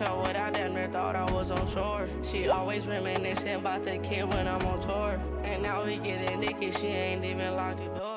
her what I damn near thought I was on shore. She always reminiscing about the kid when I'm on tour. And now we getting naked, she ain't even locked the door.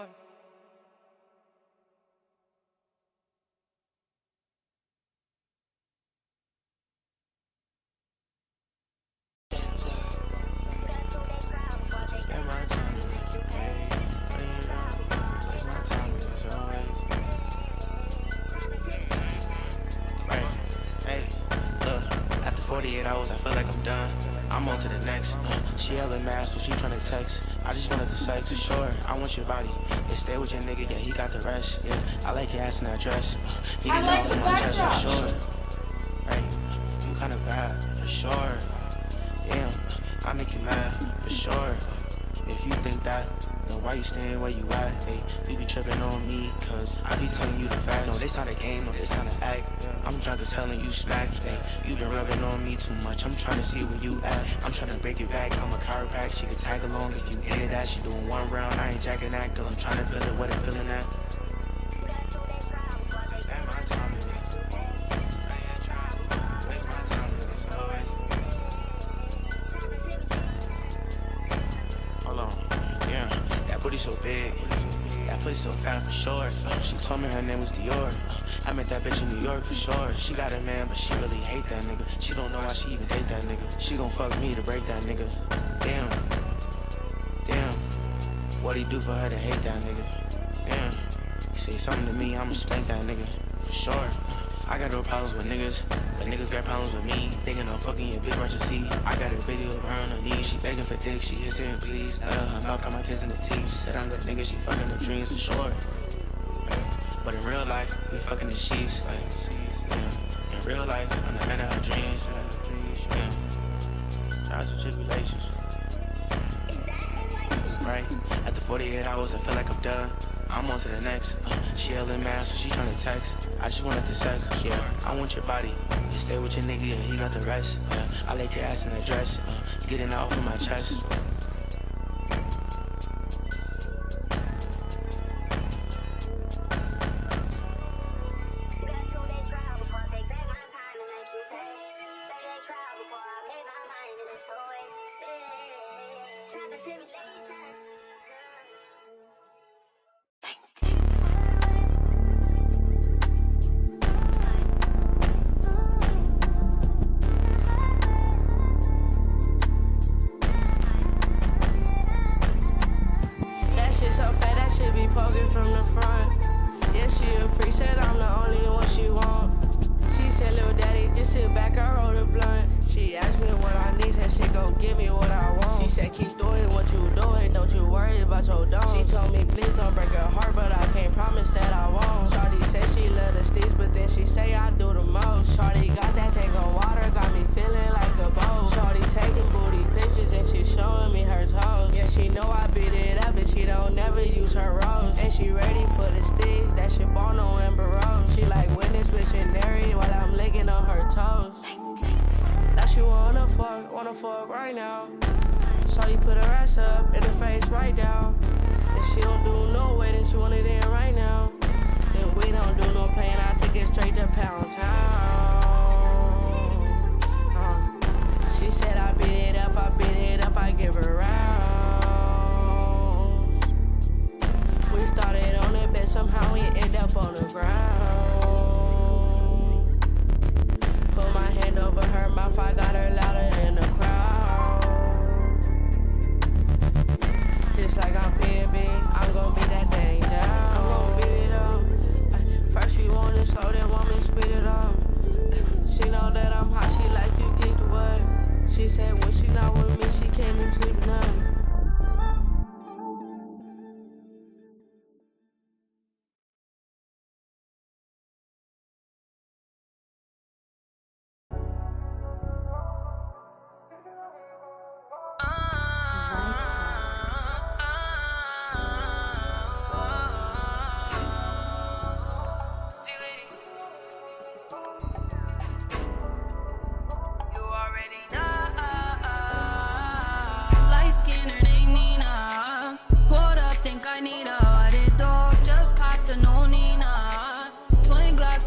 After 48 hours, I feel like I'm done. I'm on to the next. She hella mad, so she tryna text. I just wanted to say for sure, I want your body. Yeah, stay with your nigga, yeah, he got the rest. Yeah, I like your ass in that dress. You can like to my chest for sure. Right, you kinda bad for sure. Damn, I make you mad for sure. If you think that, then why you staying where you at? Hey, you be tripping on me, cause I be telling you the facts. No, this not a game, no, this not an act. I'm drunk as hell and you smack. Hey, you been rubbing on me too much, I'm trying to see where you at. I'm trying to break it back, I'm a chiropractor. She can tag along if you into that. She doing one round, I ain't jacking that, girl, I'm trying to feel it, what I'm feeling at. Booty so big, that pussy so fat for sure. She told me her name was Dior. I met that bitch in New York for sure. She got a man, but she really hate that nigga. She don't know why she even date that nigga. She gon' fuck me to break that nigga. Damn, what'd he do for her to hate that nigga? Damn, he say something to me, I'ma spank that nigga for sure. I got no problems with niggas, but niggas got problems with me. Thinking I'm fucking your bitch, watch you see. I got a video of her on her knees. She begging for dick, she is saying please. Her mouth got my kids in the teeth. She said I'm that nigga, she fucking the dreams for sure. But in real life, we fucking the sheets. In real life, I'm the man of her dreams. Trials and tribulations. Right? After 48 hours, I feel like I'm done. I'm on to the next. She hella mad, so she tryna text. I just wanted the sex. Yeah, I want your body. You stay with your nigga, yeah, he got the rest. Yeah, I like your ass in that dress. Getting out from my chest. Poking from the front. Yeah, she a freak, said I'm the only one she want. She said, little daddy, just sit back, I roll the blunt. She asked me what I need, said she gon' give me what I want. She said, keep doing what you doing, don't you worry about your dome. She told me, please don't break her heart, but I can't promise that I won't. Shawty said she love the sticks, but then she say I do the most. Shawty got that thing on water, got me feeling like a boat. Shawty taking booty pictures and she showing me her toes. Yeah, she know I beat it up and she don't never use her rose. And she ready for the sticks, that shit ball no Amber Rose. She like witness missionary while I'm licking on her toes. Now she wanna fuck right now. Shawty put her ass up, in her face right down. If she don't do no way, then she want it in right now. Then we don't do no playing, I take it straight to Pound Town. She said I beat it up, I give her rounds. We started on it, but somehow we end up on the ground. Put my hand over her mouth, I got her louder than the crowd. Just like I'm PB, I'm gon' beat that thing down. I'm gon' beat it up. First she want it slow, then want me to speed it up. She know that I'm hot, she like you geeked away. She said when she not with me, she can't even sleep at night.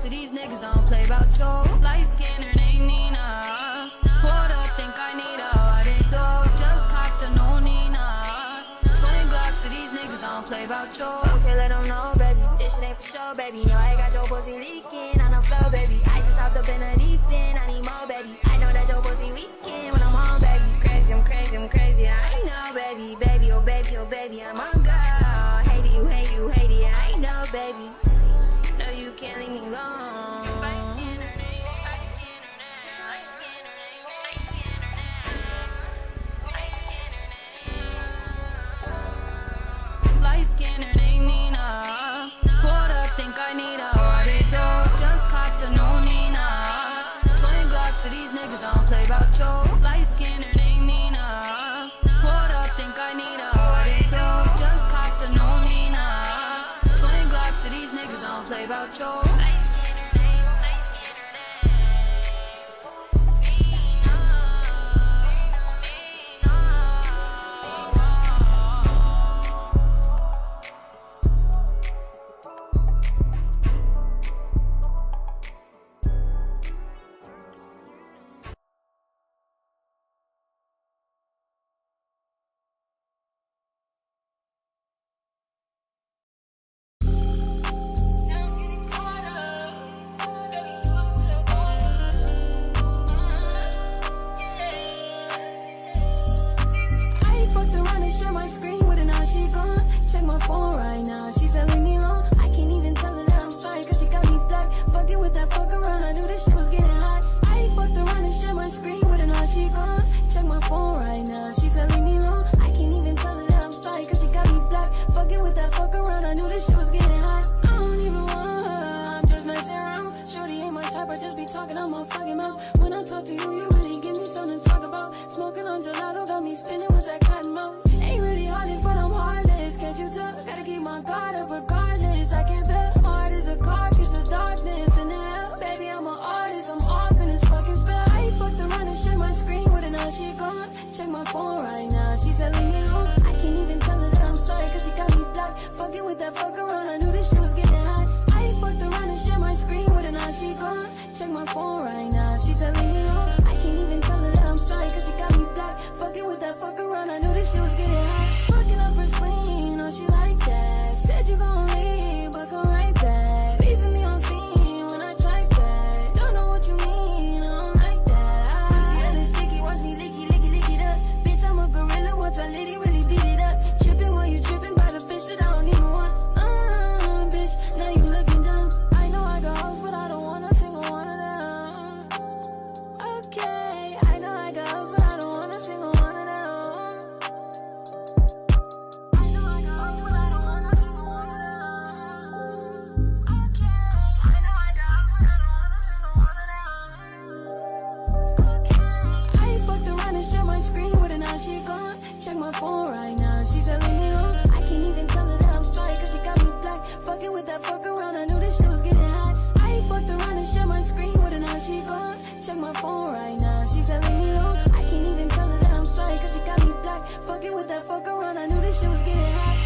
These niggas don't play about your light skin, her name Nina. about you. Okay, let them know, baby. This shit ain't for sure, baby. No, I got your pussy leaking on the floor, baby. I just hopped up in a deep end. I need more, baby. I know that your pussy weekend when I'm home, baby. Crazy, I'm crazy, I'm crazy. I know, baby, baby, oh baby, oh baby, I'm on girl. Hate it, you hate it, you hate it. I know, baby. No, you can't leave me alone. Light skin her name, light skin her name, light skin her name, light skin her name, light skin her name. Light skin her name Nina. Hold up, think I need a Bbdw. Just copped a new Nina. Twin Glocks to these niggas, I don't play about you. Light skin her name Nina. Hold up, think I need a Bbdw. Just copped a new Nina. Twin Glocks to these niggas, I don't play about you. Light skin her name, light skin her name. Nina, screen with her, now she gone. Check my phone right now, she said leave me alone. I can't even tell her that I'm sorry, cause she got me black. Fucking with that fuck around, I knew this shit was getting hot. I fucked around and share my screen with her, now she gone. Check my phone right now, she said leave me alone. I can't even tell her that I'm sorry, cause she got me black. Fucking with that fuck around, I knew this shit was getting hot. I don't even want her, I'm just messing around. Shorty ain't my type, I just be talking out my fucking mouth. When I talk to you, you really give me something to talk about. Smoking on gelato, got me spinning with that cotton mouth. Ain't really heartless, but I'm heartless. Can't you tell? Gotta keep my guard up regardless. I can't bet. My heart is a carcass of darkness. And now, baby, I'm an artist. I'm off in this fucking spell. I fucked around and share my screen with her, now she gone. Check my phone right now, she said leave me alone. I can't even tell her that I'm sorry, cause she got me black. Fucking with that fuck around, I knew this shit was getting hot. I fucked around and share my screen with her, now she gone. Check my phone right now, she said leave me alone. I can't even tell her that I'm sorry, cause she got me black. Fucking with that fuck around, I knew this shit was getting hot. Fucking up her spleen, oh she like that. Said you gon' leave, but come right back. Leaving me on scene when I type back. Don't know what you mean, I don't like that. Pussy hella sticky, watch me licky it up. Bitch, I'm a gorilla, watch a lady really beat it up. Tripping while you tripping by the bitch that I don't even want. Bitch, now you looking dumb. I know I got hoes, but I don't want a single one of them. Okay, I know I got hoes, but I don't want a single one of them. I know I got hoes, but I don't want a single one of them. Okay, I know I got hoes, but I don't want a single one of them. Okay, I fucked around and share my screen with her, now she gone. Check my phone right now, she said leave me alone. I can't even tell her that I'm sorry, cause she got me black. Fucking with that fuck around, I knew this shit was getting hot. I fucked around and share my screen with her, now she gone. Check my phone right now, she said leave me alone. I can't even tell her that I'm sorry, cause she got me black. Fucking with that fuck around, I knew this shit was getting hot.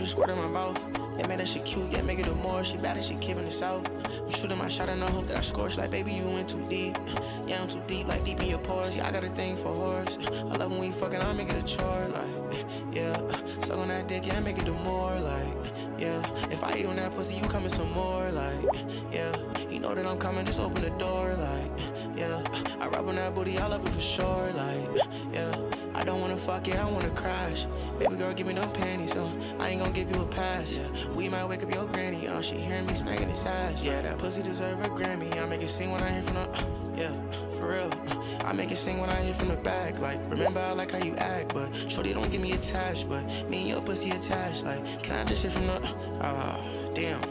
Squirt in my mouth. Yeah, man, that shit cute. Yeah, make it do more. She bad and she keeping it south. I'm shooting my shot and I hope that I score. She like, baby, you went too deep. Yeah, I'm too deep, like deep in your pores. See, I got a thing for whores. I love when we fucking, I make it a chore. Like, yeah, suck on that dick, yeah, I make it do more. Like, yeah, if I eat on that pussy, you coming some more. Like, yeah, you know that I'm coming, just open the door. Like, yeah, I rub on that booty, I love it for sure. Like, yeah, I don't wanna fuck it, I wanna crash. Baby girl, give me them panties, I ain't gon' give you a pass. Yeah, we might wake up your granny, she hearing me smacking his ass. Yeah, that pussy deserve a Grammy. I make it sing when I hear from the, yeah, for real. I make it sing when I hear from the back. Like, remember I like how you act, but shorty don't get me attached. But me and your pussy attached. Like, can I just hear from the, damn.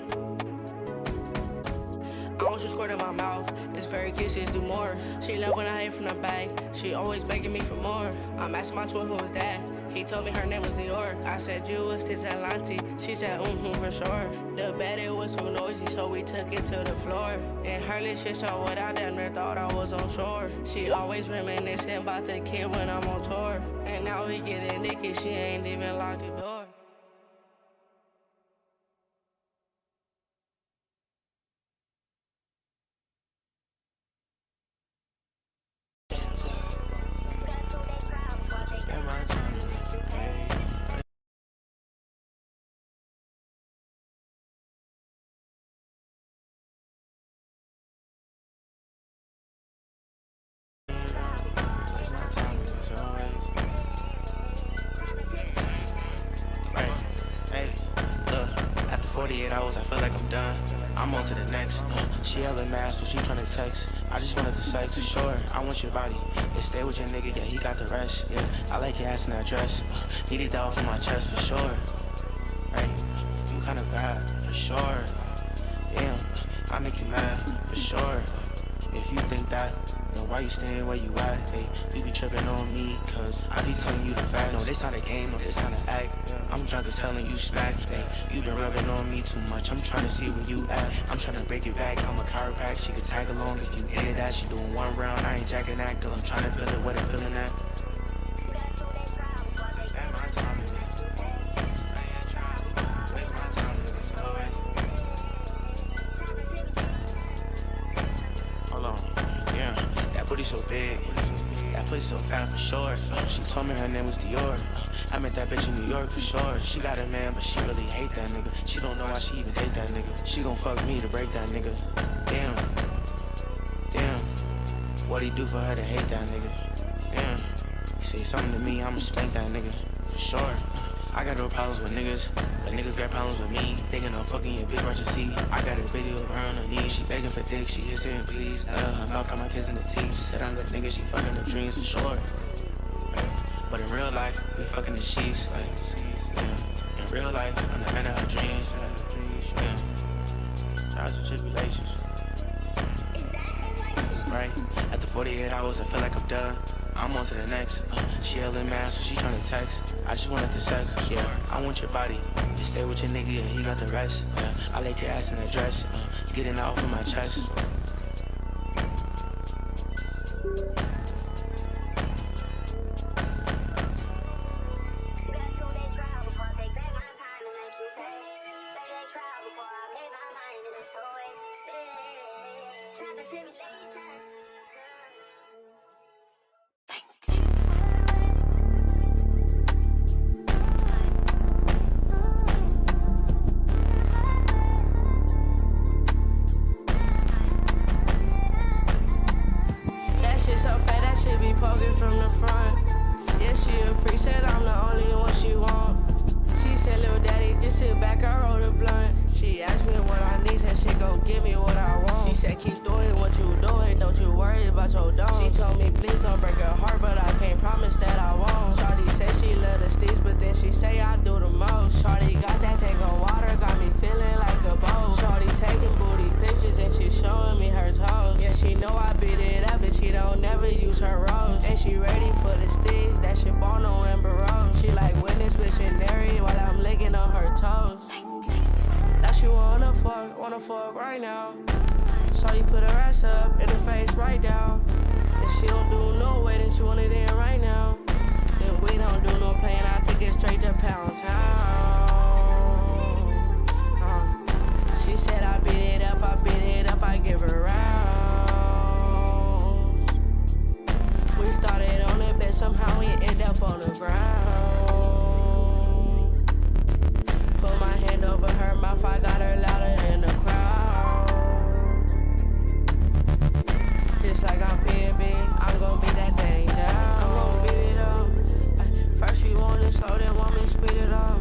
I want you squirt in my mouth. It's fairy kisses do more. She love when I hit from the back. She always begging me for more. I'm asking my twin who was that. He told me her name was Dior. I said you was Tizzalante. She said for sure. The bed it was so noisy, so we took it to the floor. And her little shit saw what I damn near thought I was on shore. She always reminiscing about the kid when I'm on tour. And now we getting naked, she ain't even locked the door. Spend my time to make you pay. Waste my time as always. Right, hey, look. After 48 hours, I feel like I'm done. I'm on to the next. She hella mad, so she tryna text. I just wanted to say for sure, I want your body. Yeah, stay with your nigga, yeah, he got the rest. Yeah, I like your ass in that dress. Needed that off of my chest for sure. Right, you kinda bad for sure. Damn, I make you mad for sure. If you think that, then why you staying where you at? Hey, you be tripping on me, cause I be telling you the facts. No, this not a game, no, this not an act. I'm drunk as hell and you smack. Hey, you been rubbing on me too much. I'm trying to see where you at. I'm trying to break it back. I'm a chiropractor, she can tag along if you into that. She doing one round, I ain't jacking that, cause I'm trying to feel it, what I'm feeling at. Spend my time with me. Waste my time with this always. Hold on, yeah, that booty so big, that pussy so fat for sure. She told me her name was Dior. I met that bitch in New York for sure. She got a man, but she really hate that nigga. She don't know why she even date that nigga. She gon' fuck me to break that nigga. Damn, what he do for her to hate that nigga? Damn, he say something to me, I'ma spank that nigga for sure. I got no problems with niggas, but niggas got problems with me. Thinking I'm fucking your bitch, watch you see. I got a video of her on her knees. She begging for dick, she is saying please. Her mouth got my kids in the teeth. She said I'm the nigga, she fucking the dreams for sure. Right. But in real life, we fucking the sheets. Like, yeah. In real life, I'm the man of her dreams. Yeah. Trials and tribulations. Right. After 48 hours, I feel like I'm done. I'm on to the next. She hella mad, so she tryna text. I just wanted the sex. Yeah, I want your body. You stay with your nigga, yeah, he got the rest. Yeah, I like your ass in that dress. Getting out from my chest. Poking from the front. Yeah, she a freak, said I'm the only one she want. She said, little daddy, just sit back, I roll the blunt. She asked me what I need, said she gon' give me what I want. She said, keep doing what you doing, don't you worry about your dome. She told me, please don't break her heart, but I can't promise that I won't. Shawty said she love the sticks, but then she say I do the most. Shawty got that thing on water, got me feeling like a boat. Shawty taking booty pictures and she showing me her toes. Yeah, she know I beat it up and she don't never use her rose. And she ready for the sticks, that shit ball no Amber Rose. She like witness missionary while I'm licking on her toes. Now she wanna fuck right now. Shawty put her ass up, in her face right down. And she don't do no waiting, she want it in right now. Then we don't do no playing, I take it straight to Pound Town. She said I beat it up, I give her rounds. We started on it, but somehow we end up on the ground. Put my hand over her mouth, I got her louder than the crowd. Just like I'm PB, I'm gon' beat that thing down. I'm gon' beat it up. First you want it slow, then want me to speed it up.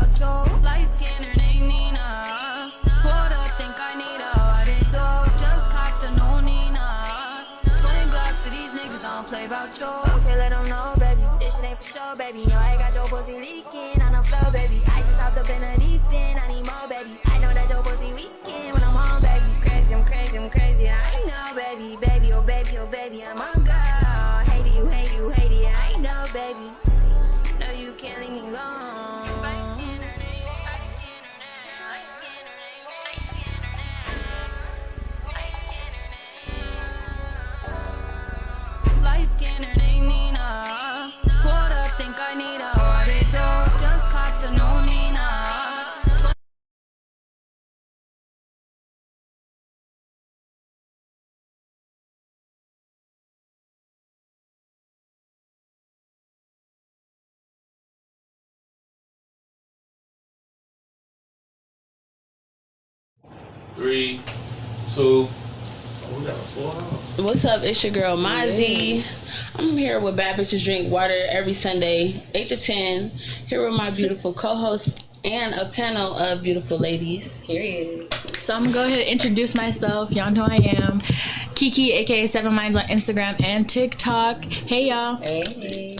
about you. Light skin, her name Nina. Hold up, think I need her. What it do? Just copped a new Nina. Twin Glocks to these niggas, I don't play about you. Okay, let them know, baby. This shit ain't for sure, baby. Know I got your pussy leaking on the floor, baby. I just hopped up in a deep end, I need more, baby. I know that your pussy weekend when I'm home, baby. Crazy, I'm crazy, I'm crazy. I know, baby, baby, oh baby, oh baby, I'm on girl. Hate it, you hate it, you hate it. I know, baby. No, you can't leave me alone. Light skin, her name, light skin, her name, light skin, her name, light skin, her name, light skin, her name. Light skin, her name Nina. Hold up, think I need her. What it do? Just copped a new Nina. Three, two. What's up? It's your girl Mozzie. I'm here with Bad Bitches Drink Water every Sunday, 8 to 10. Here with my beautiful co-hosts and a panel of beautiful ladies. Period. So I'm gonna go ahead and introduce myself. Y'all know who I am. Kiki, aka 7 Minds on Instagram and TikTok. Hey y'all. Hey.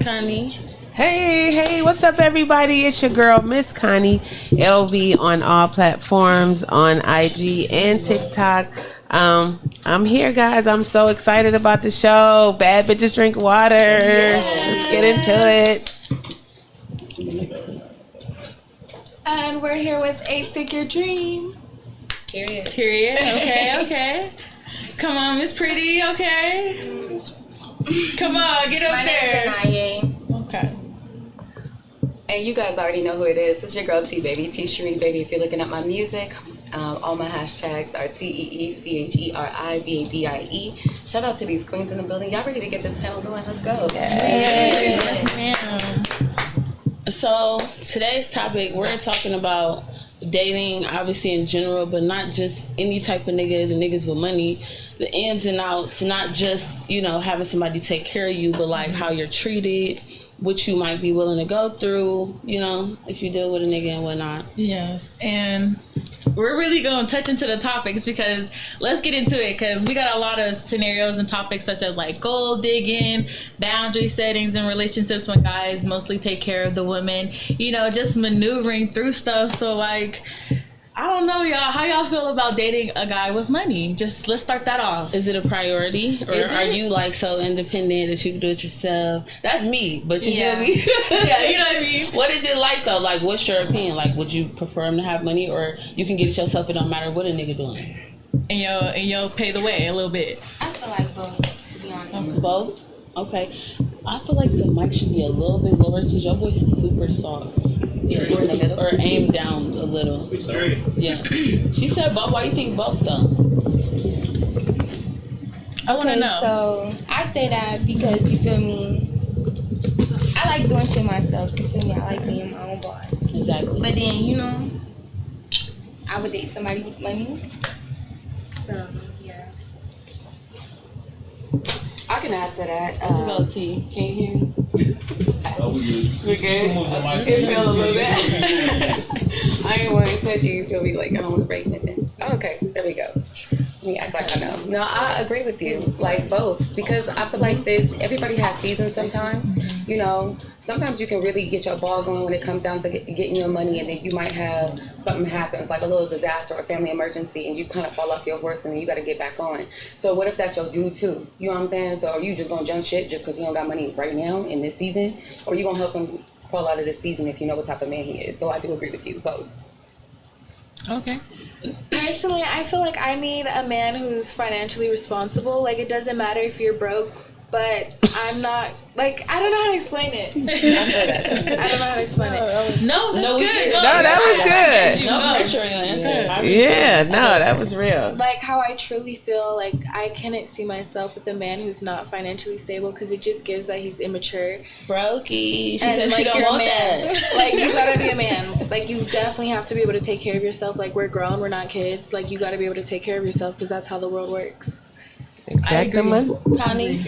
Connie. Hey, what's up, everybody? It's your girl, Miss Connie LV, on all platforms, on IG and TikTok. I'm here, guys. I'm so excited about the show. Bad Bitches Drink Water. Let's get into it. And we're here with 8-Figure Dream. Period. Okay. Come on, Miss Pretty. Okay. Come on, get up there. My name's Anaye. Okay. And you guys already know who it is. It's your girl T Baby, T Cherie Baby. If you're looking at my music, all my hashtags are TEECHERIBABIE. Shout out to these queens in the building. Y'all ready to get this panel going? Let's go. Yes, ma'am. So today's topic, we're talking about dating, obviously in general, but not just any type of nigga, the niggas with money, the ins and outs, not just, having somebody take care of you, but like how you're treated, what you might be willing to go through, if you deal with a nigga and whatnot. Yes, and we're really going to touch into the topics because let's get into it, because we got a lot of scenarios and topics such as like gold digging, boundary settings in relationships when guys mostly take care of the women, just maneuvering through stuff. So like, I don't know, y'all. How y'all feel about dating a guy with money? Just let's start that off. Is it a priority, or are you like so independent that you can do it yourself? That's me, but you feel me? Yeah, you know what I mean. What is it like though? Like, what's your opinion? Like, would you prefer him to have money, or you can get it yourself? It don't matter what a nigga doing. And you'll pay the way a little bit. I feel like both, to be honest. Both? Okay. I feel like the mic should be a little bit lower because your voice is super soft. Yeah, we're in the middle. Or aim down a little. Yeah. She said both. Why you think both though? I want to know. So I say that because, you feel me, I like doing shit myself, you feel me? I like being my own boss. Exactly. But then, I would date somebody with money. So, yeah. I can add to that. Hello, T. Can you hear me? We're good. It feel a little bit. I ain't want to touch you. You feel me? Like, I don't want to break nothing. Okay, there we go. Let me act like I know. No, I agree with you. Like, both. Because I feel like everybody has seasons sometimes. Sometimes you can really get your ball going when it comes down to getting your money, and then you might have something happens, like a little disaster or a family emergency, and you kind of fall off your horse and then you got to get back on. So what if that's your dude too? You know what I'm saying? So are you just going to jump shit just because he don't got money right now in this season? Or are you going to help him crawl out of this season if you know what type of man he is? So I do agree with you, both. Okay. Personally, I feel like I need a man who's financially responsible. Like, it doesn't matter if you're broke, but I'm not, like, I don't know how to explain it. I don't know how to explain it. No, that's good. No, that was good. No pressure on your answer. Yeah, no, that was real. Like, how I truly feel, like, I couldn't see myself with a man who's not financially stable because it just gives that he's immature. Brokey. She And, said like, she don't you're a want man. that. Like, you gotta be a man. Like, you definitely have to be able to take care of yourself. Like, we're grown, we're not kids. Like, you gotta be able to take care of yourself because that's how the world works. Exact the money. Connie?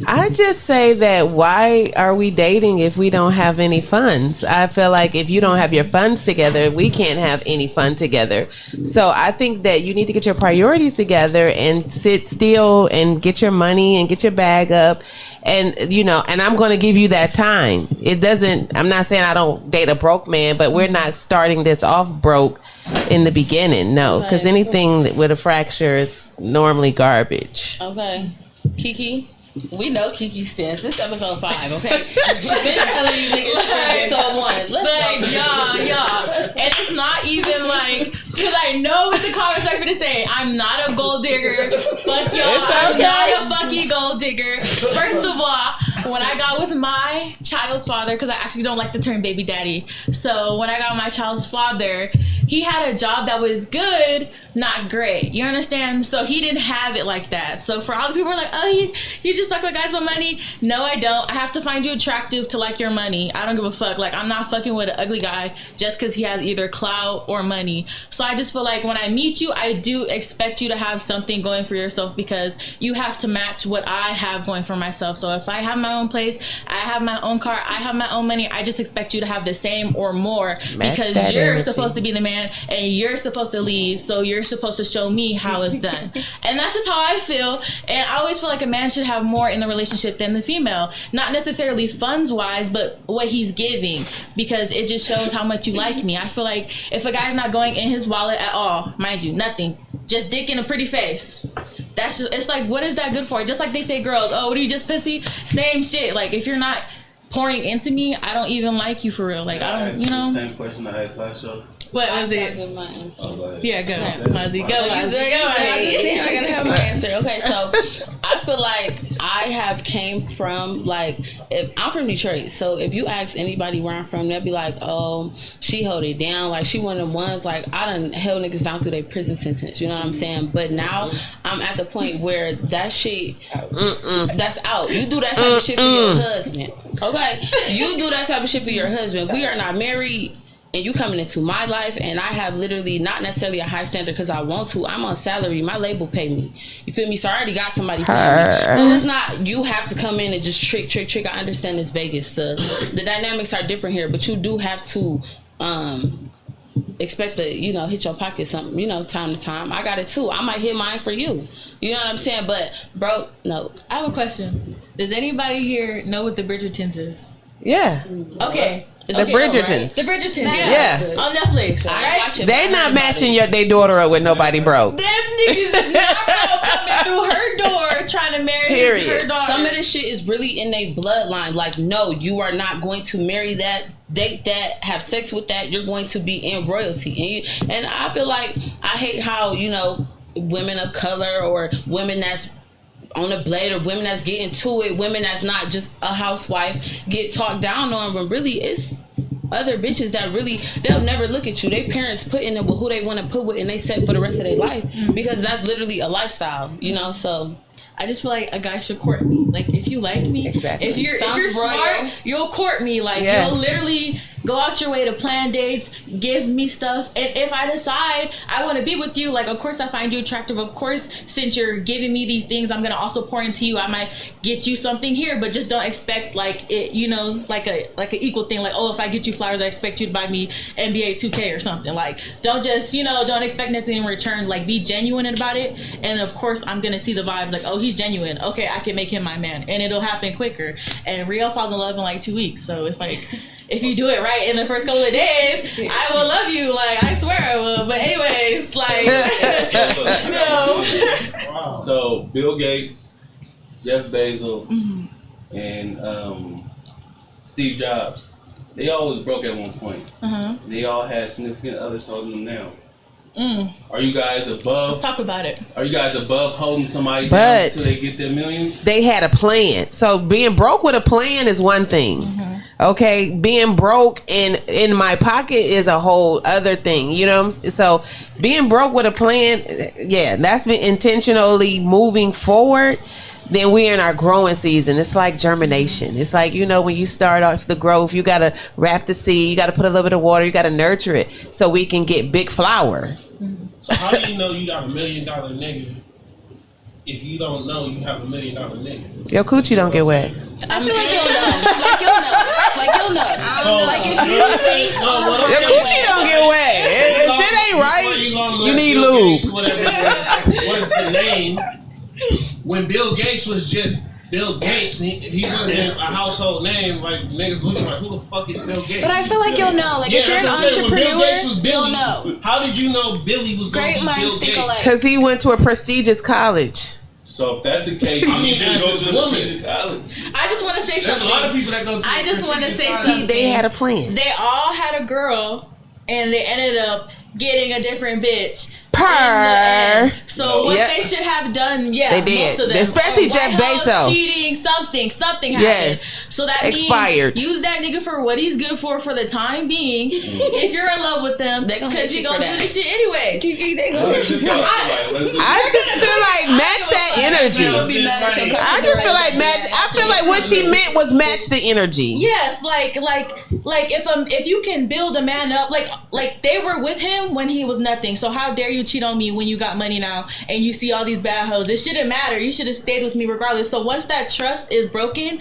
I just say that why are we dating if we don't have any funds? I feel like if you don't have your funds together, we can't have any fun together. So I think that you need to get your priorities together and sit still and get your money and get your bag up. And, you know, and I'm going to give you that time. I'm not saying I don't date a broke man, but we're not starting this off broke in the beginning. No, because anything with a fracture is normally garbage. Okay. Kiki? We know Kiki stance. This episode 5, okay? She's been telling you niggas this episode 1. Let's go. y'all. And it's not even like, because I know what the comments are going to say. I'm not a gold digger. Fuck y'all. I'm not a fucking gold digger. First of all, when I got with my child's father, because I actually don't like the term baby daddy. So when I got my child's father, he had a job that was good, not great. You understand? So he didn't have it like that. So for all the people who are like, oh, you just fuck with guys with money. No, I don't. I have to find you attractive to like your money. I don't give a fuck. Like, I'm not fucking with an ugly guy just because he has either clout or money. So I just feel like when I meet you, I do expect you to have something going for yourself because you have to match what I have going for myself. So if I have my own place, I have my own car, I have my own money, I just expect you to have the same or more because you're energy. supposed to be the man and you're supposed to lead. So you're supposed to show me how it's done. And that's just how I feel. And I always feel like a man should have more in the relationship than the female. Not necessarily funds wise, but what he's giving, because it just shows how much you like me. I feel like if a guy's not going in his wallet at all, mind you, nothing, just dick in a pretty face, that's just, it's like, what is that good for? Just like they say, girls, oh, what are you, just pussy? Same shit. Like, if you're not pouring into me, I don't even like you for real. Like, I don't, you know. The same question I asked last show. What was it? Yeah, go. Mozzie, go. I gotta have my answer. Okay, so I feel like I have came from, like, if I'm from Detroit, so if you ask anybody where I'm from, they'll be like, oh, she held it down. Like, she one of the ones, like, I done held niggas down through their prison sentence. You know what I'm saying? But now I'm at the point where that shit, that's out. You do that type of shit for your husband. Okay? You do that type of shit for your husband. We are not married. And you coming into my life, and I have literally not necessarily a high standard because I want to. I'm on salary. My label pay me. You feel me? So I already got somebody paying me. So it's not you have to come in and just trick. I understand it's Vegas. The dynamics are different here, but you do have to expect to, hit your pocket something, time to time. I got it too. I might hit mine for you. You know what I'm saying? But bro, no. I have a question. Does anybody here know what the Bridgertons is? Yeah. Okay. The Bridgertons. Right? The Bridgertons, yeah. On Netflix, right? They not matching their daughter up with nobody broke. Them niggas is not coming through her door trying to marry her daughter. Some of this shit is really in their bloodline. Like, no, you are not going to marry that, date that, have sex with that. You're going to be in royalty. And I feel like I hate how, women of color or women that's on the blade or women that's getting to it, women that's not just a housewife, get talked down on, when really it's other bitches that really, they'll never look at you. Their parents put in them with who they want to put with, and they set for the rest of their life because that's literally a lifestyle, so I just feel like a guy should court me. Like, if you like me, exactly. if you're smart, you'll court me. Like, you'll literally go out your way to plan dates, give me stuff. And if I decide I want to be with you, like, of course I find you attractive. Of course, since you're giving me these things, I'm going to also pour into you. I might get you something here, but just don't expect, like, it, like an equal thing. Like, oh, if I get you flowers, I expect you to buy me NBA 2K or something. Like, don't just, don't expect nothing in return. Like, be genuine about it. And of course, I'm going to see the vibes. Like, oh, he's genuine. Okay, I can make him my man. And it'll happen quicker. And Rio falls in love in like 2 weeks. So it's like, if you do it right in the first couple of days, I will love you. Like, I swear I will. But anyways, like, no. So Bill Gates, Jeff Bezos, and Steve Jobs, they always broke at one point. They all had significant others holding them down. Are you guys above? Let's talk about it. Are you guys above holding somebody down until they get their millions? They had a plan. So being broke with a plan is one thing. Okay, being broke and in my pocket is a whole other thing. So being broke with a plan, that's been intentionally moving forward. Then we're in our growing season. It's like germination. It's like, when you start off the growth, you got to wrap the seed. You got to put a little bit of water. You got to nurture it so we can get big flower. So how do you know you got $1 million nigga if you don't know you have $1 million nigga. Your coochie don't get wet. I feel like you'll know. Like you'll know. So, Like if you don't think Your coochie don't get wet. If shit ain't right, you need lube. What's the name? When Bill Gates was just Bill Gates, he wasn't a household name. Like niggas looking like, who the fuck is Bill Gates? But I feel like you'll know. Like if you're an that's what I'm saying. When Bill Gates was entrepreneur, Billy, you'll know. how did you know Billy was going to Great be minds Bill think Gates? alike. Because he went to a prestigious college. So if that's the case, I mean, you need to go that's to a woman. the college. I just want to say There's something. a lot of people that go to I just want to say prestigious something. They had a plan. They all had a girl, and they ended up getting a different bitch. Per. So what Yep. they should have done, They did. most of them, Especially Jeff White House Bezos. cheating, something happened. Yes. So that Expired. means use that nigga for what he's good for the time being. If you're in love with them, They gonna because hate you're you gonna for do that. this shit anyways. Let's just go. I just feel like match that energy. Be mad at your cousin I just feel like right match. there. I feel like what she meant was match the energy. Yes, like if you can build a man up, like they were with him when he was nothing. So how dare you cheat on me when you got money now and you see all these bad hoes? It shouldn't matter. You should have stayed with me regardless. So once that trust is broken,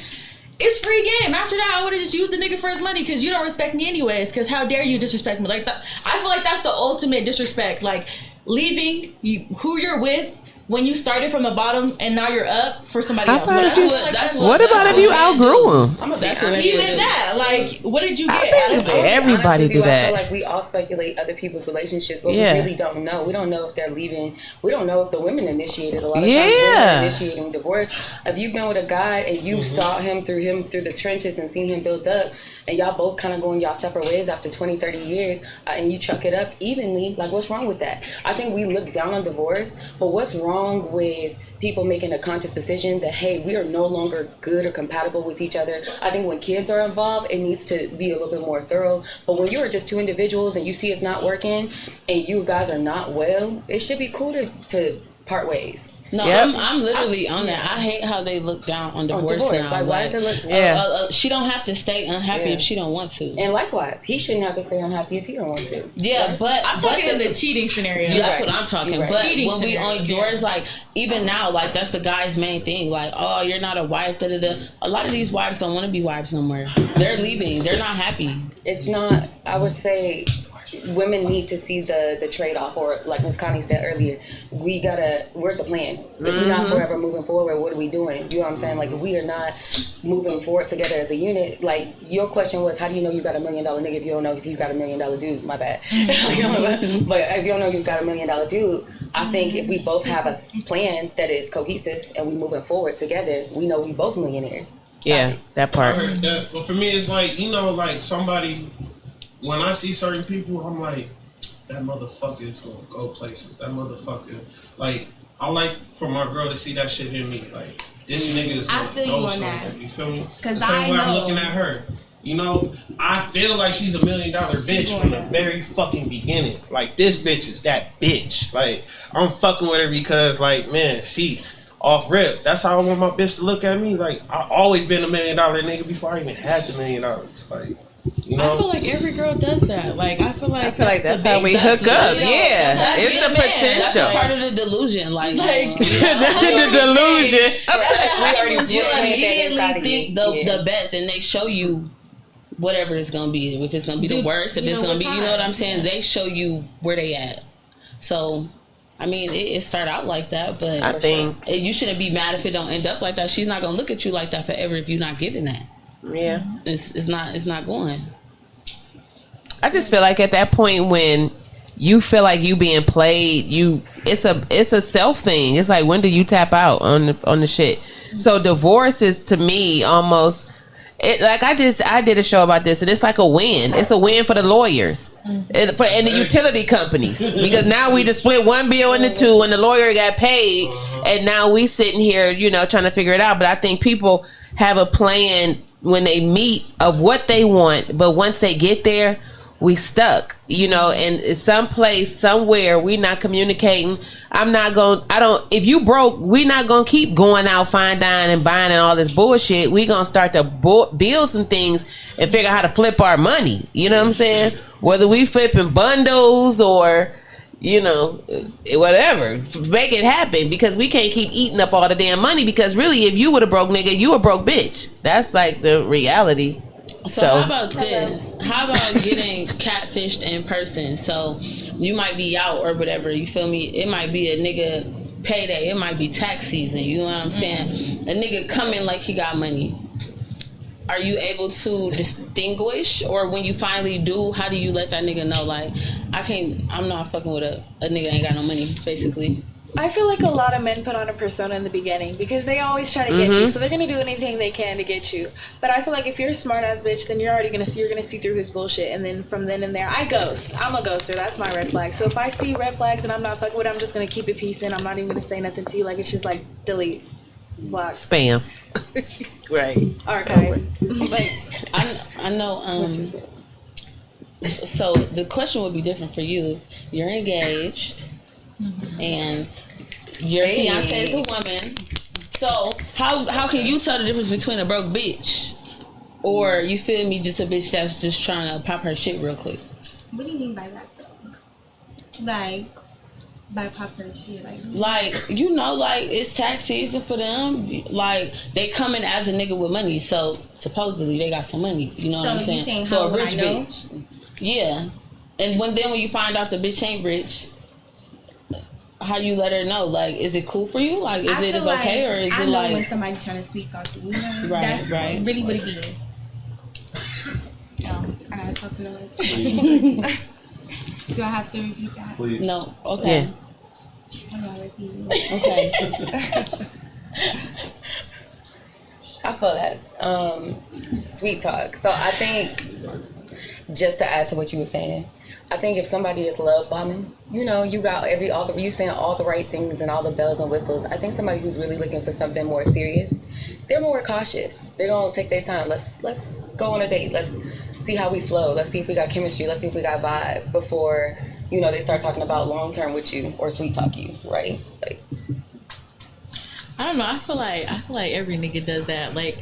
it's free game. After that, I would have just used the nigga for his money because you don't respect me anyways. Because how dare you disrespect me like that? I feel like that's the ultimate disrespect. Like leaving who you're with when you started from the bottom and now you're up for somebody else. about if you- What that's about if you outgrew him? That's what even that. Like, what did you get? I think everybody do I feel that. like we all speculate other people's relationships, but Yeah. we really don't know. We don't know if they're leaving. We don't know if the women initiated. A lot of times Yeah. women are initiating divorce. If you've been with a guy and you saw him through the trenches and seen him build up, and y'all both kind of going y'all separate ways after 20, 30 years, and you chuck it up evenly, like what's wrong with that? I think we look down on divorce, but what's wrong with people making a conscious decision that, hey, we are no longer good or compatible with each other? I think when kids are involved, it needs to be a little bit more thorough. But when you're just two individuals and you see it's not working and you guys are not well, it should be cool to part ways. No, Yep. I'm literally on that. I hate how they look down on divorce now. Like, why does it look? Yeah. She don't have to stay unhappy if she don't want to. And likewise, he shouldn't have to stay unhappy if he don't want to. Yeah, Right? but I'm talking in the cheating scenario. That's right. what I'm talking. You're right. But Cheating when we on scenario, yours, like even now, like that's the guy's main thing. Like, oh, you're not a wife. Da da da. A lot of these wives don't want to be wives no more. They're leaving. They're not happy. It's not. I would say women need to see the trade-off, or like Ms. Connie said earlier, where's the plan? If we're not forever moving forward, what are we doing? You know what I'm saying? Like, if we are not moving forward together as a unit, like your question was, how do you know you got $1 million nigga if you don't know if you got $1 million dude? My bad. But if you don't know you've got $1 million dude, I think if we both have a plan that is cohesive and we moving forward together, we know we both millionaires. Yeah, that I part. heard that, but for me, it's like, like somebody. When I see certain people, I'm like, that motherfucker is gonna go places. That motherfucker, like, I like for my girl to see that shit in me. Like, this nigga is I gonna feel you go on somewhere. that. You feel me? 'Cause the same I way I'm know. looking at her. I feel like she's $1 million bitch from the very fucking beginning. Like, this bitch is that bitch. Like, I'm fucking with her because, like, man, she off rip. That's how I want my bitch to look at me. Like, I always been $1 million nigga before I even had the $1 million. Like, you know? I feel like every girl does that. Like I feel like that's the how we base. hook up. Yeah, that's it's the good, man. That's a potential. part of the delusion. Like That's the delusion. you immediately inside of think you. the best, and they show you whatever it's gonna be. If it's gonna be the worst, if you it's know gonna what be, you know what I'm time. saying? They show you where they at. So, I mean, it start out like that, but I think. you shouldn't be mad if it don't end up like that. She's not gonna look at you like that forever if you're not giving that. Yeah. It's not going. I just feel like at that point when you feel like you being played, it's a self thing. It's like, when do you tap out on the shit? So divorce is, to me, almost like I did a show about this, and it's like a win. It's a win for the lawyers and the utility companies, because now we just split one bill into two, and the lawyer got paid, and now we sitting here, trying to figure it out. But I think people have a plan when they meet of what they want, but once they get there, we stuck, and someplace, somewhere, we not communicating. If you broke, we not gonna keep going out, fine dine and buying and all this bullshit. We gonna start to build some things and figure out how to flip our money. You know what I'm saying? Whether we flipping bundles or, you know, whatever, make it happen, because we can't keep eating up all the damn money, because really, if you were a broke nigga, you a broke bitch. That's like the reality. So how about this? How about getting catfished in person? So you might be out or whatever, you feel me? It might be a nigga payday. It might be tax season. You know what I'm saying? A nigga coming like he got money. Are you able to distinguish, or when you finally do, how do you let that nigga know, like, I'm not fucking with a nigga ain't got no money, basically? I feel like a lot of men put on a persona in the beginning because they always try to get you, so they're gonna do anything they can to get you. But I feel like if you're a smart ass bitch, then you're gonna see through his bullshit, and then from then and there, I ghost. I'm a ghoster. That's my red flag. So if I see red flags and I'm not fucking with it, I'm just gonna keep it peacing. I'm not even gonna say nothing to you. Like, it's just like delete, block, spam, right, archive. Like, I know. So the question would be different for you. You're engaged, and your fiance is a woman. So how can you tell the difference between a broke bitch, or, you feel me, just a bitch that's just trying to pop her shit real quick? What do you mean by that, though? Like, by pop her shit, like, you know, like, it's tax season for them. Like, they coming as a nigga with money, so supposedly they got some money. You know what I'm saying? So a rich bitch. Yeah. And when you find out the bitch ain't rich, how you let her know? Like, is it cool for you? Like, is it okay, or is it like... I know when somebody's trying to sweet talk you, you know? Right, That's right. really what it is. I gotta talk to the Do I have to repeat that? Please. No. Okay. Yeah. I'm not repeating. Okay. I feel that. Sweet talk. So I think, just to add to what you were saying, I think if somebody is love bombing, you know, you got you saying all the right things and all the bells and whistles. I think somebody who's really looking for something more serious, they're more cautious. They're gonna take their time. Let's go on a date. Let's see how we flow. Let's see if we got chemistry. Let's see if we got vibe before, you know, they start talking about long term with you or sweet talk you, right? Like, I don't know. I feel like every nigga does that. Like,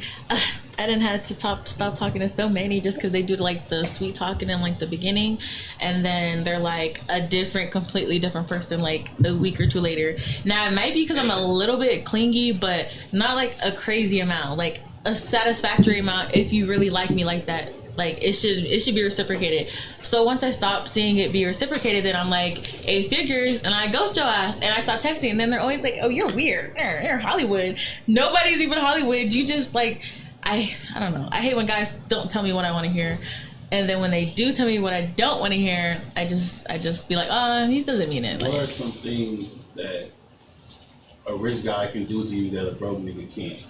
I didn't have to stop talking to so many just because they do like the sweet talking in like the beginning, and then they're like a completely different person like a week or two later. Now it might be because I'm a little bit clingy, but not like a crazy amount. Like a satisfactory amount if you really like me like that. Like, it should be reciprocated. So once I stop seeing it be reciprocated, then I'm like, 8 figures, and I ghost your ass, and I stop texting, and then they're always like, oh, you're weird. You're Hollywood. Nobody's even Hollywood. You just like, I don't know. I hate when guys don't tell me what I want to hear. And then when they do tell me what I don't want to hear, I just be like, oh, he doesn't mean it. What are some things that a rich guy can do to you that a broke nigga can't?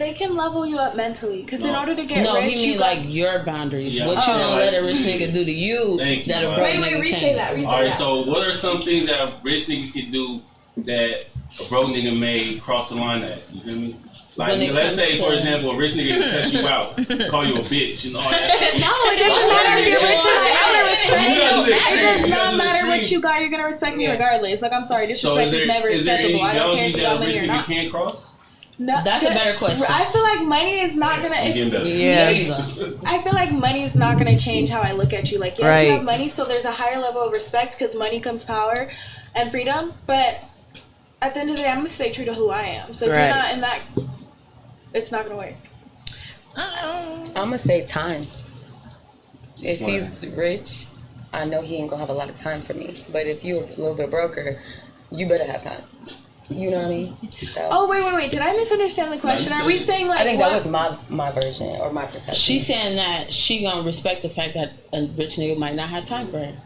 they can level you up mentally, because in order to get no, rich, he mean like your boundaries. Yeah. What you don't let a rich nigga do to you that a broke nigga can't. Re-say that. Alright, so what are some things that a rich nigga can do that a broke nigga may cross the line at? You feel me? Like, let's say, for example, a rich nigga can cuss you out, call you a bitch and all that. No, it doesn't matter if you're rich or not. It does not matter what you got. You're gonna respect me regardless. Like, I'm sorry, disrespect is never acceptable. I don't care if you got money or not. Can't cross? No, that's a better question. I feel like money is not gonna. There you go. I feel like money is not gonna change how I look at you. Like, yes, you have money, so there's a higher level of respect because money comes power and freedom. But at the end of the day, I'm gonna stay true to who I am. So if you're not in that, it's not gonna work. I'm gonna say time. If he's rich, I know he ain't gonna have a lot of time for me. But if you're a little bit broker, you better have time. You know what I mean? So. Oh, wait. Did I misunderstand the question? Are we saying like... I think that was my version or my perception. She's saying that she gonna respect the fact that a rich nigga might not have time for her.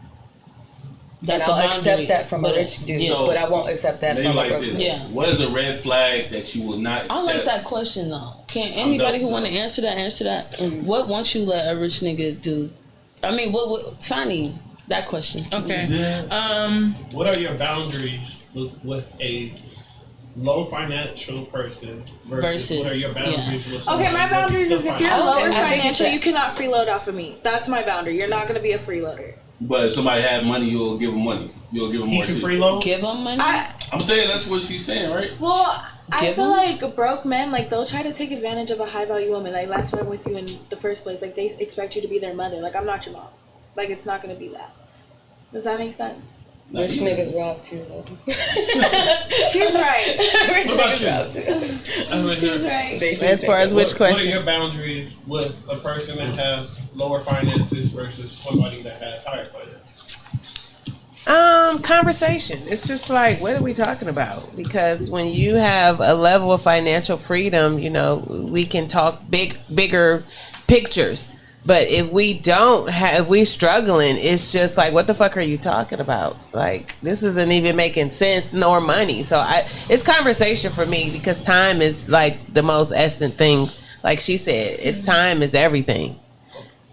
And I'll accept that from a rich dude, but I won't accept that from a broke dude. Yeah. What is a red flag that you will not accept? I like that question though. Can anybody who want to answer that? Mm-hmm. What won't you let a rich nigga do? I mean, what Sonny, that question. Okay. What are your boundaries with a low financial person versus what are your boundaries with someone? Okay, my boundaries is if you're lower financial, you cannot freeload off of me. That's my boundary. You're not going to be a freeloader. But if somebody have money, you'll give them money. You'll give them more. He can freeload? Give them money? I'm saying that's what she's saying, right? Well, I feel like broke men, like, they'll try to take advantage of a high value woman. Like, that's why I'm with you in the first place. Like, they expect you to be their mother. Like, I'm not your mom. Like, it's not going to be that. Does that make sense? Rich niggas rob too, though. She's right. Rich What about niggas you? rob too. She's right. As far as which What are question? your boundaries with a person that has lower finances versus somebody that has higher finances? Conversation. It's just like, what are we talking about? Because when you have a level of financial freedom, you know, we can talk bigger pictures. But if we don't have, if we struggling, it's just like, what the fuck are you talking about? Like, this isn't even making sense, nor money. So it's conversation for me, because time is like the most essential thing. Like she said, time is everything.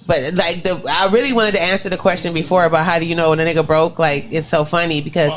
But like I really wanted to answer the question before about how do you know when a nigga broke. Like, it's so funny because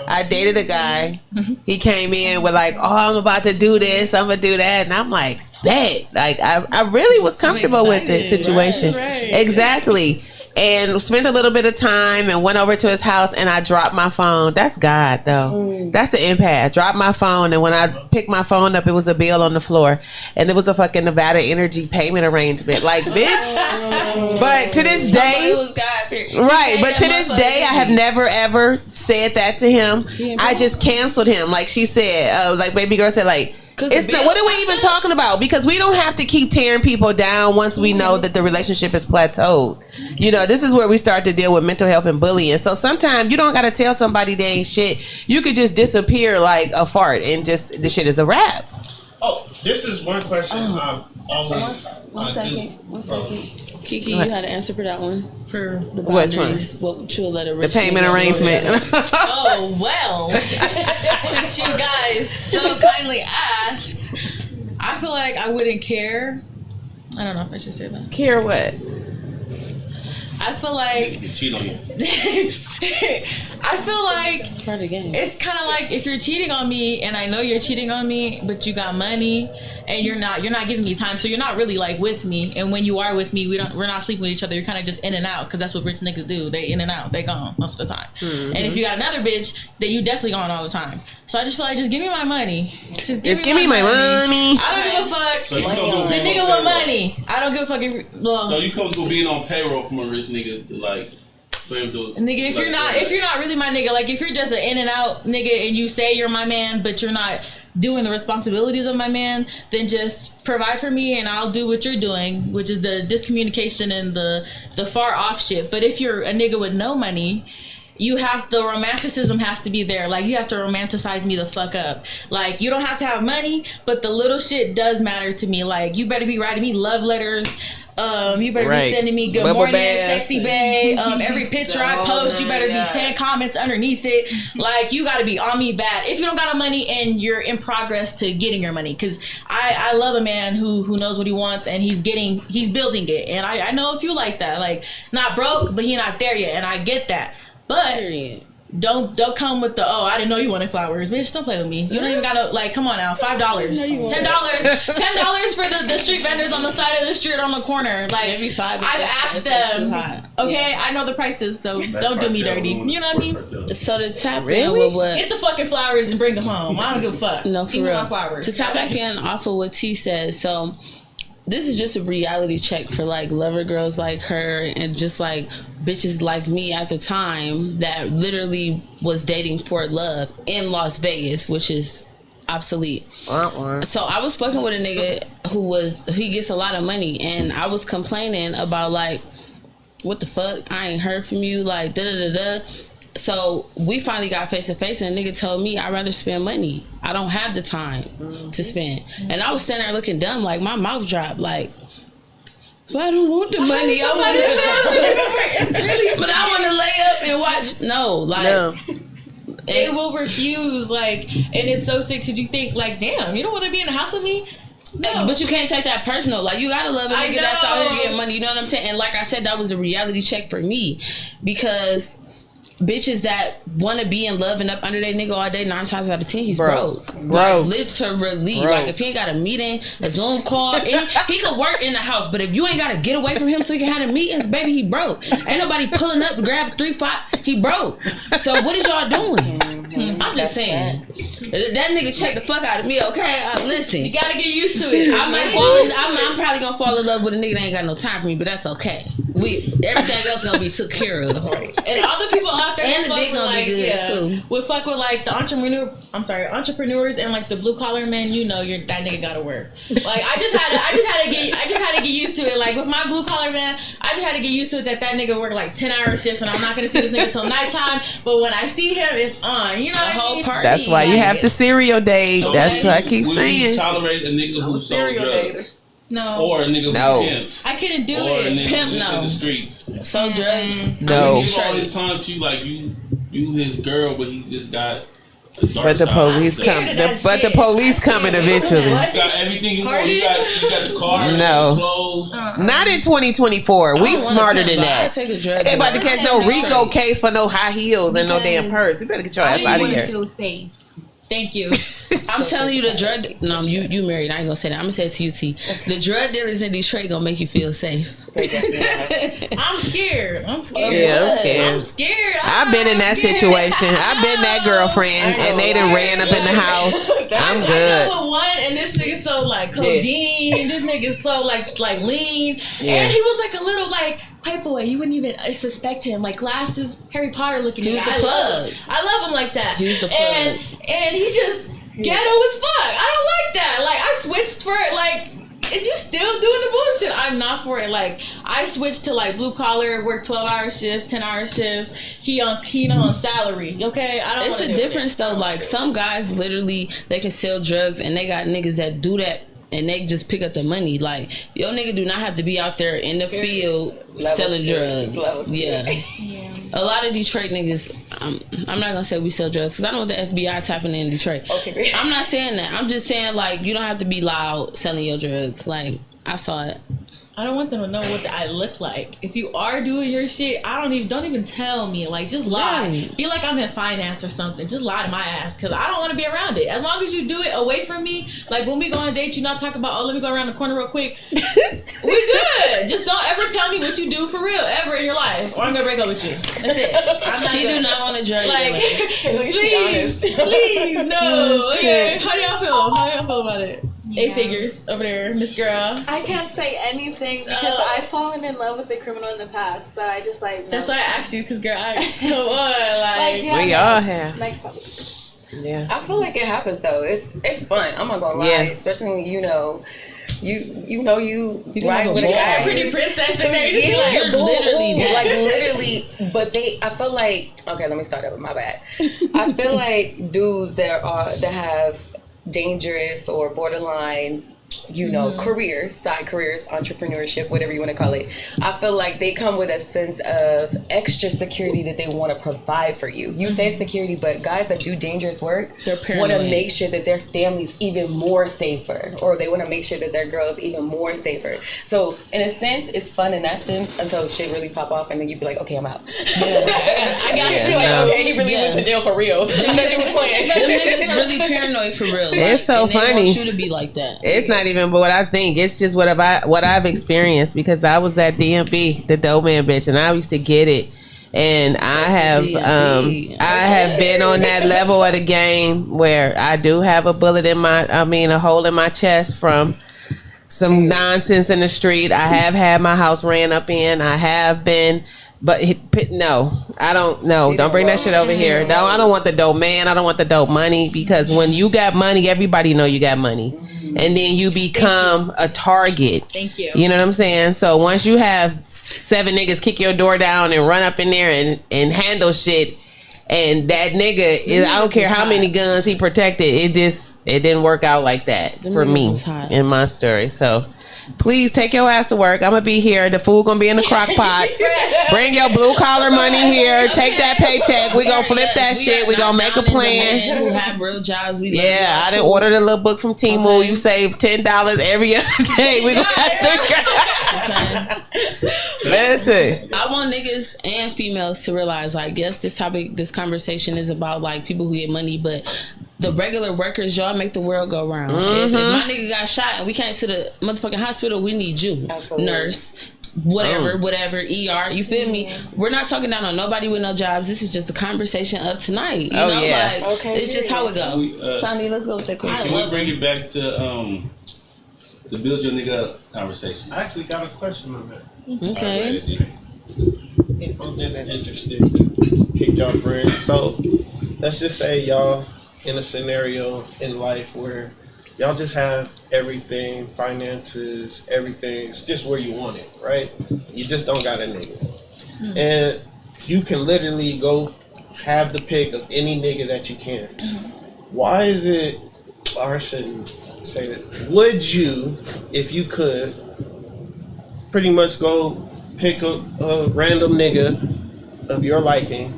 I dated a guy. He came in with like, oh, I'm about to do this, I'm gonna do that, and I'm like, that. Like I really was comfortable with this situation. Right. Exactly. And spent a little bit of time and went over to his house, and I dropped my phone. That's God, though. That's the empath. Dropped my phone, and when I picked my phone up, it was a bill on the floor, and it was a fucking Nevada Energy payment arrangement. Like, bitch. But to this day, it was God. Right. But to this day, I have never ever said that to him. I just canceled him, like she said. Like baby girl said, like. It's not, what are we even talking about? Because we don't have to keep tearing people down once we know that the relationship is plateaued. You know, this is where we start to deal with mental health and bullying. So sometimes you don't got to tell somebody they ain't shit. You could just disappear like a fart and just the shit is a wrap. Oh, this is one question I've always. One second. Kiki, you had to answer for that one. For the which boundaries. What would you let a rich the payment arrangement. Oh, well. Since you guys so kindly asked, I feel like I wouldn't care. I don't know if I should say that. Care what? I feel like cheat on you. I feel like it's part of the game. It's kind of like if you're cheating on me and I know you're cheating on me, but you got money and you're not giving me time, so you're not really like with me. And when you are with me, we're not sleeping with each other. You're kind of just in and out, because that's what rich niggas do. They in and out. They gone most of the time. Mm-hmm. And if you got another bitch, then you definitely gone all the time. So I just feel like, just give me my money. Just give me my money. I don't give a fuck. So the nigga with money. I don't give a fuck. So you comfortable being on payroll from a rich nigga to like. Nigga, if you're not really my nigga, like if you're just an in and out nigga and you say you're my man, but you're not doing the responsibilities of my man, then just provide for me and I'll do what you're doing, which is the discommunication and the far off shit. But if you're a nigga with no money, the romanticism has to be there. Like, you have to romanticize me the fuck up. Like, you don't have to have money, but the little shit does matter to me. Like, you better be writing me love letters. You better be sending me good morning, sexy bae. Every picture I post, you better be 10 comments underneath it. Like, you gotta be on me bad. If you don't got a money and you're in progress to getting your money, because I love a man who knows what he wants and he's building it. And I know if you like that, like, not broke, but he not there yet, and I get that. But don't come with the, oh, I didn't know you wanted flowers, bitch. Don't play with me. You don't even gotta, like, come on now, $5, $10 for the street vendors on the side of the street on the corner. Like, I've asked them. Okay, I know the prices, so don't do me dirty. You know what I mean? So to tap in with what, get the fucking flowers and bring them home. I don't give a fuck. No, for real. Flowers. To tap back in off of what T says, so this is just a reality check for like lover girls like her and just like bitches like me at the time that literally was dating for love in Las Vegas, which is obsolete. So I was fucking with a nigga he gets a lot of money, and I was complaining about like, what the fuck? I ain't heard from you, like da da da da. So we finally got face to face, and a nigga told me I'd rather spend money. I don't have the time to spend. And I was standing there looking dumb, like my mouth dropped, like, but I don't want the money. I want to, but I want to lay up and watch. No, like they will refuse, like, and it's so sick because you think like, damn, you don't want to be in the house with me. No. But you can't take that personal. Like, you gotta love a nigga that's out here getting money. You know what I'm saying? And like I said, that was a reality check for me, because bitches that want to be in love and up under their nigga all day, 9 times out of 10 he's broke. Like, literally. Like, if he ain't got a meeting, a Zoom call, he could work in the house, but if you ain't got to get away from him so he can have the meetings, baby, he broke. Ain't nobody pulling up to grab 3-5, he broke. So what is y'all doing? I'm just saying. That nigga check the fuck out of me, okay? Listen. You gotta get used to it. I'm probably gonna fall in love with a nigga that ain't got no time for me, but that's okay. everything else gonna be took care of. And all the people out there, And the dick gonna be good too. We fuck with like the entrepreneurs and like the blue collar men. You know, that nigga gotta work. Like I just had to get used to it. Like with my blue collar man, I just had to get used to it that nigga work like 10-hour shifts, and I'm not gonna see this nigga till nighttime. But when I see him, it's on. You know, the whole party. That's why you have to cereal date. So That's what I keep would saying. you tolerate a nigga who sold drugs? No. Or a nigga who pimped? I couldn't do or it. A nigga Pimp, who's no. in the streets. So drugs. No. He give all his time to you like you his girl, but he just got the dark But the side. police come. But the police coming eventually. You got everything you want. You got the car, No. the clothes. Not in 2024. We smarter than that. Ain't about to catch no RICO case for no high heels and no damn purse. You better get your ass out of here. Feel safe. Thank you. I'm telling you, the drug. No, you married. I ain't gonna say that. I'm gonna say it to you, T. The drug dealers in Detroit gonna make you feel safe. I'm scared. Yeah, I'm scared. I'm scared. I've been in that situation. I've been that girlfriend, and they done ran up in the house. I'm I good. know with one, and this nigga so like codeine. This nigga so like lean, and he was like a little like boy. You wouldn't even suspect him. Like glasses, Harry Potter looking. He was the plug. I love him like that. He was the plug. And he just ghetto as fuck. I don't like that. Like I switched for it. Like. And you still doing the bullshit. I'm not for it. Like I switched to like blue collar, work 12-hour shifts, 10-hour shifts. He on salary. Okay, I don't. It's a difference though. Like some guys literally they can sell drugs, and they got niggas that do that, and they just pick up the money. Like your nigga do not have to be out there in the field selling drugs. Yeah. A lot of Detroit niggas, I'm not gonna say we sell drugs because I don't want the FBI tapping in Detroit. Okay. I'm not saying that. I'm just saying like you don't have to be loud selling your drugs. Like I saw it. I don't want them to know what I look like. If you are doing your shit, don't even tell me. Like just lie. Right. Be like I'm in finance or something. Just lie to my ass because I don't want to be around it. As long as you do it away from me, like when we go on a date, you not talk about let me go around the corner real quick. We good. Just don't ever tell me what you do for real ever in your life, or I'm gonna break up with you. That's it. She do not want to drug like. Please, Please, no. Okay. How do y'all feel? How do y'all feel about it? 8 figures over there, Miss Girl. I can't say anything because I've fallen in love with a criminal in the past, so I just like. No. That's why I asked you, because girl, come on, like yeah, we all have. Next topic. Yeah. I feel like it happens though. It's fun. I'm not gonna lie, especially when you ride with a guy, pretty princess, and everything. Yeah, You're literally that. like literally. But I feel like let me start over. My bad. I feel like dudes that have dangerous or borderline, careers, side careers, entrepreneurship, whatever you want to call it. I feel like they come with a sense of extra security that they want to provide for you. You say security, but guys that do dangerous work want to make sure that their family's even more safer, or they want to make sure that their girl's even more safer. So in a sense, it's fun in that sense until shit really pop off, and then you be like, okay, I'm out. I got to be like, okay, he really went to jail for real. Them niggas really paranoid for real. Like, it's so funny. They want you to be like that. It's not even what I think. It's just what I've experienced, because I was at DMB, the dope man bitch, and I used to get it. And I have been on that level of the game where I do have a a hole in my chest from some nonsense in the street. I have had my house ran up in. I have been. But no, I don't know. Don't bring that shit over here. No, I don't want the dope man. I don't want the dope money, because when you got money, everybody know you got money. And then you become a target. Thank you. You know what I'm saying? So once you have 7 niggas kick your door down and run up in there and handle shit, and that nigga I don't care how many guns he protected, it didn't work out like that for me in my story. So please take your ass to work. I'm gonna be here. The food gonna be in the crock pot. Bring your blue collar money here. Take that paycheck. We gonna flip that shit. We gonna make a plan. Who have real jobs? I done ordered a little book from Temu. You save $10 every other day. We gonna have to. Listen. I want niggas and females to realize, like, yes, this conversation is about like people who get money, but the regular workers, y'all make the world go round. If my nigga got shot and we came to the motherfucking hospital, we need you. Absolutely. Nurse, whatever, ER, you feel me? We're not talking down on nobody with no jobs. This is just the conversation of tonight. You know? Like, it's just how it goes. Sonny, let's go with that question. Can we bring it back to the build your nigga up conversation? I actually got a question on that. Okay. I'm just interested to pick y'all brain. So let's just say y'all in a scenario in life where y'all just have everything, finances, everything's just where you want it, right? You just don't got a nigga. And you can literally go have the pick of any nigga that you can. Why is it, or I shouldn't say that, would you, if you could, pretty much go pick a random nigga of your liking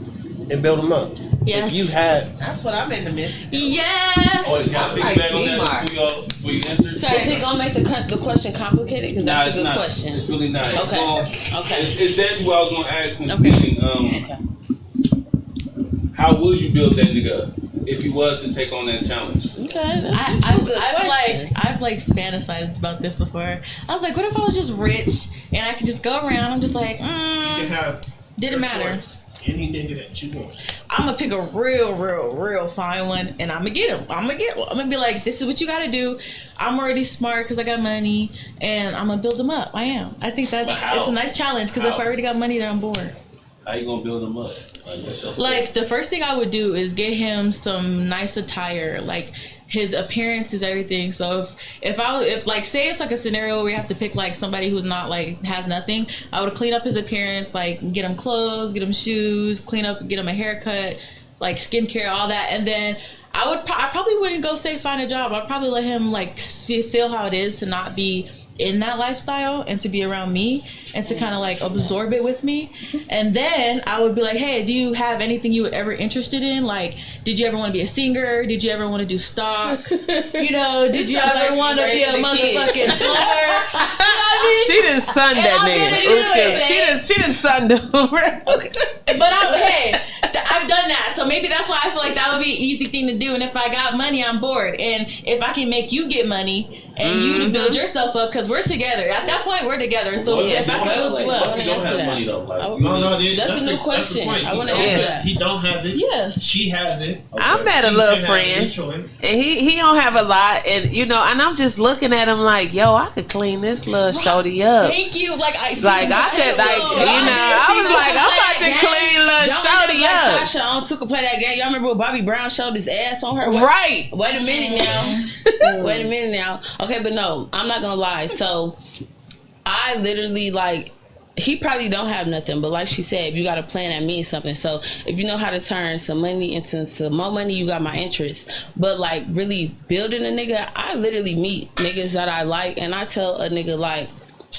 and build him up? Yes. If you had... That's what I'm in the midst of. Yes. Oh, can I piggyback on that before you answer? So is it gonna make the question complicated? Because that's a good question. It's really not. Okay. Well, Okay. It's actually what I was gonna ask in the Okay. beginning. How would you build that nigga up if you was to take on that challenge? Okay. I've fantasized about this before. I was like, what if I was just rich and I could just go around? I'm just like, You can have... didn't matter. choice. Any nigga that you want. I'm gonna pick a real fine one, and I'm gonna get him. I'm gonna be like, this is what you gotta do. I'm already smart because I got money, and I'm gonna build him up. I am. I think it's a nice challenge because if I already got money, then I'm bored. How you gonna build him up? Like the first thing I would do is get him some nice attire. Like his appearance is everything. So if like say it's like a scenario where you have to pick like somebody who's not like has nothing, I would clean up his appearance, like get him clothes, get him shoes, get him a haircut, like skincare, all that, and then I probably wouldn't go say find a job. I'd probably let him like feel how it is to not be in that lifestyle and to be around me and to kind of like absorb it with me. And then I would be like, hey, do you have anything you were ever interested in? Like, did you ever want to be a singer? Did you ever want to do stocks? You know, did you ever want to be a motherfucking plumber? She done sunned that nigga. She done sunned him. Okay. But I've done that, so maybe that's why I feel like that would be an easy thing to do. And if I got money, I'm bored. And if I can make you get money and you to build yourself up, because we're together. At that point, we're together. So if I can build you up, I want to answer that. That's a new question. I want to answer that. He don't have it. Yes. She has it. I met a little friend, and he don't have a lot, and and I'm just looking at him like, yo, I could clean this little shorty up. Thank you. I was like, I'm about to clean little shorty up. Tasha on Tuka play that game. Y'all remember when Bobby Brown showed his ass on her? Right. Wait a minute now. Okay, but no, I'm not gonna lie. So I literally he probably don't have nothing, but like she said, you got a plan that means something. So if you know how to turn some money into some more money, you got my interest. But like really building a nigga, I literally meet niggas that I like, and I tell a nigga like,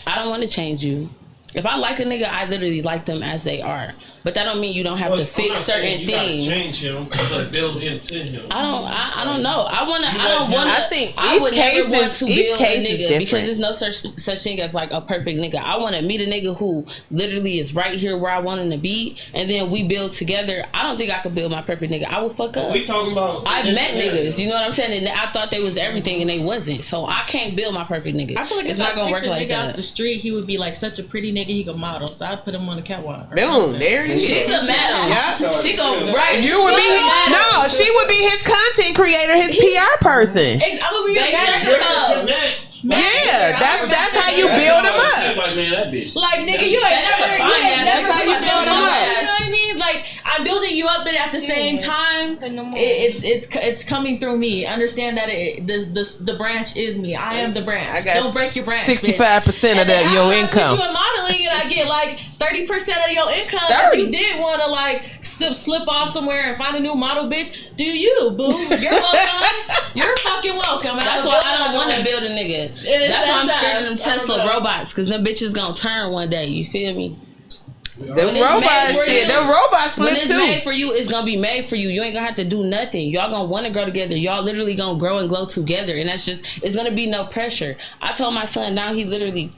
I don't want to change you. If I like a nigga, I literally like them as they are. But that don't mean you don't have to fix certain things. Change him, but build into him. I don't know. I think each case is different. Because there's no such thing as like a perfect nigga. I want to meet a nigga who literally is right here where I want him to be, and then we build together. I don't think I could build my perfect nigga. I would fuck up. We talking about? I've met niggas, you know what I'm saying, and I thought they was everything, and they wasn't. So I can't build my perfect nigga. I feel like it's not gonna work like that. Off the street, he would be like such a pretty nigga. He could model, so I'd put him on the catwalk. Boom, there it is. She's a madam. Yeah. She go right. You would be she would be his content creator, his PR person. I would be that's how you build him up. Like, man, that bitch. Like, nigga, you ain't never. That's how you build him up. You know what I mean? Like, I'm building you up, but at the same time, it's coming through me. Understand that the branch is me. I am the branch. Don't break your branch. 65% of that your income. I put you in modeling, and I get like 30% of your income. 30. If you did want to like slip off somewhere and find a new model, bitch, do you, boo? You're welcome. You're fucking welcome. And that's why I don't want to build a nigga. That's why I'm scared of them Tesla robots, because them bitches gonna turn one day. You feel me? Them robots flip too. When it's made for you, it's gonna be made for you. You ain't gonna have to do nothing. Y'all gonna want to grow together. Y'all literally gonna grow and glow together, and it's gonna be no pressure. I told my son now he literally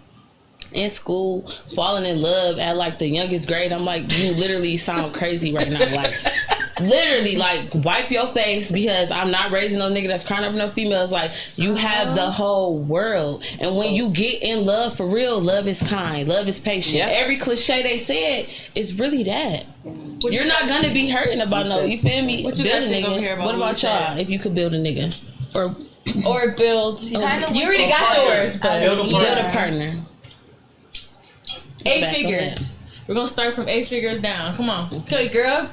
in school falling in love at like the youngest grade. I'm like, you literally sound crazy right now. Like literally, like wipe your face, because I'm not raising no nigga that's crying over no females. Like you have the whole world, and when you get in love for real, love is kind, love is patient. Yep. Every cliche they said is really that. You're not gonna be hurting about no. You feel me? What you build a guys nigga. What about y'all? If you could build a nigga or build, you already got yours, but you build a partner. 8 Back figures. We're gonna start from 8 figures down. Come on, okay, girl.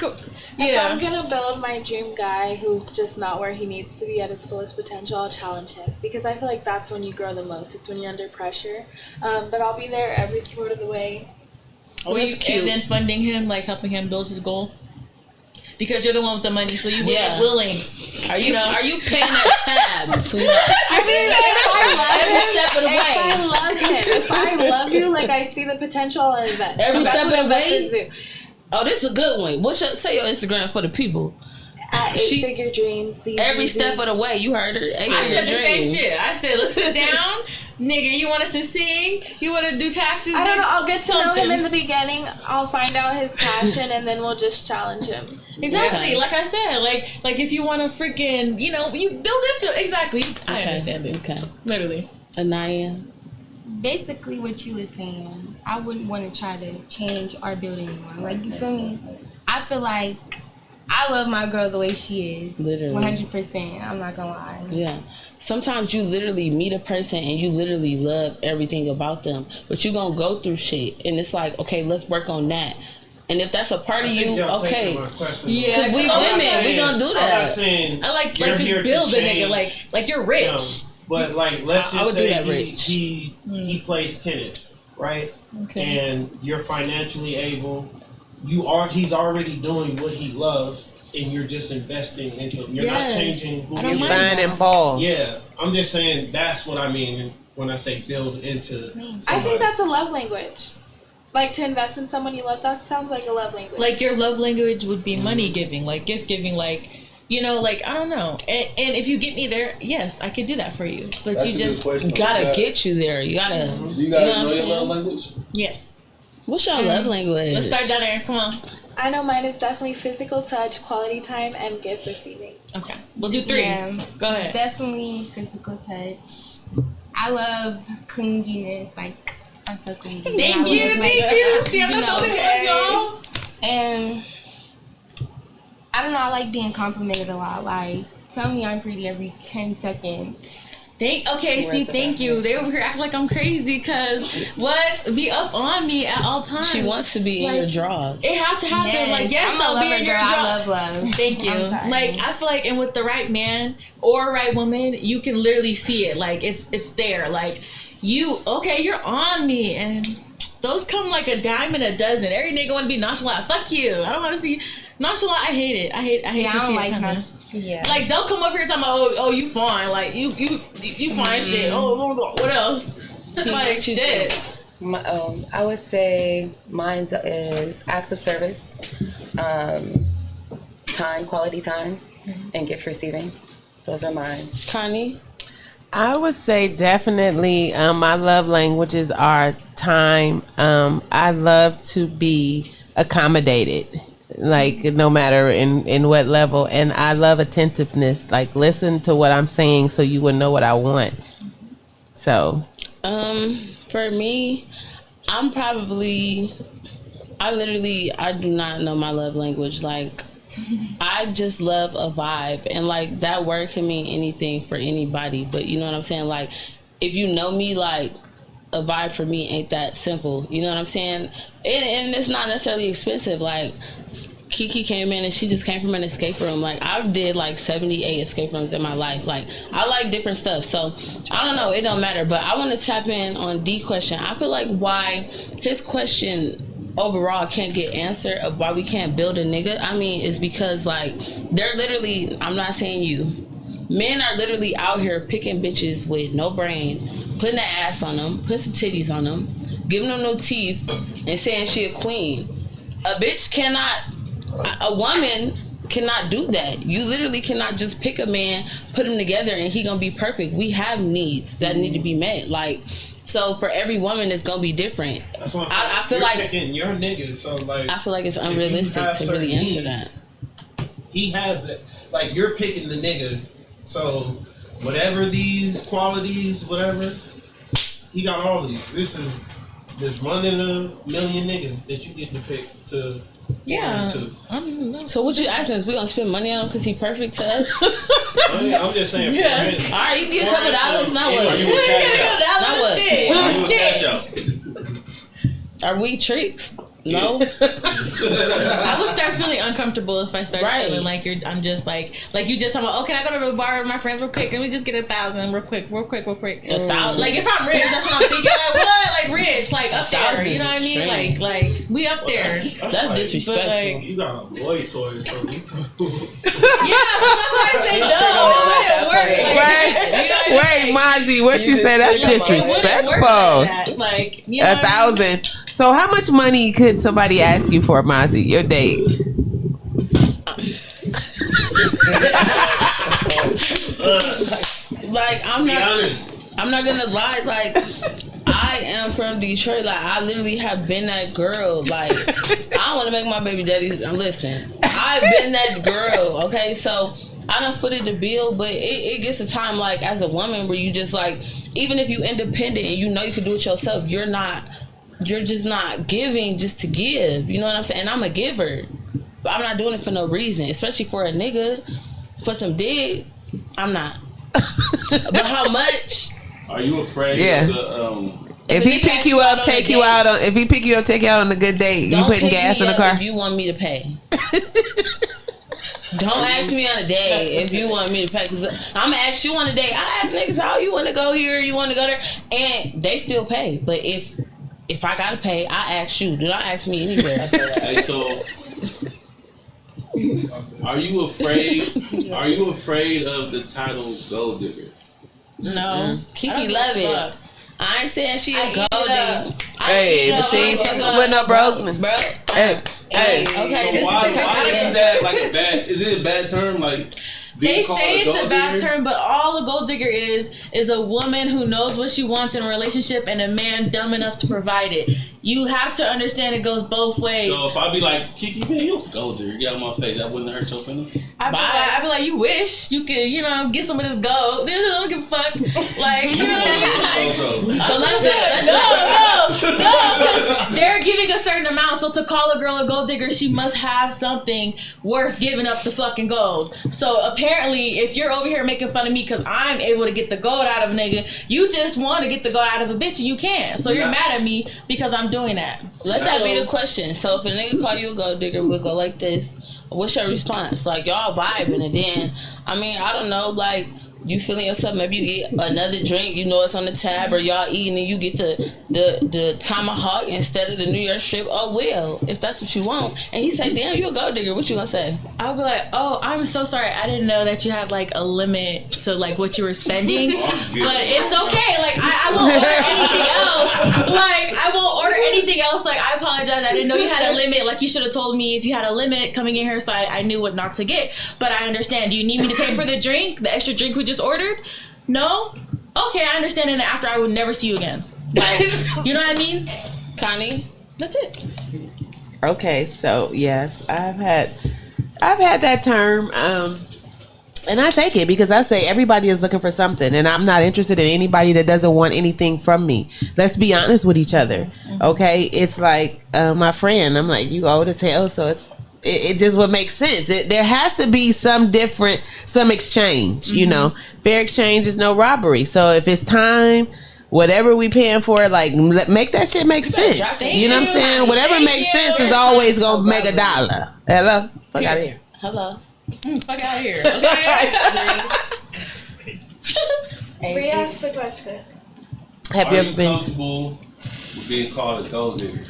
If I'm gonna build my dream guy who's just not where he needs to be at his fullest potential, I'll challenge him because I feel like that's when you grow the most. It's when you're under pressure. But I'll be there every support of the way. Oh, that's cute. And then funding him, like helping him build his goal. Because you're the one with the money, so you will Yeah. be willing. Are you paying that tab, sweetheart? I mean, if I love Every him, step of the way. if I love him, if I love you, like I see the potential, I'll invest. Every That's step what of the way? investors do. Oh, this is a good one. Say your Instagram for the people. At 8-figure dreams. Every step of the way. You heard her. I said the same shit. I said, let's sit down. Nigga, you wanted to sing? You want to do taxes? I don't know. bitch? I'll get to know Something. him in the beginning. I'll find out his passion, and then we'll just challenge him. Exactly. Like I said, like if you want to freaking, you build into it. Exactly. I understand it. Okay. Literally. Anaya. Basically, what you were saying, I wouldn't want to try to change or build anyone. Like, you feel me? I feel like I love my girl the way she is. Literally. 100%. I'm not gonna lie. Yeah. Sometimes you literally meet a person and you literally love everything about them, but you're going to go through shit. And it's like, okay, let's work on that. And if that's a part of you, okay. Yeah, because we women, we going to do that. I'm not saying I like you're just here to build a nigga. change, Like you're rich. but like, let's I just would do that say rich. he plays tennis, right? Okay. And you're financially able. He's already doing what he loves, and you're just investing into. You're not changing who I he don't is. mind that. Finding balls. Yeah, I'm just saying that's what I mean when I say build into. I somebody. think that's a love language. Like to invest in someone you love. That sounds like a love language. Like your love language would be money giving, like gift giving, like like I don't know. And if you get me there, yes, I could do that for you. But That's you a good just question. Gotta get you there. You gotta. You gotta know what know I'm your love saying? language. yes. What's your love language? Let's start down there. Come on. I know mine is definitely physical touch, quality time, and gift receiving. Okay, we'll do 3. Yeah. Go ahead. Definitely physical touch. I love clinginess. Like, I'm so clingy. Thank you. See, I'm not the only one, y'all. And I don't know, I like being complimented a lot. Like, tell me I'm pretty every 10 seconds. Thank you. They over here act like I'm crazy because be up on me at all times. She wants to be in your drawers. It has to happen. I'm a Be lover in your girl. drawers. I love. Thank you. I'm sorry. Like I feel like, and with the right man or right woman, you can literally see it. Like it's there. Like you're on me, and those come like a dime in a dozen. Every nigga want to be nonchalant. Fuck you. I don't want to see nonchalant. I hate it. I hate to see it coming. Yeah. Like don't come over here talking about oh you fine. Like you fine shit. Oh what else? Like shit. I would say mine is acts of service, time, quality time, and gift receiving. Those are mine. Connie? I would say definitely my love languages are time. I love to be accommodated, like no matter in what level. And I love attentiveness, like listen to what I'm saying so you would know what I want. So for me, I do not know my love language. Like I just love a vibe, and like that word can mean anything for anybody, but you know what I'm saying? Like if you know me, like a vibe for me ain't that simple, you know what I'm saying? And it's not necessarily expensive. Like Kiki came in and she just came from an escape room. Like I did like 78 escape rooms in my life. Like I like different stuff, so I don't know, it don't matter. But I want to tap in on D question. I feel like why his question overall can't get answered of why we can't build a nigga, I mean, is because like they're literally, I'm not saying you, men are literally out here picking bitches with no brain, putting an ass on them, putting some titties on them, giving them no teeth, and saying she a queen. A bitch cannot, a woman cannot do that. You literally cannot just pick a man, put him together, and he gonna be perfect. We have needs that need to be met. Like, so for every woman, it's gonna be different. That's what I'm saying. I feel you're like picking your niggas, so like I feel like it's unrealistic to really answer that. He has that. Like you're picking the nigga, so whatever these qualities, whatever, he got all these. There's 1 in a million niggas that you get to pick to. Yeah. I don't even know. So what you asking is we gonna spend money on him because he perfect to us? I'm just saying. Yeah. For All right, you can get a couple dollars. Now what? You would cash out. Are you a cash out? Are we tricks? No. I would start feeling uncomfortable if I start feeling like I'm just like you just talking about, oh, can I go to the bar with my friends real quick? Can we just get 1,000 real quick? 1,000. Like if I'm rich, that's what I'm thinking. Like what? Like rich, like up there. You know what I mean? Like we up there. That's disrespectful. Like, you got a boy toy, so you yeah, so that's why I say no. It wouldn't work. Wait, Mozzie, what you say? That's disrespectful. Like, you know 1,000. So how much money could somebody ask you for, Mozzie? Your date? Like I'm not gonna lie. Like I am from Detroit. Like I literally have been that girl. Like I don't want to make my baby daddies listen. I've been that girl. Okay, so I done footed the bill, but it gets a time like as a woman where you just like, even if you independent and you know you can do it yourself, you're just not giving just to give. You know what I'm saying? And I'm a giver, but I'm not doing it for no reason, especially for a nigga. For some dick, I'm not. But how much? Are you afraid of the if he pick you up, take you out on a good date, you putting gas in the car? If you want me to pay. Don't ask me on a date if you want me to pay, because I'm gonna ask you on a date. I ask niggas how you want to go here, you want to go there, and they still pay. But if I gotta pay, I ask you. Do not ask me anywhere. Hey, so are you afraid of the title gold digger? No. Kiki love it. I ain't saying she a gold digger. Hey, but she ain't fucking with no broke. Bro. Hey. Okay, So this why is the country. is that like a bad? Is it a bad term? Like they say it's a bad term, but all a gold digger is a woman who knows what she wants in a relationship and a man dumb enough to provide it. You have to understand it goes both ways. So if I be like, Kiki, man, you a gold digger, get out of my face, that wouldn't hurt your feelings? I'd be like, you wish you could, get some of this gold. I don't give a fuck. Like, you know what I mean? So let's no, because they're giving a certain amount. So to call a girl a gold digger, she must have something worth giving up the fucking gold. So apparently, if you're over here making fun of me because I'm able to get the gold out of a nigga, you just want to get the gold out of a bitch and you can't. So you're mad at me because I'm doing that. Let that be the question. So if a nigga call you a gold digger, we'll go like this. What's your response? Like, y'all vibing, and then, I don't know, like, you feeling yourself, maybe you get another drink, it's on the tab, or y'all eating and you get the tomahawk instead of the New York strip. Oh, well, if that's what you want. And he say, damn, you a gold digger. What you gonna say? I'll be like, oh, I'm so sorry. I didn't know that you had, like, a limit to, like, what you were spending. But it's okay. Like, I won't order anything else. Like, I won't order anything else. Like, I apologize. I didn't know you had a limit. Like, you should have told me if you had a limit coming in here, so I knew what not to get. But I understand. Do you need me to pay for the drink? The extra drink we just ordered? No? Okay, I understand. And after, I would never see you again. Like, you know what I mean? Connie? That's it. Okay, so yes, I've had that term, and I take it because I say everybody is looking for something, and I'm not interested in anybody that doesn't want anything from me. Let's be honest with each other, okay? It's like my friend. I'm like, you old as hell, so it just would make sense. There has to be some exchange, Fair exchange is no robbery. So if it's time, whatever we paying for, like, make that shit make sense. You know what I'm saying? Whatever makes sense is always gonna make $1. Hello? Fuck out of here. Hello. Fuck out of here. Okay. Re-ask the question. Have you ever been comfortable with being called a gold digger?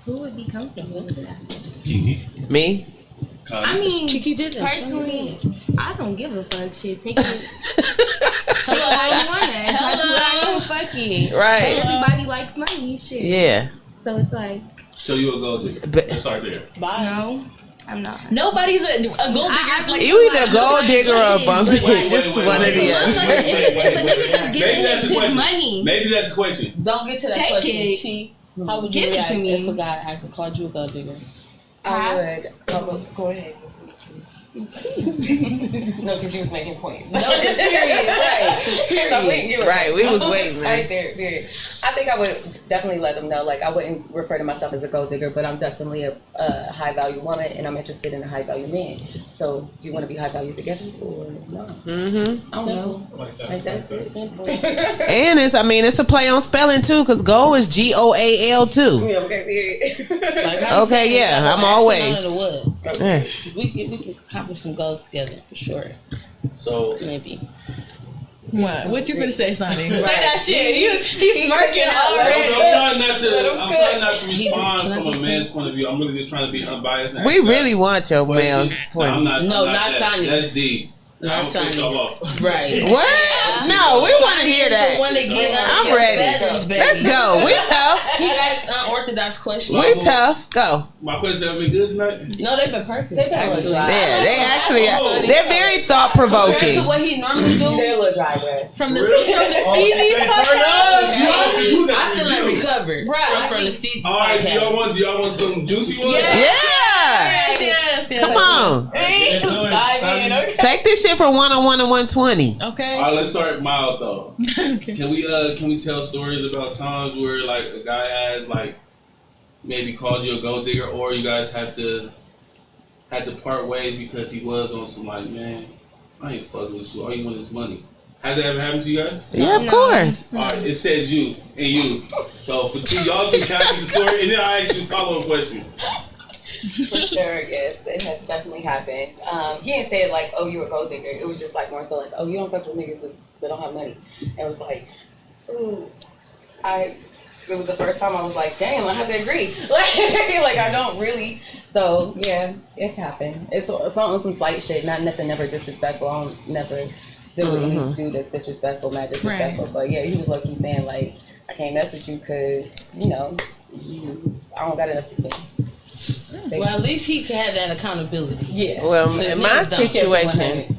Who would be comfortable with that? Kiki. me? Connie. I mean, Kiki did it. personally, I don't give a fuck. Shit, take it. Take it how you want it. That's what I know. Fuck it. Right. Everybody likes money. Shit. Yeah. So it's like, So you a gold digger? But- Let's start there. Bye. no, I'm not. Nobody's a gold digger. Like, You either a gold digger or a bum bitch. Wait, Just wait, one wait, or the wait, other. wait, wait, wait, If a wait, nigga wait, just wait. giving Maybe that's his the question. money, Maybe that's the question. Don't get to that Take question. it. T, how would you Give it react to me. if a guy called you a gold digger? I would. Go ahead. No, because you was making points. No, just period. Right. Just period. Right, we was waiting, man. Right there, period. I think I would definitely let them know. Like, I wouldn't refer to myself as a gold digger, but I'm definitely a high value woman, and I'm interested in a high value man. So, do you want to be high value together or no? Mm-hmm. I don't know. Like that's it. And it's a play on spelling too, because goal is GOAL too. Yeah, okay, period. Okay, yeah, I'm always. We can accomplish some goals together for sure. So maybe. What you finna say, Sonny? Say Right. that shit. He's smirking already. I'm trying not to respond from a man's point of view. I'm really just trying to be unbiased. We really want your male point. I'm not Sonny. That's deep. Not Sonny. Right. What? No, we want to hear that. I'm ready. Let's go. We tough. He asked unorthodox questions. We tough. Go. My questions have been good tonight. No, they've been perfect. They've been actually. Yeah, they're very thought provoking. Compared to what he normally do. They're a little dry, bro. From the Steezy podcast. I still ain't recovered. Right. From the Steezy All right, do podcast. y'all want some juicy ones? Yeah. Come on. Take this shit from 101 to 120. Okay. All right, let's start mild though. Okay. Can we tell stories about times where like a guy has like maybe called you a gold digger, or you guys had to part ways because he was on some like, man, I ain't fucking with you. All you want is money. Has that ever happened to you guys? Yeah, of course. All right, it says you and you. So for y'all two, can I get the story, and then I'll ask you a follow-up question. For sure, yes, it has definitely happened. He didn't say it like, "Oh, you a gold digger." It was just like more so like, "Oh, you don't fuck with niggas that don't have money." And it was like, ooh, it was the first time I was like, "Damn, I have to agree." Like I don't really. So yeah, it's happened. It's on some slight shit, not nothing, never disrespectful. I don't never do any dude that's disrespectful, not disrespectful. Right. But yeah, he was low key saying like, "I can't mess with you because I don't got enough to spend." Well, at least he had that accountability. Yeah. Well, in my situation,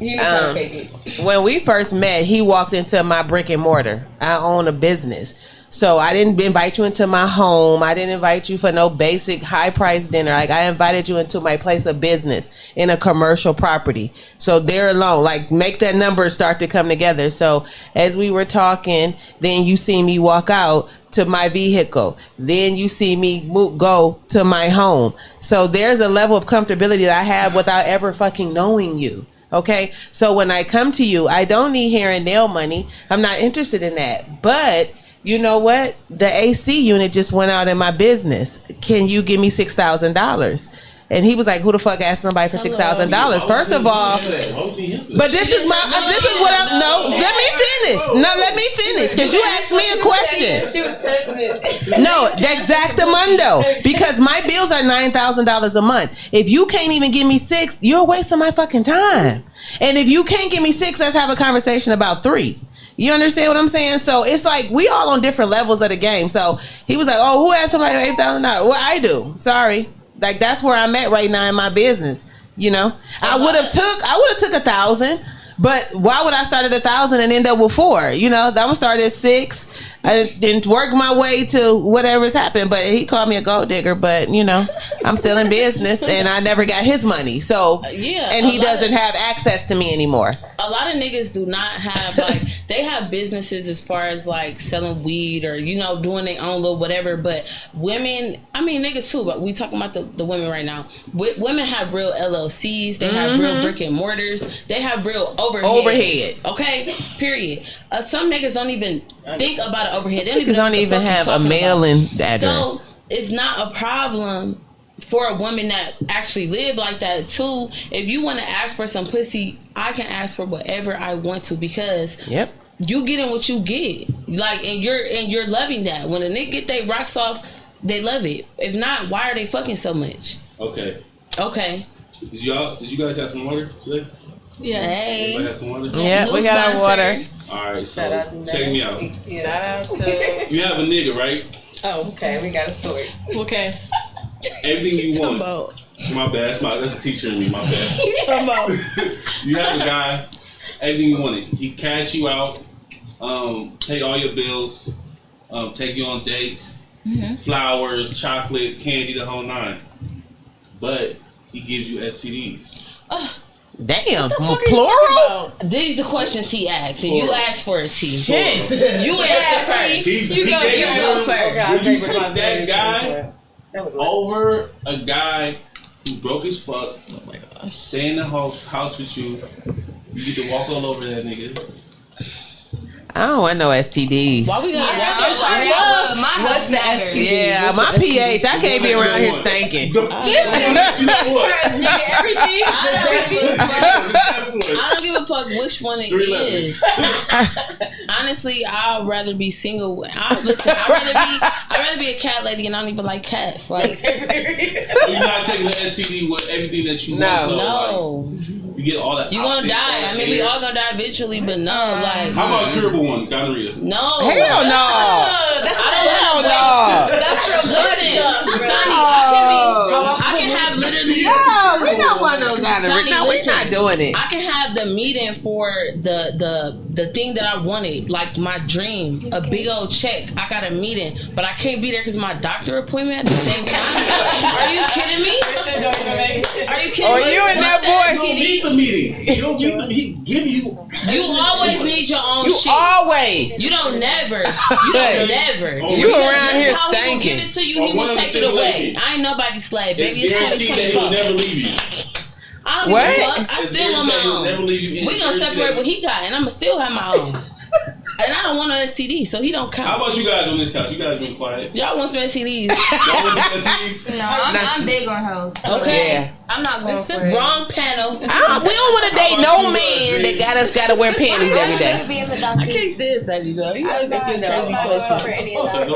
when we first met, he walked into my brick and mortar. I own a business. So I didn't invite you into my home. I didn't invite you for no basic high price dinner. Like I invited you into my place of business in a commercial property. So there alone, like make that number start to come together. So as we were talking, then you see me walk out to my vehicle. Then you see me go to my home. So there's a level of comfortability that I have without ever fucking knowing you. Okay. So when I come to you, I don't need hair and nail money. I'm not interested in that. But you know what? The AC unit just went out in my business. Can you give me $6,000? And he was like, "Who the fuck asked somebody for $6,000?" First of all, but this is what I'm. No, let me finish. No, let me finish because you asked me a question. She was testing it. No, exactamundo. Because my bills are $9,000 a month. If you can't even give me $6,000, you're wasting my fucking time. And if you can't give me $6,000, let's have a conversation about $3,000. You understand what I'm saying? So it's like we all on different levels of the game. So he was like, "Oh, who asked somebody $8,000?" Well, I do. Sorry. Like that's where I'm at right now in my business. You know, I would have took 1,000, but why would I start at 1,000 and end up with 4? You know, that one started at 6. I didn't work my way to whatever's happened, but he called me a gold digger. But you know, I'm still in business, and I never got his money. So yeah, and he doesn't have access to me anymore. A lot of niggas do not have like they have businesses as far as like selling weed or doing their own little whatever. But women, I mean niggas too. But we talking about the women right now. Women have real LLCs. They have real brick and mortars. They have real overhead. Okay, period. Some niggas don't even think about an overhead. They don't even have a mailing address. So it's not a problem for a woman that actually live like that too. If you want to ask for some pussy, I can ask for whatever I want to because you getting what you get. Like, and you're loving that. When a nigga get their rocks off, they love it. If not, why are they fucking so much? Okay. Did you guys have some water today? Yeah. Hey. Everybody have some water? Yeah, we got our water. All right, so check me out. Shout out to you have a nigga, right? Oh, okay. We got a story. Okay. Everything you want. My bad. That's a teacher in me. My bad. You have a guy. Everything you wanted. He cash you out. Pay all your bills. Take you on dates. Flowers, chocolate, candy, the whole 9. But he gives you STDs. Damn, What the plural? These the questions he asked, and you asked for it, T. Shit. You answer first. You go first. Would you take that guy over a guy who broke as fuck, stay in the house with you, you get to walk all over that nigga? I don't want no STDs. Why we gotta What's the STD? Yeah, my pH. I can't be around here stinking. You know what? Everything. I don't give a fuck which one it is. Honestly, I'd rather be single. I'd rather be a cat lady, and I don't even like cats. Like, You're not taking the STD with everything that you want. no. You get all that. You gonna die. I mean, we all gonna die eventually, but no, like. How about a curable one, gonorrhea? No. Hell no. That's Hell no. That's from Sonny, I can have literally. No, we don't want no gonorrhea. Sonny, No, we're listen, not doing it. I can have the meeting for the thing that I wanted, like my dream, a big old check. I got a meeting, but I can't be there because my doctor appointment at the same time. Are you kidding me? Are you kidding me? Or you and that boy. You don't need the meeting. You don't need he give you. You always need your own shit. Always. You don't never. You don't never. You Because around just here how he stinking. will give it to you, he will take it away. I ain't nobody's slave, baby. It's guaranteed that he will 2020. never leave you. I don't give a fuck. I It's still want guaranteed that my he'll never own. leave you. We gonna separate what he got, and I'ma still have my own. And I don't want no STD, so he don't count. How about you guys on this couch? You guys been quiet. Y'all want some STDs? Y'all want some STDs? No, I'm big on hoes. Okay. Yeah. I'm not going for it. Wrong panel. We don't want to date no man that got to wear panties every day. Be in the I doctor. can't stand Sonny though. He always got these crazy questions.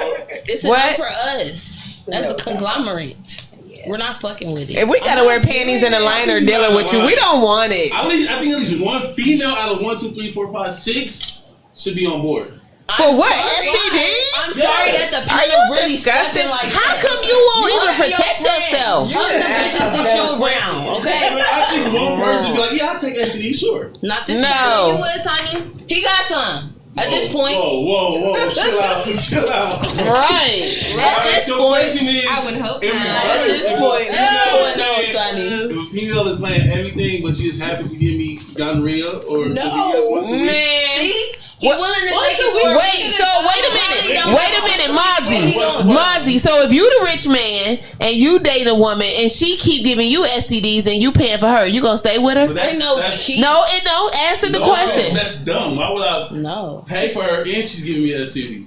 It's What? enough for us as a conglomerate. We're not fucking with it. If we got to wear panties in a liner dealing with you, we don't want it. I think at least one female out of 1, 2, 3, 4, 5, 6 should be on board. For what? I'm STDs? sorry that the Are you panel really disgusting? stepping like How that. come you won't even protect yourself? Fuck the bitches that you around, okay? I think one person be like, yeah, I'll take STD, sure. Not this No. You would, Sonny? He got some. At this point. Whoa, chill out, chill out. Right. At this So point. question is, I would hope if- not. At this point. What's going on, Sonny? If a female is playing everything, but she just happens to give me gonorrhea, or No. Man. See? He willing to take it. Wait, so wait a minute, Mozzie. So if you the rich man and you date a woman and she keep giving you STDs and you paying for her, you gonna stay with her? But that's- No, that's- he. No, answer the question. That's dumb. Why would I No. pay for her and she's giving me STD?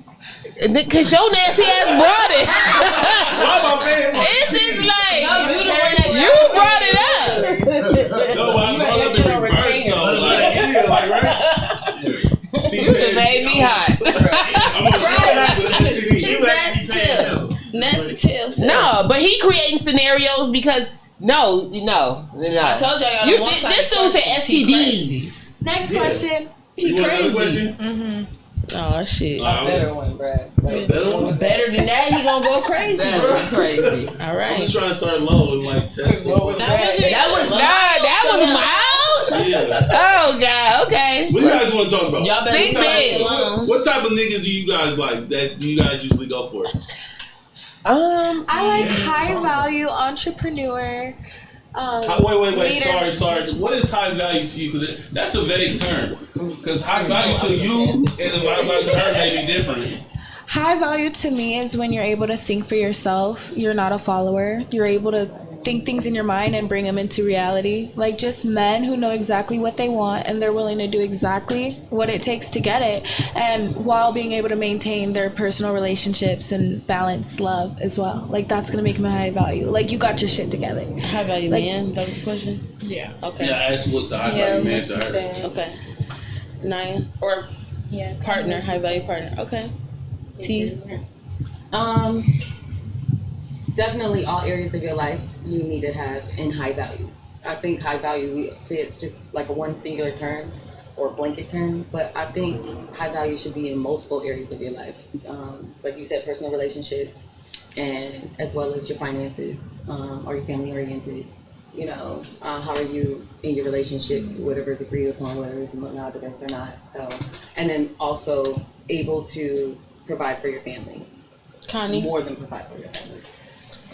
Cause your nasty ass brought it. Why am I paying for It's just like You the one that you brought it up. No, but I brought up in reverse though. Like, yeah, like, right? See, You just made me hot. I'm gonna say that with STD. She's nasty too. No, but he creating scenarios because no. I told y'all You, the one-sided this dude said questions. He crazy. STDs. Next question. You want another crazy. question? Oh shit. Better one, Brad. A better one? Better than that, he gonna go crazy. That is crazy. All I'm right. just trying to start low and like test it. That was mild. Yeah. Oh God. Okay. What do you guys want to talk about? Y'all better Big leave big. me alone. What type of niggas do you guys like that you guys usually go for? I like high value entrepreneur. Wait. leader. Sorry. What is high value to you? Because that's a vague term. Because high value to you and high value to her may be different. High value to me is when you're able to think for yourself. You're not a follower. You're able to think things in your mind and bring them into reality. Like just men who know exactly what they want and they're willing to do exactly what it takes to get it. And while being able to maintain their personal relationships and balance love as well. Like that's going to make them a high value. Like you got your shit together. High value Like- man. That was the question. Yeah. Okay. Yeah, I asked what's the high value man to her. Okay. Naya or partner, high value partner. Okay. T. Definitely all areas of your life you need to have in high value. I think high value, we say it's just like a one singular term or blanket term, but I think high value should be in multiple areas of your life. Like you said, personal relationships and as well as your finances. Are you family oriented? You know, how are you in your relationship, whatever is agreed upon, whether it's monogamous or not. So, and then also able to provide for your family. Connie. More than provide for your family.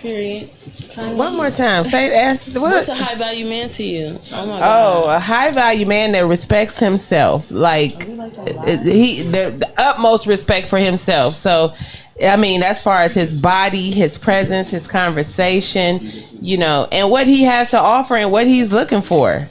Period. One more time. Ask what? What's a high value man to you? Oh my Oh, god. a high value man that respects himself, like the utmost respect for himself. So, I mean, as far as his body, his presence, his conversation, you know, and what he has to offer and what he's looking for.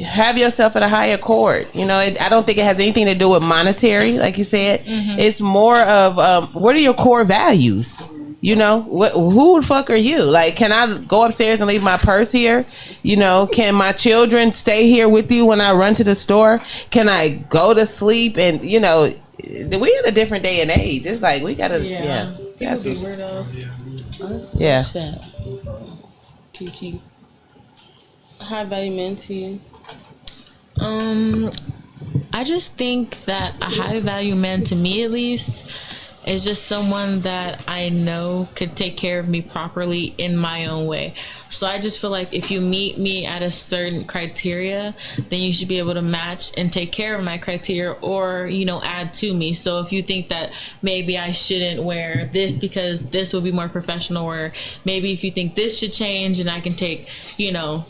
Have yourself at a higher chord. You know, I don't think it has anything to do with monetary, like you said. It's more of what are your core values? You know, who the fuck are you? Like, can I go upstairs and leave my purse here? You know, can my children stay here with you when I run to the store? Can I go to sleep? And, you know, we in a different day and age. It's like, we gotta, Yeah. People be weirdos. Yeah. Kiki. High value man to you? I just think that a high value man, to me at least, is just someone that I know could take care of me properly in my own way. So I just feel like if you meet me at a certain criteria, then you should be able to match and take care of my criteria, or, you know, add to me. So if you think that maybe I shouldn't wear this because this would be more professional, or maybe if you think this should change and I can take, you know,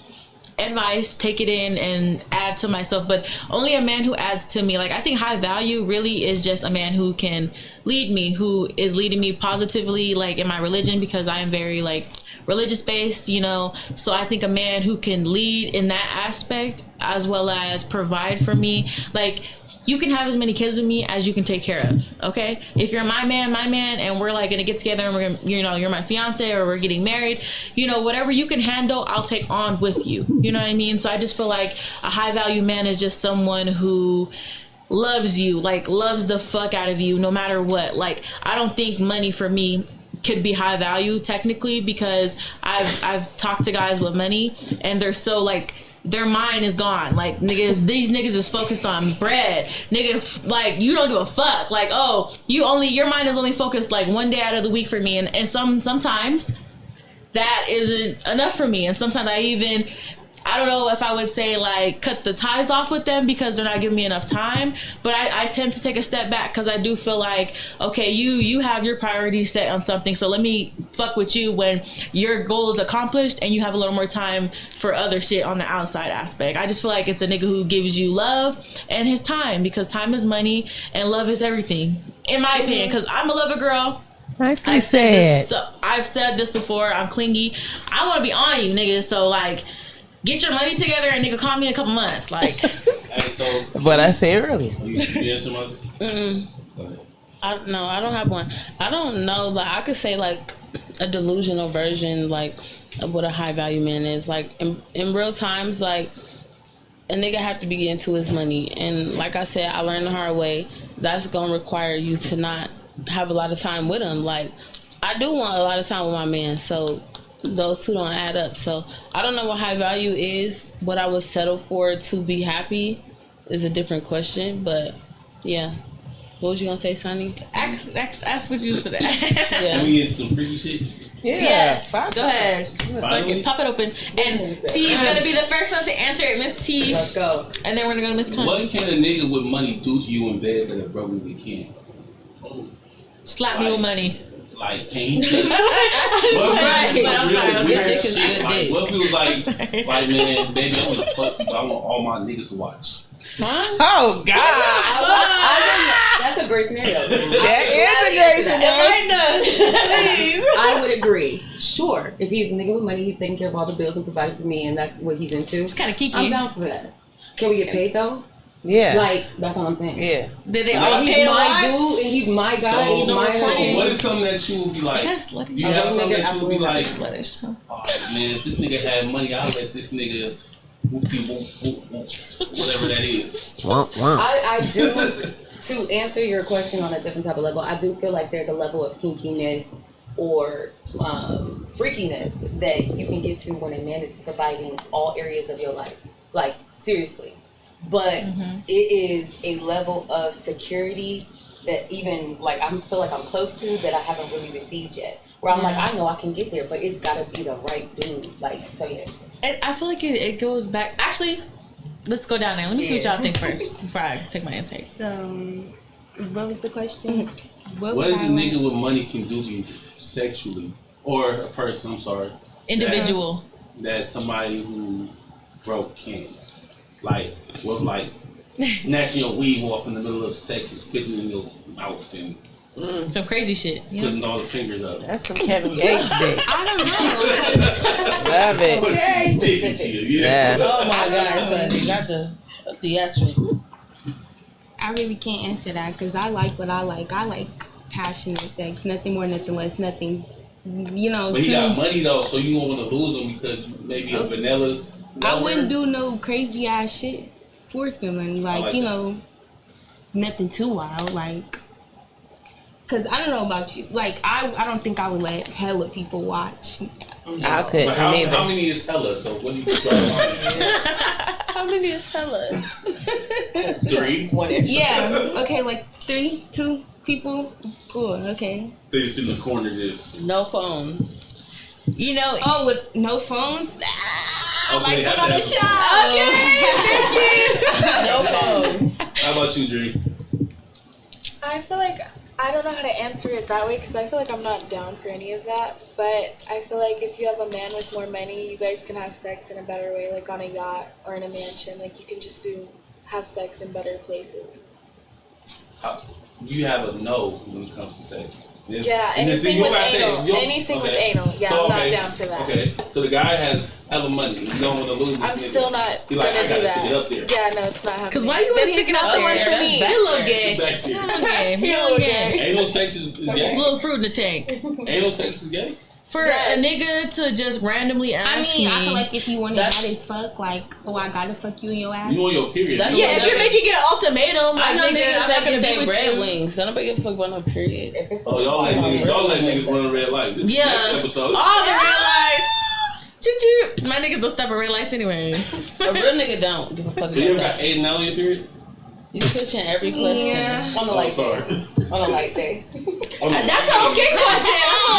advice, take it in and add to myself, but only a man who adds to me. Like, I think high value really is just a man who can lead me, who is leading me positively, like in my religion, because I am very like religious based, you know. So I think a man who can lead in that aspect as well as provide for me. Like, you can have as many kids with me as you can take care of, okay? If you're my man, and we're like gonna get together and we're gonna, you know, you're my fiance or we're getting married, you know, whatever you can handle, I'll take on with you. You know what I mean? So I just feel like a high value man is just someone who loves you, like loves the fuck out of you no matter what. Like, I don't think money for me could be high value technically, because I've talked to guys with money and they're so like, their mind is gone. Like, niggas, these niggas is focused on bread. Nigga, like, you don't give a fuck. Like, oh, your mind is only focused like one day out of the week for me. And sometimes that isn't enough for me. And sometimes I don't know if I would say like cut the ties off with them because they're not giving me enough time, but I tend to take a step back because I do feel like, okay, you have your priorities set on something, so let me fuck with you when your goal is accomplished and you have a little more time for other shit on the outside aspect. I just feel like it's a nigga who gives you love and his time, because time is money and love is everything, in my opinion, because I'm a lover girl. Nicely said. I've said this before, I'm clingy. I want to be on you, nigga, so like, get your money together and nigga call me in a couple months. Like, Hey, so What I said earlier. you answer my? I don't have one. I don't know. Like, I could say like a delusional version like of what a high value man is. Like, in real times, like, a nigga have to be getting to his money, and like I said, I learned the hard way. That's gonna require you to not have a lot of time with him. Like, I do want a lot of time with my man, so those two don't add up. So I don't know what high value is. What I would settle for to be happy is a different question, but yeah. What was you gonna say, Sonny? ask what you for that. Yeah. Can we get some freaky shit? Yeah. Yes, go ahead. Finally? Pop it open. And T is gonna be the first one to answer it, Miss T. Let's go. And then we're gonna go to Miss Connie. What can a nigga with money do to you in bed that a brother we can't? Slap me with money. Like, can he just? Right. Good dick is good Like, dick. what if it was like, man, baby, I want to fuck you, but I want all my niggas to watch. Oh God. That's a great scenario. That is a great scenario. Please. I would agree. Sure. If he's a nigga with money, he's taking care of all the bills and providing for me, and that's what he's into. It's kind of kiki. I'm down for that. Can we get paid though? Yeah. Like, that's what I'm saying. Yeah. Did they all He's pay to my watch? dude, and he's my guy. So, he's my so what is something that you would be like? Is that slutty? Do you have something that you would be like? Sluttish, huh? Oh man, if this nigga had money, I'll let this nigga whatever that is. I do. To answer your question on a different type of level, I do feel like there's a level of kinkiness or freakiness that you can get to when a man is providing all areas of your life. Like, seriously. But it is a level of security that even, like, I feel like I'm close to that I haven't really received yet. Where I'm like, I know I can get there, but it's gotta be the right dude. Like, so yeah. And I feel like it goes back. Actually, let's go down there. Let me see what y'all think first before I take my intake. So, what was the question? What is a nigga with money can do to you sexually or a person, I'm sorry. Individual. That somebody who broke can. Like, with like, snatching your weave off in the middle of sex and spitting in your mouth and some crazy shit. putting all the fingers up. That's some Kevin Gates dick. I don't know. Love it. Very specific. Yeah. Oh my God, son, you got the theatrics. I really can't answer that because I like what I like. I like passionate sex, nothing more, nothing less, nothing. You know. But he got money though, so you won't want to lose him because maybe a vanilla's. I wouldn't do no crazy ass shit for someone, like you know, nothing too wild, like. Cause I don't know about you, like I don't think I would let hella people watch. I couldn't. But how many is hella? So what do you How many is hella? 3? Yeah. Okay, like 3, 2 people. It's cool. Okay. They just in the corner, just no phones. You know. Oh, with no phones. Oh, so like put on a show. Okay. No phones. How about you, Dre? I feel like I don't know how to answer it that way because I feel like I'm not down for any of that. But I feel like if you have a man with more money, you guys can have sex in a better way, like on a yacht or in a mansion. Like you can just have sex in better places. You have a no when it comes to sex. Yeah, anything with anal. Anything with anal. Yeah, so, I'm not down for that. Okay, so the guy has hella money. You don't want to lose. I'm still not He like, gonna I do gotta that. stick it up there. Yeah, no, it's not happening. Cause why you want to stick it up there? For me. You little gay. Back there. You little gay. Anal sex is gay. Little fruit in the tank. Anal sex is gay. For a nigga to just randomly ask me. I feel like if you want to bad as fuck, like, oh, I gotta fuck you in your ass. You on your period. Yeah, if you're making it an ultimatum, I know niggas I'm that not gonna can be take with red you. wings. So nobody give a fuck about no period. Oh, y'all let niggas run a red light. This Yeah. next episode. All the red lights. Choo choo. My niggas don't stop at red lights anyways. A real nigga don't give a fuck Have you ever about got that. 8 and out on your period? You question every question. Yeah. On the light day. On a light day. That's an okay question.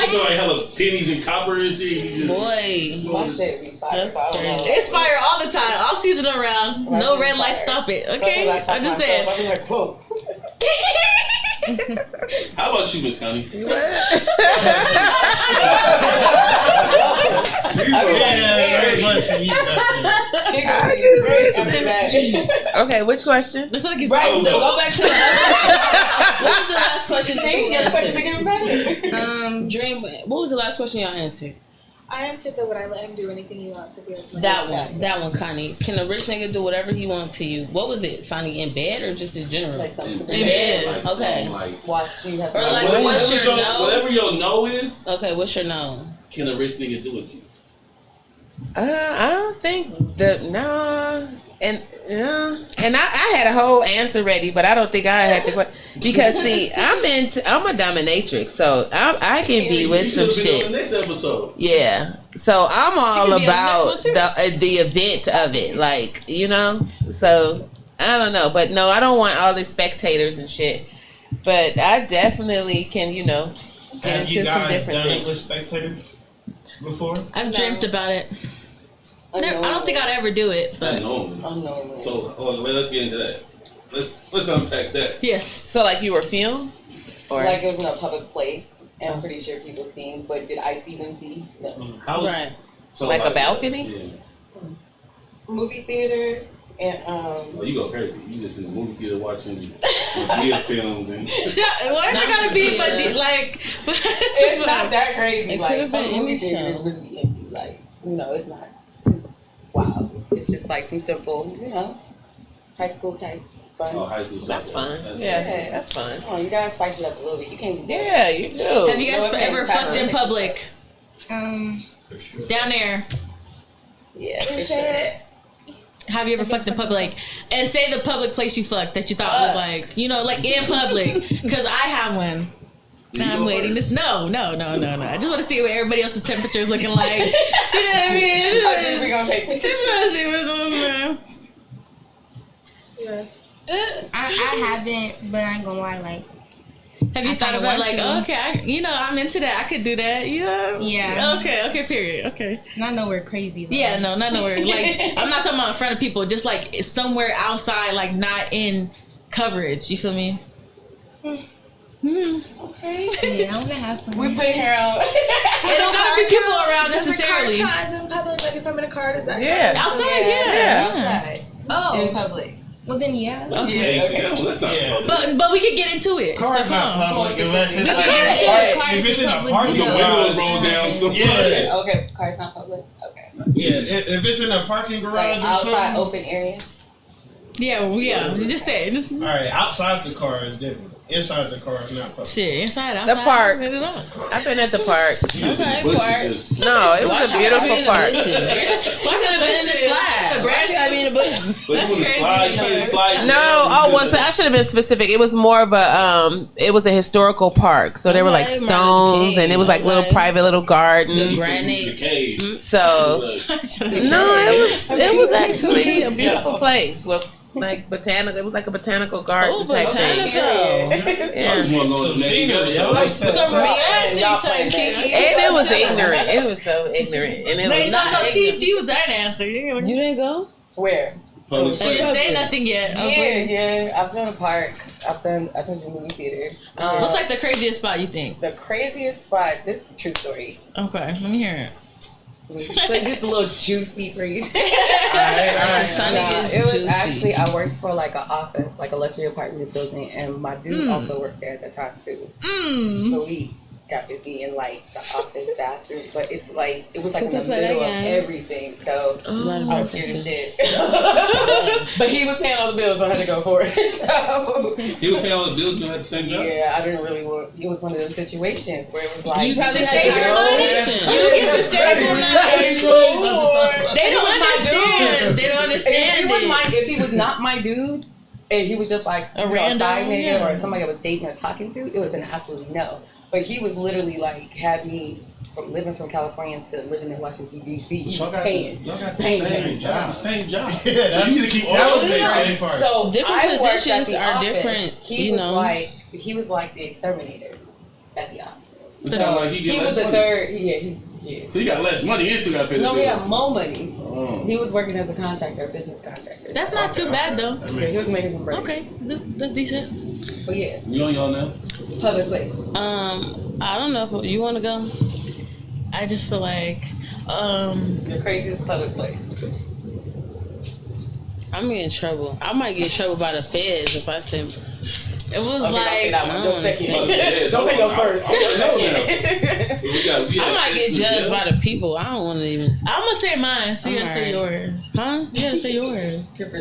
You know, like hella pennies and copper and shit. You just, Boy. My shit be fire. That's crazy. It's fire all the time, all season around. No red lights stop it. Okay, I'm just saying. I'm like, whoa. How about you, Miss Connie? Okay, which question? I feel like it's Right, Oh, then no. go back to the other. What was the last question that you answered? Dream, what was the last question y'all answered? I answered that would I let him do anything he wants if he has money. That one, Connie. Can a rich nigga do whatever he wants to you? What was it, Sonny? In bed or just in general? Like something in bed. Like, Okay. Like, watch you have Or like, whatever, what's your nose? whatever your no is, Okay, what's your nose? can a rich nigga do it to you? I don't think and I had a whole answer ready, but I don't think I had to because see, I'm a dominatrix, so I can be with some shit. On the next episode. Yeah, so I'm all can be on the about next one the event of it, like So I don't know, but no, I don't want all the spectators and shit. But I definitely can, get Have you into some guys different done it things. with spectators before? I've dreamt about it. I don't think I'd ever do it, but Unknown. So let's get into that. Let's unpack that. yes. So like you were filmed, or Like it was in a public place, and I'm pretty sure people seen, but did I see them see? No. How? Right. So like a balcony? Yeah. Movie theater, and Oh, you go crazy. You just in the movie theater watching theater films and. Why am I gotta be like? it's not that crazy. It Like could've some been movie any theaters show. really be empty. Like it's not too wild. It's just like some simple, high school type fun. Oh, high school. that's fun. That's Yeah, that's fun. Oh, you gotta spice it up a little bit. You can't be dead. Yeah, you do. Have you guys ever fucked in public? For sure. Down there. Yeah, for sure. Have you ever fucked in public? And say the public place you fucked that you thought was like in public. Because I have one. Now I'm waiting. No. I just want to see what everybody else's temperature is looking like. You know what I mean? We're gonna take pictures. Just want to see what's going on. Yeah. I haven't, but I ain't gonna lie, like. Have you I thought kinda about want to. okay, I'm into that. I could do that. Yeah. Okay, period. Okay. Not nowhere crazy, though. Yeah, no, not nowhere. Like, I'm not talking about in front of people, just like somewhere outside, like not in coverage. You feel me? Okay. Yeah, I want to have fun. We put her on. There don't gotta be people around necessarily. Does the car cars in public? Like if I'm in a car, does that Yeah. Outside, yeah. outside. Oh. In public. Well, then, yeah. Okay. Yeah, well, let's not. Yeah. But we could get into it. Car's So, not public unless it's like Okay. if it's in a parking The windows garage. roll down. Some Yeah. Okay, car's not public. Okay. Yeah, if it's in a parking garage Like or outside something. open area. Yeah. Just say it. Just All right, outside the car is different. Inside the car is not public. shit. Inside, outside. park. Let it on. I've been at the park. Okay, Bush park. is just- No, it was a beautiful park. Why could have been in the slide? Why gotta be in the bush? But you wanna slide, you can't slide. No, well, so I should have been specific. It was more of a it was a historical park, so there were like Okay, stones, and it was like little okay. private little gardens. Granite. So Look, no, it was actually a beautiful place with like botanical. It was like a botanical garden type thing. I Yeah. just wanna go to Some the next scenery, I episode. like that. Some reality Y'all type playing Kiki. And it was ignorant. It was so ignorant, and it was No, not. TT was that answer. You You didn't go? Where? Public didn't place. say nothing yet. I was waiting. Yeah. I've done a park. I told you movie theater. What's like the craziest spot you think? The craziest spot? This is a true story. Okay, let me hear it. So just a little juicy breeze. Sonic is it was juicy. actually I worked for like an office, like a luxury apartment building, and my dude also worked there at the time too. So we got busy in like the office bathroom, but it's like it was like So in the we play that middle of game. everything. So I was scared of references. shit. But he was paying all the bills, so I had to go for it. So He was paying all the bills, you had the same job. yeah, I didn't really want. It was one of those situations where it was like You get to had save to your go. money. You get to save your money. They don't understand. They don't understand. If he was not my dude, and he was just like A a random, side nigga yeah. or somebody I was dating or talking to, it would have been absolutely no. But he was literally like had me from living from California to living in Washington D.C. He was paying. Y'all got the Paying same him. job. The same job. Yeah, that's, you need to keep that all was the the same same part. So Different I worked at positions the are office. different, He you was know. like he was like the exterminator at the office. It sound like he get He less was the money. third. Yeah. So you got less money and still got to pay the No, bills. he had more money. Oh. He was working as a contractor, a business contractor. That's not too bad though. That Yeah, makes he was sense. making some bread. Okay, that's decent. But yeah, You on y'all now? public place. I don't know if you want to go. I just feel like, The craziest public place. I'm in trouble. I might get in trouble by the feds if I say. it was Okay, like, don't say that one. Don't say Oh, it. Don't say go first. I might get judged by the people. I don't want to even. I'm gonna say mine, so you I'm gotta say alright. yours. Huh? You gotta say yours. Super.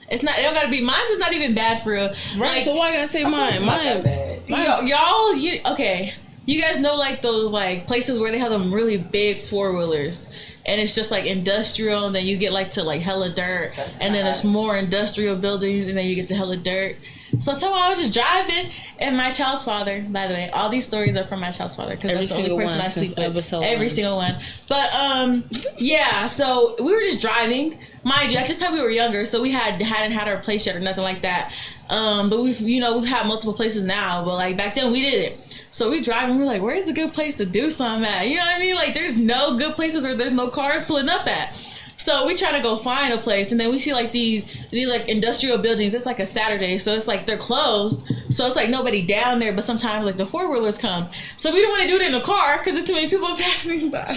It's not. It don't gotta be. Mine's is not even bad for real. Right. Like, So why I gotta say mine? Not that Mine. bad. okay. You guys know like those like places where they have them really big 4-wheelers, and it's just like industrial, and then you get like to like hella dirt, and then there's more industrial buildings, and then you get to hella dirt. So tell me, I was just driving, and my child's father. By the way, all these stories are from my child's father because Every that's the only single person one I since sleep with. episode Every one. single one. But yeah. So we were just driving. Mind you, at this time we were younger, so we hadn't had our place yet or nothing like that. But we've had multiple places now, but like back then we didn't. So we drive and we're like, where's a good place to do something at? You know what I mean? Like there's no good places where there's no cars pulling up at. So we try to go find a place, and then we see like these like industrial buildings. It's like a Saturday, so it's like they're closed. So it's like nobody down there, but sometimes like the 4-wheelers come. So we don't want to do it in the car because there's too many people passing by.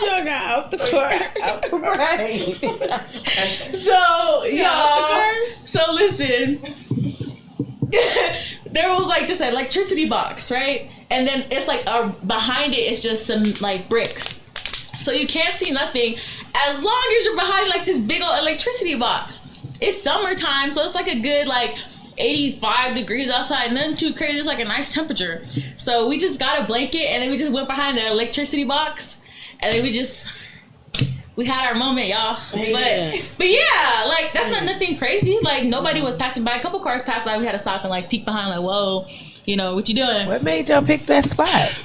Y'all got out the car. Right. So y'all, so listen. There was like this electricity box, right? And then it's like behind it is just some like bricks. So you can't see nothing as long as you're behind like this big old electricity box. It's summertime, so it's like a good like 85 degrees outside, nothing too crazy, it's like a nice temperature. So we just got a blanket and then we just went behind the electricity box, and then we had our moment, y'all. But yeah, like that's not nothing crazy. Like nobody was passing by. A couple cars passed by. We had to stop and like peek behind, like, whoa, you know, what you doing? What made y'all pick that spot?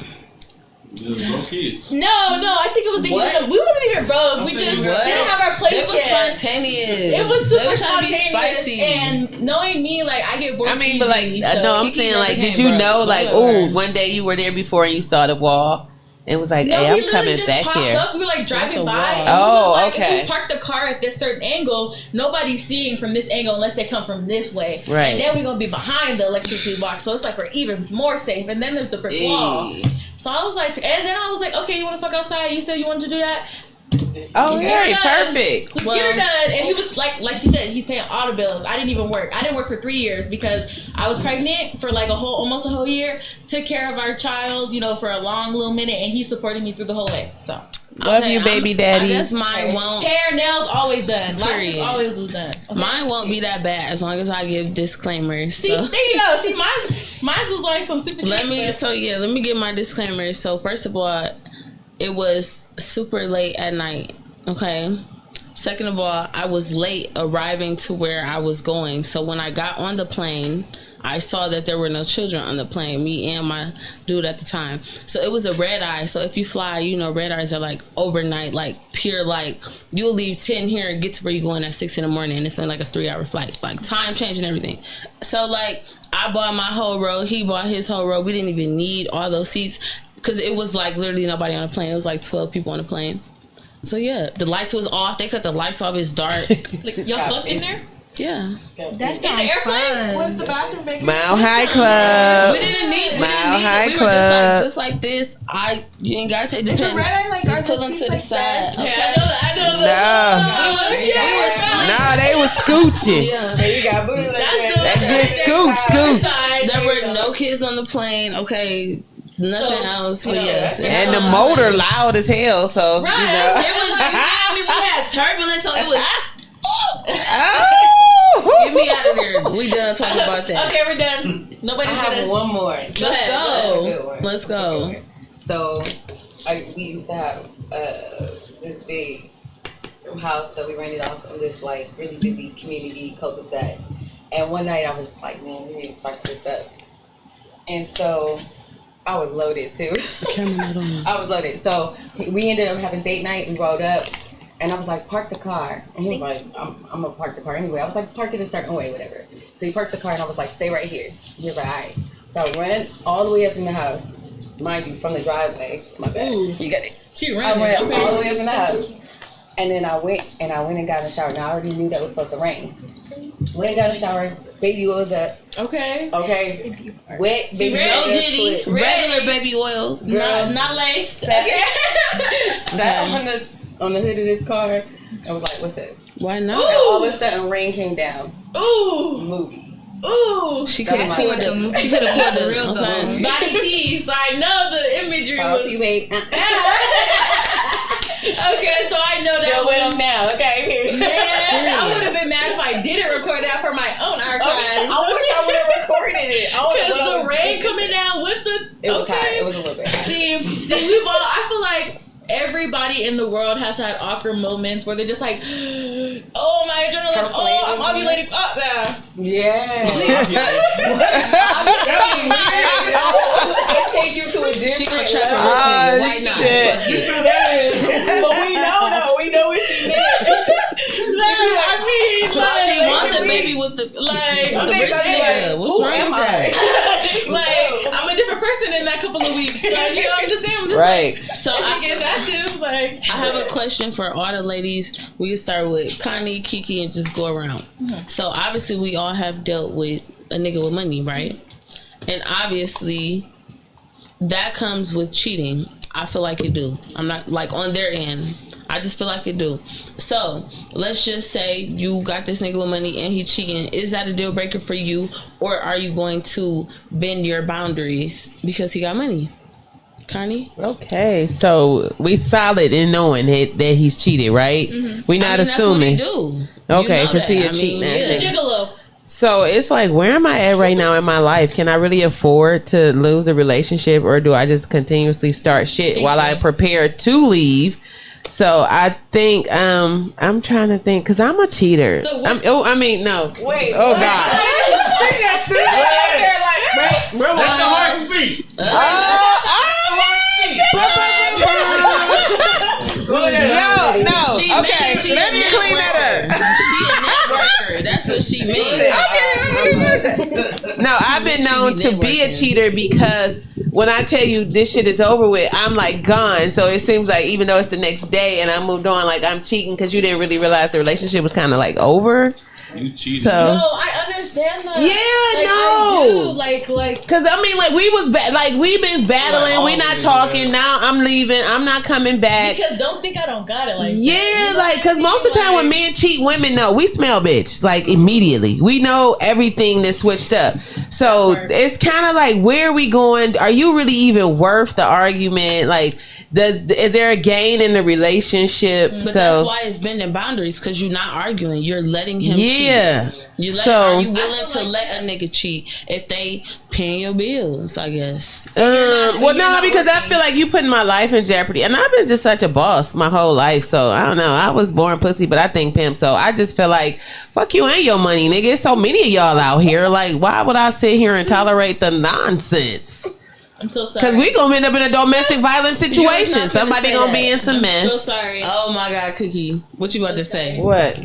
Just broke kids. No, I think it was we wasn't even broke. We just didn't have our place It was yet. spontaneous. It was super They were trying to be spontaneous. spicy. And knowing me, like I get bored. I mean, but like, easily, so no, I'm Kiki saying never like, did came, you bro. know like, Whatever. ooh, one day you were there before and you saw the wall, and was like, No, "Hey, we I'm literally coming just back popped here." up. We were like driving by. wall. And Oh, he was like, okay. If we park the car at this certain angle, nobody's seeing from this angle unless they come from this way. Right. And then we're gonna be behind the electricity box, so it's like we're even more safe. And then there's the brick wall. So I was like, and then I was like, okay, you want to fuck outside? You said you wanted to do that. Oh, You're very done. perfect. Well, you're done. And he was like she said, he's paying all the bills. I didn't even work. I didn't work for 3 years because I was pregnant for like almost a whole year. Took care of our child, for a long little minute, and he supported me through the whole way. So Love you, baby daddy. I guess mine won't. hair, nails, always done. Lashes, Period. always was done. Okay. Mine won't be that bad as long as I give disclaimers. See, So. there you go. See, mine was like some stupid shit. Let me give my disclaimers. So first of all, it was super late at night. Okay. Second of all, I was late arriving to where I was going. So when I got on the plane, I saw that there were no children on the plane, me and my dude at the time. So it was a red eye. So if you fly, red eyes are like overnight, like pure, like you'll leave 10 here and get to where you're going at 6 in the morning. And it's been like a 3-hour flight, like time change and everything. So like I bought my whole row. He bought his whole row. We didn't even need all those seats because it was like literally nobody on the plane. It was like 12 people on the plane. So yeah, the lights was off. They cut the lights off. It's dark. Like, y'all fucked in there? Yeah. That's In the airplane? What's the bathroom big? Mile High Club. We didn't need Mile High it. We Club. were just like this. You ain't gotta take the It's a pen. red eye, like, You are pull the them to seats the like side. that? Okay. I know. Nah, they was scooching. Yeah. You got booty like That good scooch. There were no kids on the plane. Okay. Nothing else. But yes. And the motor loud as hell, so Right. It was. We had turbulence, so it was. Oh. Get me out of there. We done talking about that. Okay, we're done. Nobody's I have gonna. one more. Let's That's a go. good one. Let's go. So, we used to have this big house that we rented off of this like really busy community cul-de-sac. And one night I was just like, man, we need to spice this up. And so I was loaded too. I was loaded. So we ended up having date night. We rolled up, and I was like, park the car. And he was like, I'm gonna park the car anyway. I was like, park it a certain way, whatever. So he parked the car, and I was like, stay right here. He was like, all right. So I ran all the way up in the house, mind you, from the driveway. My bad. You got it. She I ran. went Okay. all the way up in the house, and then I went and got in the shower. Now I already knew that was supposed to rain. Went and got in the shower. Baby oiled up. Okay. Okay. Wet baby No oil. Diddy. Slick. Regular baby oil. Not laced. Sat on the hood of this car. I was like, what's that? Why And not? all of a sudden, rain came down. Ooh. Movie. Ooh. She could have poured it. She could have poured it. Real Okay. though. Body tease. I know the imagery Shout out was. to you, babe. Okay, so I know that Still with was. them now. Okay. Yeah, I would have been mad if I didn't record that for my own archive. I wish I would have recorded it. Because the rain coming down with the. It was hot. It was a little bit hot. See, we've all. I feel like everybody in the world has had awkward moments where they're just like, oh my adrenaline, oh I'm ovulating, oh yeah. It take you to a different She gonna try level. for Oh, Why not? shit. Fuck it. But we know though. We know what she meant. I mean, like, She want the baby with the rich nigga. What's wrong with that? like I'm a different person in that couple of weeks. Like, you know, I'm just saying, I'm just Right. So like, it gets active. Like, I have a question for all the ladies. We can start with Connie, Kiki, and just go around. So obviously we all have dealt with a nigga with money, right? And obviously that comes with cheating. I feel like it do. I'm not like on their end. I just feel like it do. So let's just say you got this nigga with money and he cheating. Is that a deal breaker for you, or are you going to bend your boundaries because he got money? Connie? Okay, so we solid in knowing that he's cheated, right? We're not assuming. That's what he do. Okay, You know because he a that. I cheating mean, ass yeah. nigga. gigolo. So it's like, where am I at right now in my life? Can I really afford to lose a relationship, or do I just continuously start shit while I prepare to leave? So I think I'm trying to think, because I'm a cheater. So what- no. Wait. Oh God. She just threw that out there like, Let the horse speak. No. She Okay, meant she let a me clean that up. networker. She a networker. That's what she meant. No, no, I've been known to be a cheater because when I tell you this shit is over with, I'm like gone. So it seems like even though it's the next day and I moved on, like I'm cheating because you didn't really realize the relationship was kind of like over. You cheated. So No, I understand that. yeah, like, no, like, because I mean, like we was like we've been battling. Like, we not talking now. I'm leaving. I'm not coming back. because don't think I don't got it. Like Yeah, that. You know like because most of the time when men cheat, women know we smell bitch like immediately. We know everything that's switched up. So it's kind of like where are we going? Are you really even worth the argument? Like, is there a gain in the relationship? But that's why it's bending boundaries because you're not arguing. You're letting him cheat. Yeah. Are you willing to let a nigga cheat if they paying your bills? I guess. Well, no, because I feel like you putting my life in jeopardy, and I've been just such a boss my whole life. So I don't know. I was born pussy, but I think pimp. So I just feel like fuck you and your money, nigga. There's so many of y'all out here. Like, why would I sit here and tolerate the nonsense? I'm so sorry. Because we gonna end up in a domestic violence situation. Somebody gonna be in some mess. I'm so sorry. Oh my God, Cookie, what you about to say? What?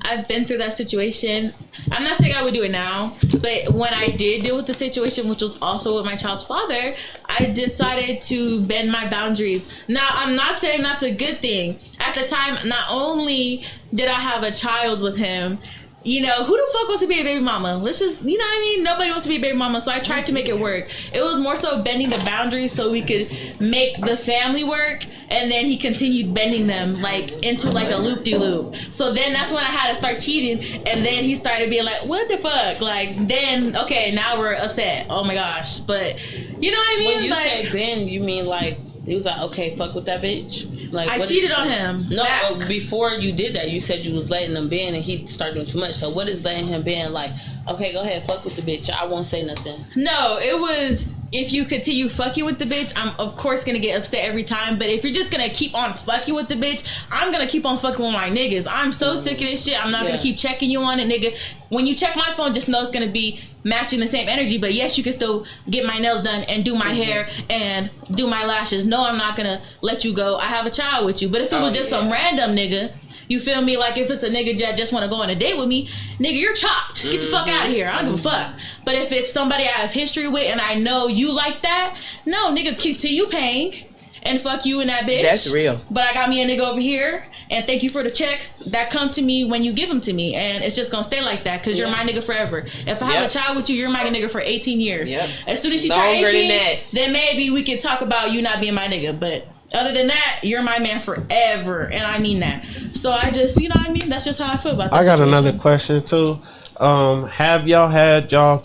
I've been through that situation. I'm not saying I would do it now, but when I did deal with the situation, which was also with my child's father, I decided to bend my boundaries. Now, I'm not saying that's a good thing. At the time, not only did I have a child with him, you know, who the fuck wants to be a baby mama? Let's just, you know what I mean? Nobody wants to be a baby mama. So I tried to make it work. It was more so bending the boundaries so we could make the family work. And then he continued bending them like into like a loop-de-loop. So then that's when I had to start cheating. And then he started being like, what the fuck? Like, then, okay, now we're upset. Oh my gosh. But, you know what I mean? When you like, say bend, you mean like, he was like, okay, fuck with that bitch. Like I cheated on him. No, before you did that, you said you was letting him bend and he started doing too much. So what is letting him bend? Like, okay, go ahead, fuck with the bitch. I won't say nothing. No, it was if you continue fucking with the bitch, I'm of course gonna get upset every time. But if you're just gonna keep on fucking with the bitch, I'm gonna keep on fucking with my niggas. I'm so sick of this shit. I'm not gonna keep checking you on it, nigga. When you check my phone, just know it's gonna be matching the same energy. But yes, you can still get my nails done and do my hair and do my lashes. No, I'm not gonna let you go. I have a child with you. But if it was just some random nigga, you feel me? Like if it's a nigga that just want to go on a date with me, nigga, you're chopped. Get the fuck out of here. I don't give a fuck. But if it's somebody I have history with and I know you like that, no, nigga, continue paying and fuck you and that bitch. That's real. But I got me a nigga over here and thank you for the checks that come to me when you give them to me. And it's just gonna stay like that because you're my nigga forever. If I have a child with you, you're my nigga for 18 years. As soon as she turns 18, then maybe we can talk about you not being my nigga. But other than that, you're my man forever, and I mean that. So I just, you know what I mean? That's just how I feel about that. I got another question too. Have y'all had the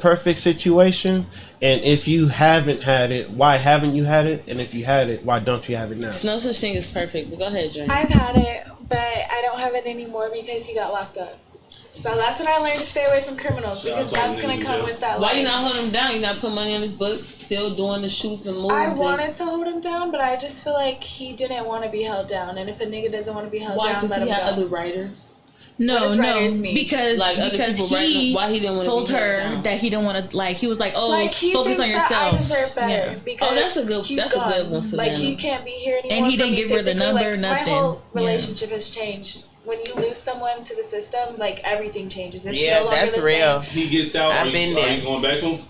perfect situation? And if you haven't had it, why haven't you had it? And if you had it, why don't you have it now? There's no such thing as perfect. But go ahead, Jane. I've had it, but I don't have it anymore because he got locked up. So that's when I learned to stay away from criminals because that's going to come with that. Why you not holding him down? You not put money on his books, still doing the shoots and moves. I wanted to hold him down, but I just feel like he didn't want to be held down. And if a nigga doesn't want to be held down, let him go. Why? Because he had other writers? No, because like he why he didn't want told her that he didn't want to, like, he was like, oh, like, focus on yourself. I deserve better because that's a good one. Like, he can't be here anymore. And he didn't give her the number, like, nothing. My whole relationship has changed. When you lose someone to the system, like, everything changes. It's no longer that's the real. same. He gets out. I've been there. Are you going back to him?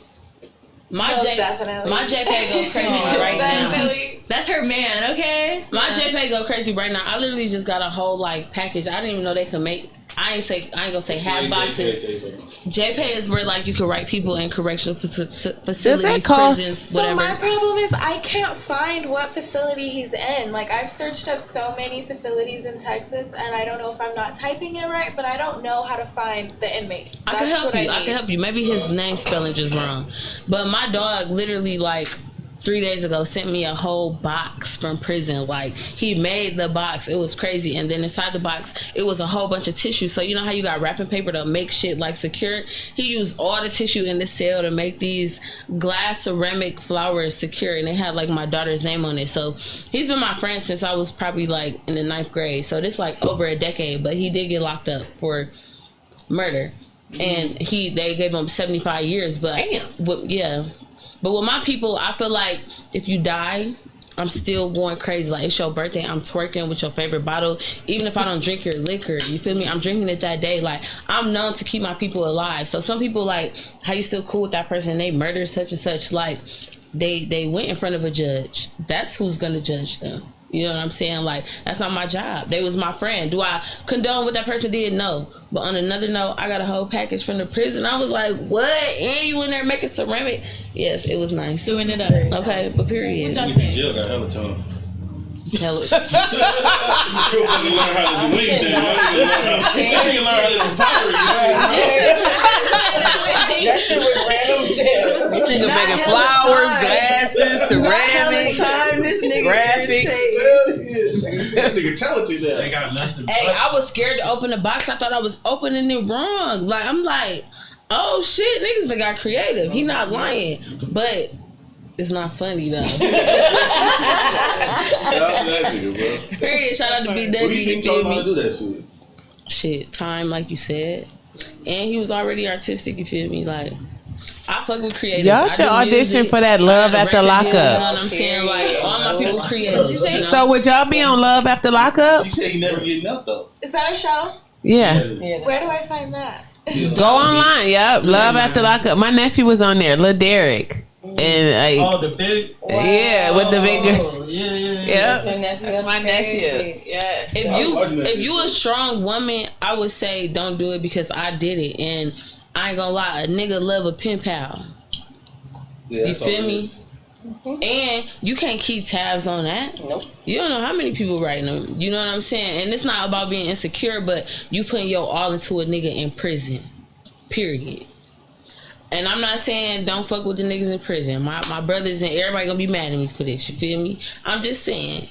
My JPEG go crazy right now. That's her man, okay? My JPEG go crazy right now. I literally just got a whole like package. I didn't even know they could make. I ain't gonna say half boxes. JPEG is where like you can write people in correctional facilities, prisons, whatever. So my problem is I can't find what facility he's in. Like I've searched up so many facilities in Texas, and I don't know if I'm not typing it right, but I don't know how to find the inmate. I can help you. Maybe his name spelling just wrong, but my dog literally like 3 days ago sent me a whole box from prison. Like he made the box. It was crazy. And then inside the box it was a whole bunch of tissue. So you know how you got wrapping paper to make shit like secure? He used all the tissue in the cell to make these glass ceramic flowers secure, and they had like my daughter's name on it. So he's been my friend since I was probably like in the 9th grade. So this like over a decade, but he did get locked up for murder. And they gave him 75 years, but yeah. But with my people, I feel like if you die I'm still going crazy. Like, it's your birthday, I'm twerking with your favorite bottle. Even if I don't drink your liquor, you feel me? I'm drinking it that day. Like, I'm known to keep my people alive. So some people like, how you still cool with that person? They murdered such and such. Like, they went in front of a judge. That's who's gonna judge them. You know what I'm saying? Like, that's not my job. They was my friend. Do I condone what that person did? No. But on another note, I got a whole package from the prison. I was like, what? And you in there making ceramic? Yes, it was nice. Doing it up. Okay, but period. Niggas in jail got hella time. Hella. You fucking learn how to do anything. You learn how to do pottery and shit. That shit was random as hell. This nigga making flowers, glasses, ceramics, graphics. That nigga talented there. They got nothing. Hey, I was scared to open the box. I thought I was opening it wrong. Like, I'm like, oh shit, niggas that got creative. He not lying. But it's not funny though. Shout out to that nigga, bro. Period. Shout out to Bbdw. Who do you think told him how to do that shit? Shit, time, like you said. And he was already artistic, you feel me? Like, I fuck with creators. Y'all should audition for that Love After Lockup. You know what I'm saying? Like, all my people creators. You know? So would y'all be on Love After Lockup? She said he never getting up though. Is that a show? Yeah. Where do I find that? Go online. Yep. Love After Lockup. My nephew was on there. Lil Derek. And Oh, the big. yeah, with the big girl. Yeah. That's my nephew. Yes. If you a strong woman, I would say don't do it because I did it, and I ain't gonna lie, a nigga love a pen pal. Yeah, You feel me? And you can't keep tabs on that. Nope. You don't know how many people writing them. You know what I'm saying? And it's not about being insecure, but you putting your all into a nigga in prison. Period. And I'm not saying don't fuck with the niggas in prison. My brothers and everybody gonna be mad at me for this. You feel me? I'm just saying.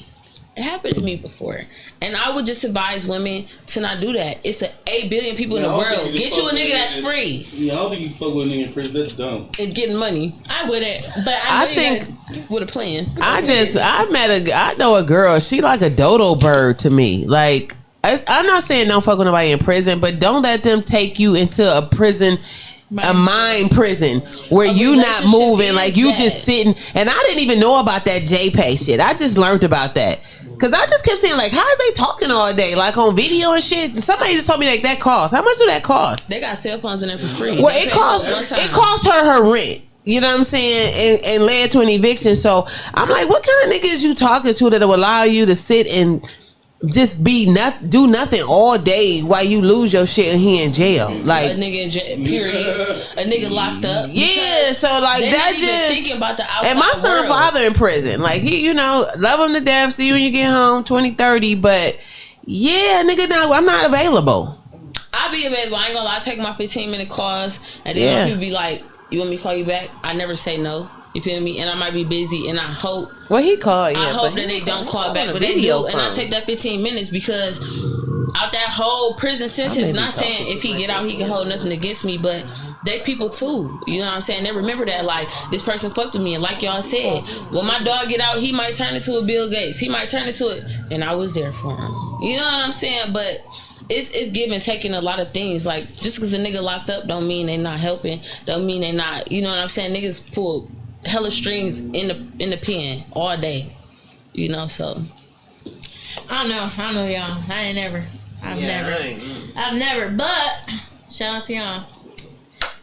It happened to me before. And I would just advise women to not do that. It's 8 billion people in the world. Get you a nigga that's free. Yeah, I don't think you fuck with a nigga in prison. That's dumb. And getting money. I wouldn't, but I think with a plan. I know a girl. She like a dodo bird to me. Like, I'm not saying don't fuck with nobody in prison, but don't let them take you into a prison. A mind prison where you not moving, like you just sitting. And I didn't even know about that JPay shit. I just learned about that because I just kept saying like, how is they talking all day, like on video and shit? And somebody just told me like that costs. How much do that cost? They got cell phones in there for free. Well, it cost her rent. You know what I'm saying? And led to an eviction. So I'm like, what kind of niggas you talking to that will allow you to sit and just do nothing all day while you lose your shit and he in jail? Like a nigga in jail, period. A nigga locked up. Yeah, so like that just thinking about the outside and my son father in prison. Like he, you know, love him to death. See you when you get home, 2030. But yeah, nigga, now I'm not available. I'll be available. I ain't gonna lie. I take my 15-minute calls, and then when people be like, "You want me to call you back?" I never say no. You feel me? And I might be busy, and I hope. Well, he called. I hope that they don't call back, but they do. And I take that 15 minutes because out that whole prison sentence. Not saying if he get out, he can hold nothing against me, but they people too. You know what I'm saying? They remember that like this person fucked with me, and like y'all said, when my dog get out, he might turn into a Bill Gates. He might turn into it, and I was there for him. You know what I'm saying? But. It's giving, taking a lot of things. Like, just because a nigga locked up don't mean they not helping. Don't mean they not, you know what I'm saying? Niggas pull hella strings in the pen all day. You know, so. I don't know y'all. I've never. But, shout out to y'all.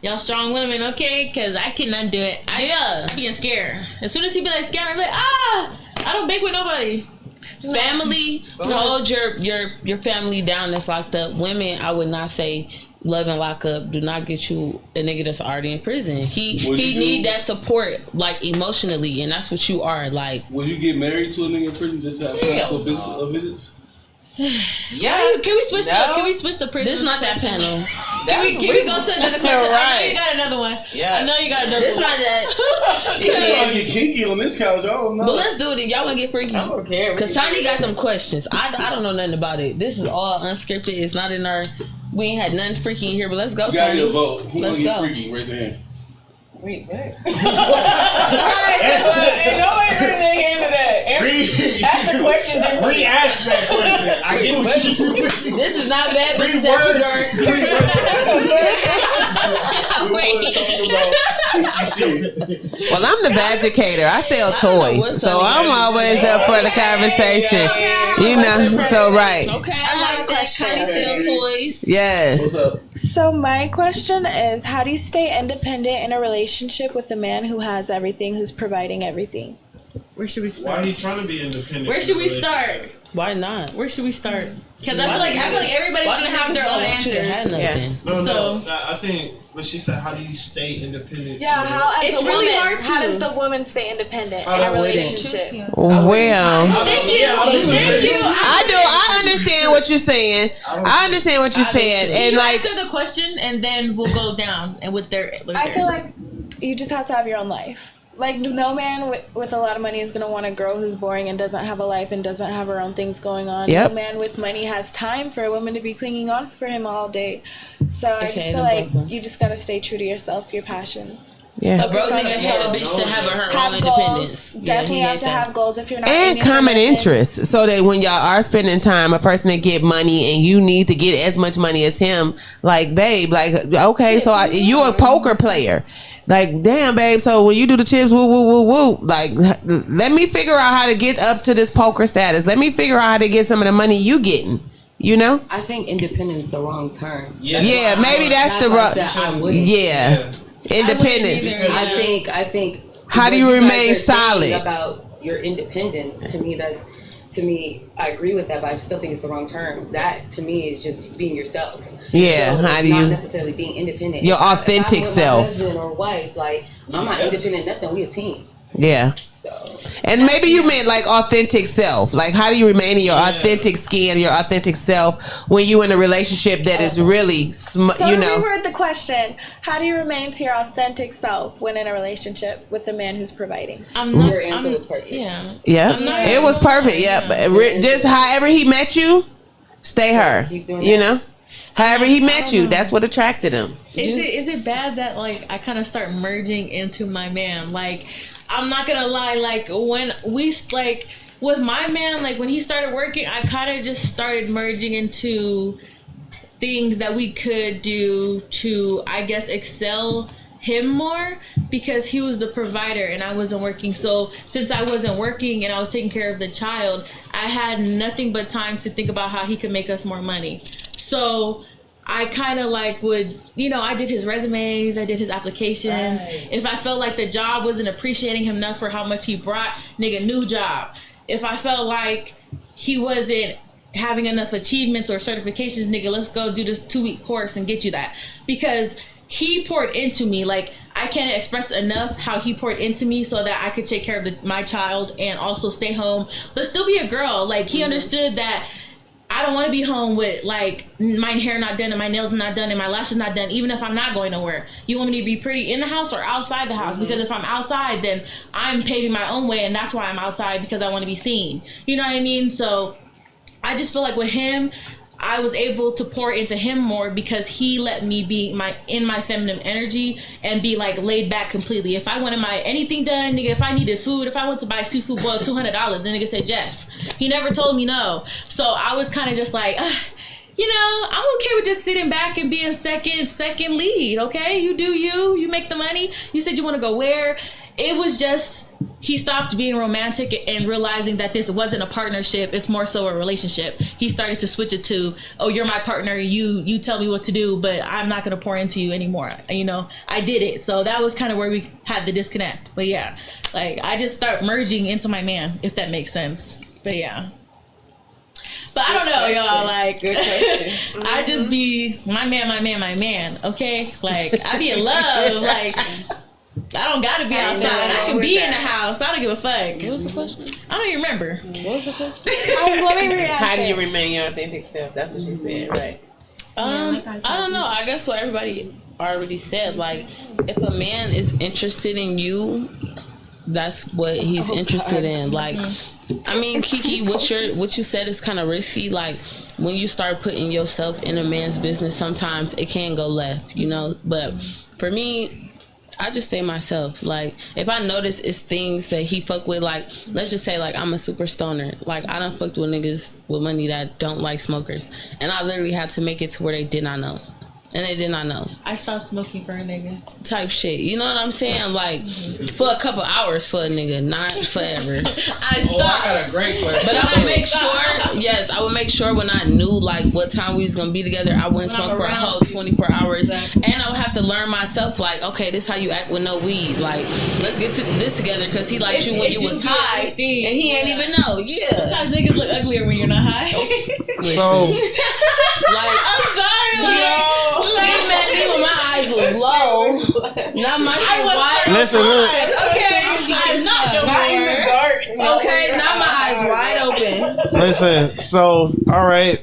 Y'all strong women, okay? Because I cannot do it. I'm being scared. As soon as he be like scared, I'm like, I don't bake with nobody. Family, hold your family down that's locked up. Women, I would not say love and lock up. Do not get you a nigga that's already in prison. He need that support, like emotionally, and that's what you are. Like, would you get married to a nigga in prison just to have physical visits? Yeah. Can we switch the prison? This is not that panel. Can we go to another question? Right. I know you got another one. Yeah. I know you got another one. It's not that. You can't get kinky on this couch. I don't know. But let's do it. Y'all want to get freaky? I don't care. Because Tiny got them questions. I don't know nothing about it. This is all unscripted. It's not in our. We ain't had nothing freaky in here. But let's go. You gotta get a vote. Who let's get go. Freaky? Raise your hand. Wait, what? Ain't nobody really came to that. Ask the questions and Re-ask that question. I get what you. This is not bad bitches after dark. We want to talk about Well, I'm the educator. I sell toys, so I'm always up for the conversation. You know, so right. Okay, I like that. Connie sell toys. Yes. What's up? So my question is, how do you stay independent in a relationship with a man who has everything, who's providing everything? Where should we Why start? are you trying to be independent? Where should we start? Why not? Where should we start? Because I feel like everybody's gonna have their own answers. No, I think what she said. How do you stay independent? Yeah, how as It's a really woman, hard how to. does the woman stay independent in I a wouldn't. relationship? Well, Thank you. Thank you. I do. I understand what you're saying. I understand what you're saying, and You like, answer the question, and then we'll go down and with their. I feel like you just have to have your own life. Like, no man with a lot of money is going to want a girl who's boring and doesn't have a life and doesn't have her own things going on. Yep. No man with money has time for a woman to be clinging on for him all day. So I just feel like you just got to stay true to yourself, your passions. yeah. A broke nigga hate a bitch to have her own independence. Definitely have to have goals if you're not And aiming for common nothing. interests, so that when y'all are spending time, a person that get money and you need to get as much money as him, like, babe, like, okay, so you a poker player. Like, damn, babe, so when you do the chips, woo, woo, woo, woo, like, let me figure out how to get up to this poker status. Let me figure out how to get some of the money you getting, you know? I think independence is the wrong term. Yeah, maybe that's the wrong. Yeah, independence. I think. How do what you guys remain are saying solid? about your independence? To me, I agree with that, but I still think it's the wrong term. That to me is just being yourself. Yeah, so how it's do not you? necessarily being independent? Your If I'm authentic with self. My husband or wife, like I'm not independent. Nothing. We a team. Yeah. And maybe you meant like authentic self. Like, how do you remain in your authentic skin, your authentic self when you in a relationship that is really, So you to know? reword the question, how do you remain to your authentic self when in a relationship with a man who's providing? Your answer was perfect. Yeah. Yeah, it was perfect. Yeah, but just however he met you, stay her. You know, however he met you, that's what attracted him. Is it bad that like I kind of start merging into my man? Like, I'm not gonna lie. Like when we like with my man, like when he started working, I kind of just started merging into things that we could do to, I guess, excel him more, because he was the provider and I wasn't working. So since I wasn't working and I was taking care of the child, I had nothing but time to think about how he could make us more money. So I kind of like would, you know, I did his resumes, I did his applications. Right. If I felt like the job wasn't appreciating him enough for how much he brought, nigga, new job. If I felt like he wasn't having enough achievements or certifications, nigga, let's go do this 2-week course and get you that. Because he poured into me. Like, I can't express enough how he poured into me so that I could take care of my child and also stay home, but still be a girl. Like, he understood that I don't want to be home with like my hair not done and my nails not done and my lashes not done, even if I'm not going nowhere. You want me to be pretty in the house or outside the house? Because if I'm outside, then I'm paving my own way, and that's why I'm outside, because I want to be seen. You know what I mean? So I just feel like with him, I was able to pour into him more because he let me be in my feminine energy and be like laid back completely. If I wanted my anything done, nigga, if I needed food, if I went to buy seafood boil $200, the nigga said yes. He never told me no. So I was kind of just like, you know, I'm okay with just sitting back and being second lead. Okay, you do you make the money. You said you want to go where. It was just, he stopped being romantic and realizing that this wasn't a partnership, it's more so a relationship. He started to switch it to, oh, you're my partner, you tell me what to do, but I'm not gonna pour into you anymore. You know, I did it. So that was kind of where we had the disconnect. But yeah, like I just start merging into my man, if that makes sense. But yeah. But I don't know, y'all, like, I just be my man, okay? Like, I be in love, like, I don't gotta be outside. I can be in the house. I don't give a fuck. What was the question? I don't even remember. What was the question? Let me re-answer. How do you remain your authentic self? That's what she said, right? I don't know. I guess what everybody already said. Like, if a man is interested in you, that's what he's interested in. Like, I mean, Kiki, what you said is kind of risky. Like, when you start putting yourself in a man's business, sometimes it can go left, you know. But for me, I just stay myself. Like, if I notice it's things that he fuck with, like, let's just say, like, I'm a super stoner. Like, I done fucked with niggas with money that don't like smokers. And I literally had to make it to where they did not know. And they did not know. I stopped smoking for a nigga. Type shit. You know what I'm saying? Like, for a couple hours for a nigga, not forever. I stopped. I got a great question. But I would make sure, yes, I would make sure when I knew, like, what time we was going to be together, I wouldn't smoke for a whole 24 hours. Exactly. And I would have to learn myself, like, okay, this how you act with no weed. Like, let's get to this together because he liked you when you was high. And he ain't even know. Yeah. Sometimes niggas look uglier when you're not high. So, like, I'm sorry. Like, he met me when my eyes was low. Not my shit wide. Listen. Okay, I'm not no more. Okay, not my eyes wide open. Listen, so, all right.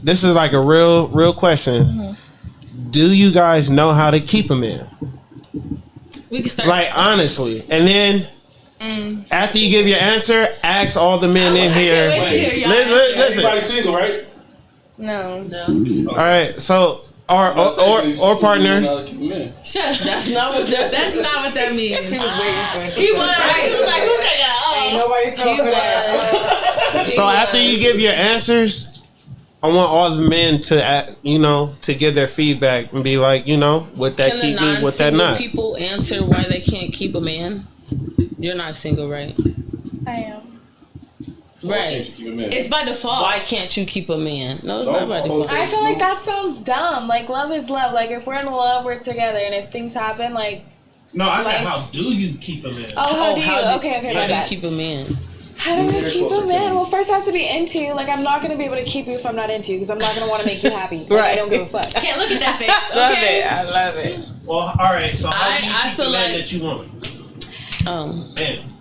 This is like a real question. Mm-hmm. Do you guys know how to keep a man? We can start. Like, honestly. And then, after you give your answer, ask all the men in here. Listen. Everybody's single, right? No. All right, so or partner. Shut up. That's not what that means. He was waiting for it. He was like, who's that guy? Ain't nobody felt So after you give your answers, I want all the men to to give their feedback and be like, would that keep me, would that not? Can people answer why they can't keep a man? You're not single, right? I am. Right. It's by default. Why can't you keep a man? No, it's not by default. I feel like that sounds dumb. Like, love is love. Like, if we're in love, we're together. And if things happen, like... No, I said, how do you keep a man? Oh, how do you? Okay, my bad. How do you keep a man? How do I keep a man? Well, first I have to be into you. Like, I'm not going to be able to keep you if I'm not into you. Because I'm not going to want to make you happy. Like, I don't give a fuck. I can't look at that face. Okay? I love it. Well, all right, so how do you keep the man that you want? Man.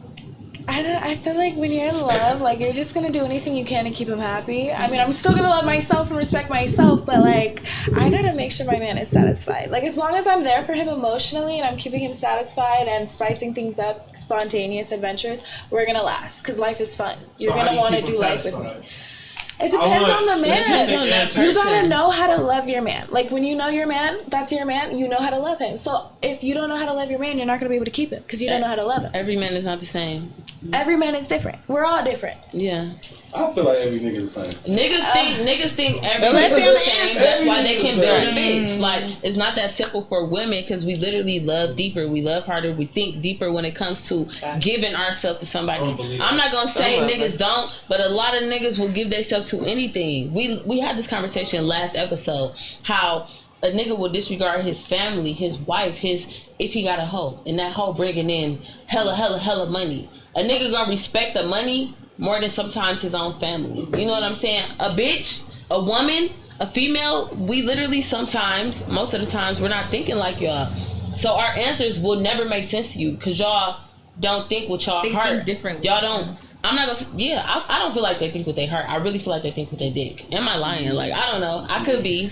I feel like when you're in love, like, you're just gonna do anything you can to keep him happy. I mean, I'm still gonna love myself and respect myself, but, like, I gotta make sure my man is satisfied. Like, as long as I'm there for him emotionally and I'm keeping him satisfied and spicing things up, spontaneous adventures, we're gonna last. Because life is fun. You're gonna want to do life with me. It depends on the man. You gotta know how to love your man. Like, when you know your man, that's your man, you know how to love him. So if you don't know how to love your man, you're not gonna be able to keep him because you don't know how to love him. Every man is not the same. Every man is different. We're all different. Yeah. I feel like every nigga is the same. Niggas think every nigga is the same. That's why they can build a bitch. Like, it's not that simple for women because we literally love deeper. We love harder. We think deeper when it comes to giving ourselves to somebody. I'm not gonna say niggas don't, but a lot of niggas will give themselves to anything. We had this conversation last episode how a nigga will disregard his family, his wife, if he got a hoe, and that hoe bringing in hella money. A nigga gonna respect the money more than sometimes his own family. You know what I'm saying? A bitch, a woman, a female, we literally sometimes, most of the times, we're not thinking like y'all. So our answers will never make sense to you because y'all don't think with y'all heart. Think differently. Y'all don't. I'm not gonna. I don't feel like they think with their heart. I really feel like they think with their dick. Am I lying? Like, I don't know. I could be.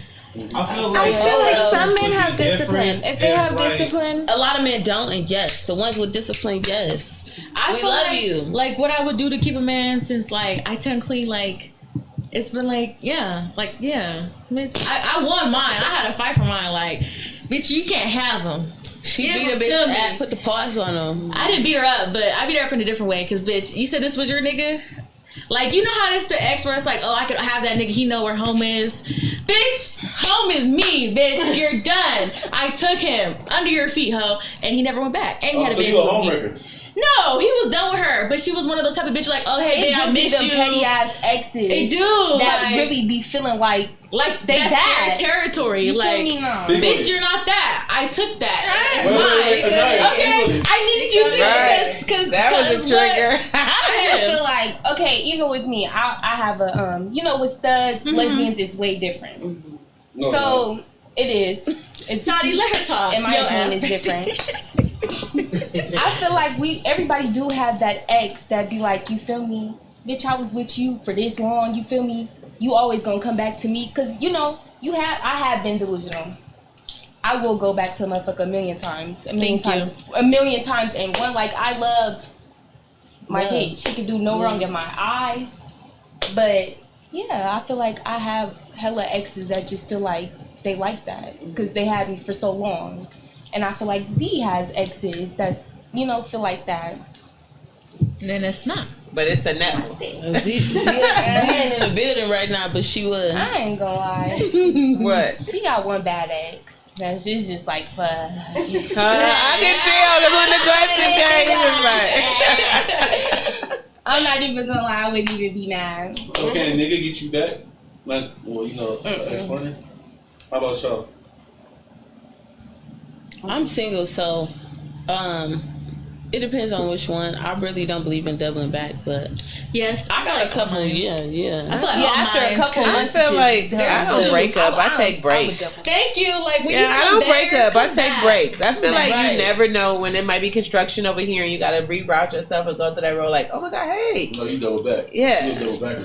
I feel like some men have discipline. If they have discipline, a lot of men don't. And yes, the ones with discipline, yes. We love you. Like, what I would do to keep a man since, like, I technically, like, it's been like, bitch, I won mine. I had to fight for mine. Like, bitch, you can't have him. She beat a bitch and put the paws on him. I didn't beat her up, but I beat her up in a different way. Because, bitch, you said this was your nigga? Like, you know how this the ex where it's like, oh, I could have that nigga, he know where home is. Bitch, home is me, bitch. You're done. I took him under your feet, ho, and he never went back. And he had a baby. So you a homewrecker? No, he was done with her, but she was one of those type of bitches like, oh, hey, babe, I miss you. Petty ass exes. They do. That like, really be feeling like they that's bad. their territory. You like, feel me now? Bitch, you're not that. I took that. It's mine. Okay, I need you to because that was a trigger. I just feel like, okay, even with me, I have a with studs, lesbians is way different. Mm-hmm. No, so it is. It's Saudi, let her talk. In my opinion, it's different. I feel like everybody do have that ex that be like, you feel me, bitch, I was with you for this long, you feel me, you always gonna come back to me, cause I have been delusional. I will go back to a motherfucker a million times, and one, like, I love my bitch, she can do no wrong in my eyes, but yeah, I feel like I have hella exes that just feel like they like that, cause they had me for so long. And I feel like Z has exes that's, feel like that. Then it's not. but it's a no. She ain't in the building right now, but she was. I ain't gonna lie. What? She got one bad ex. That she's just like, fuck. I can tell because when the question came, he was like. I'm not even gonna lie, I wouldn't even be mad. So can a nigga get you back? Like, well, you know, ex-partner? How about y'all? I'm single, so it depends on which one. I really don't believe in doubling back, but yes, I got a couple. Yeah. I feel like After a couple I months, feel like I don't break up. I take breaks. Thank you. Like when Yeah, I don't break up. I take breaks. I feel like Right. you never know when there might be construction over here and you gotta reroute yourself and go through that road. Like, oh my god, hey. No, you double back. Yeah. You double back.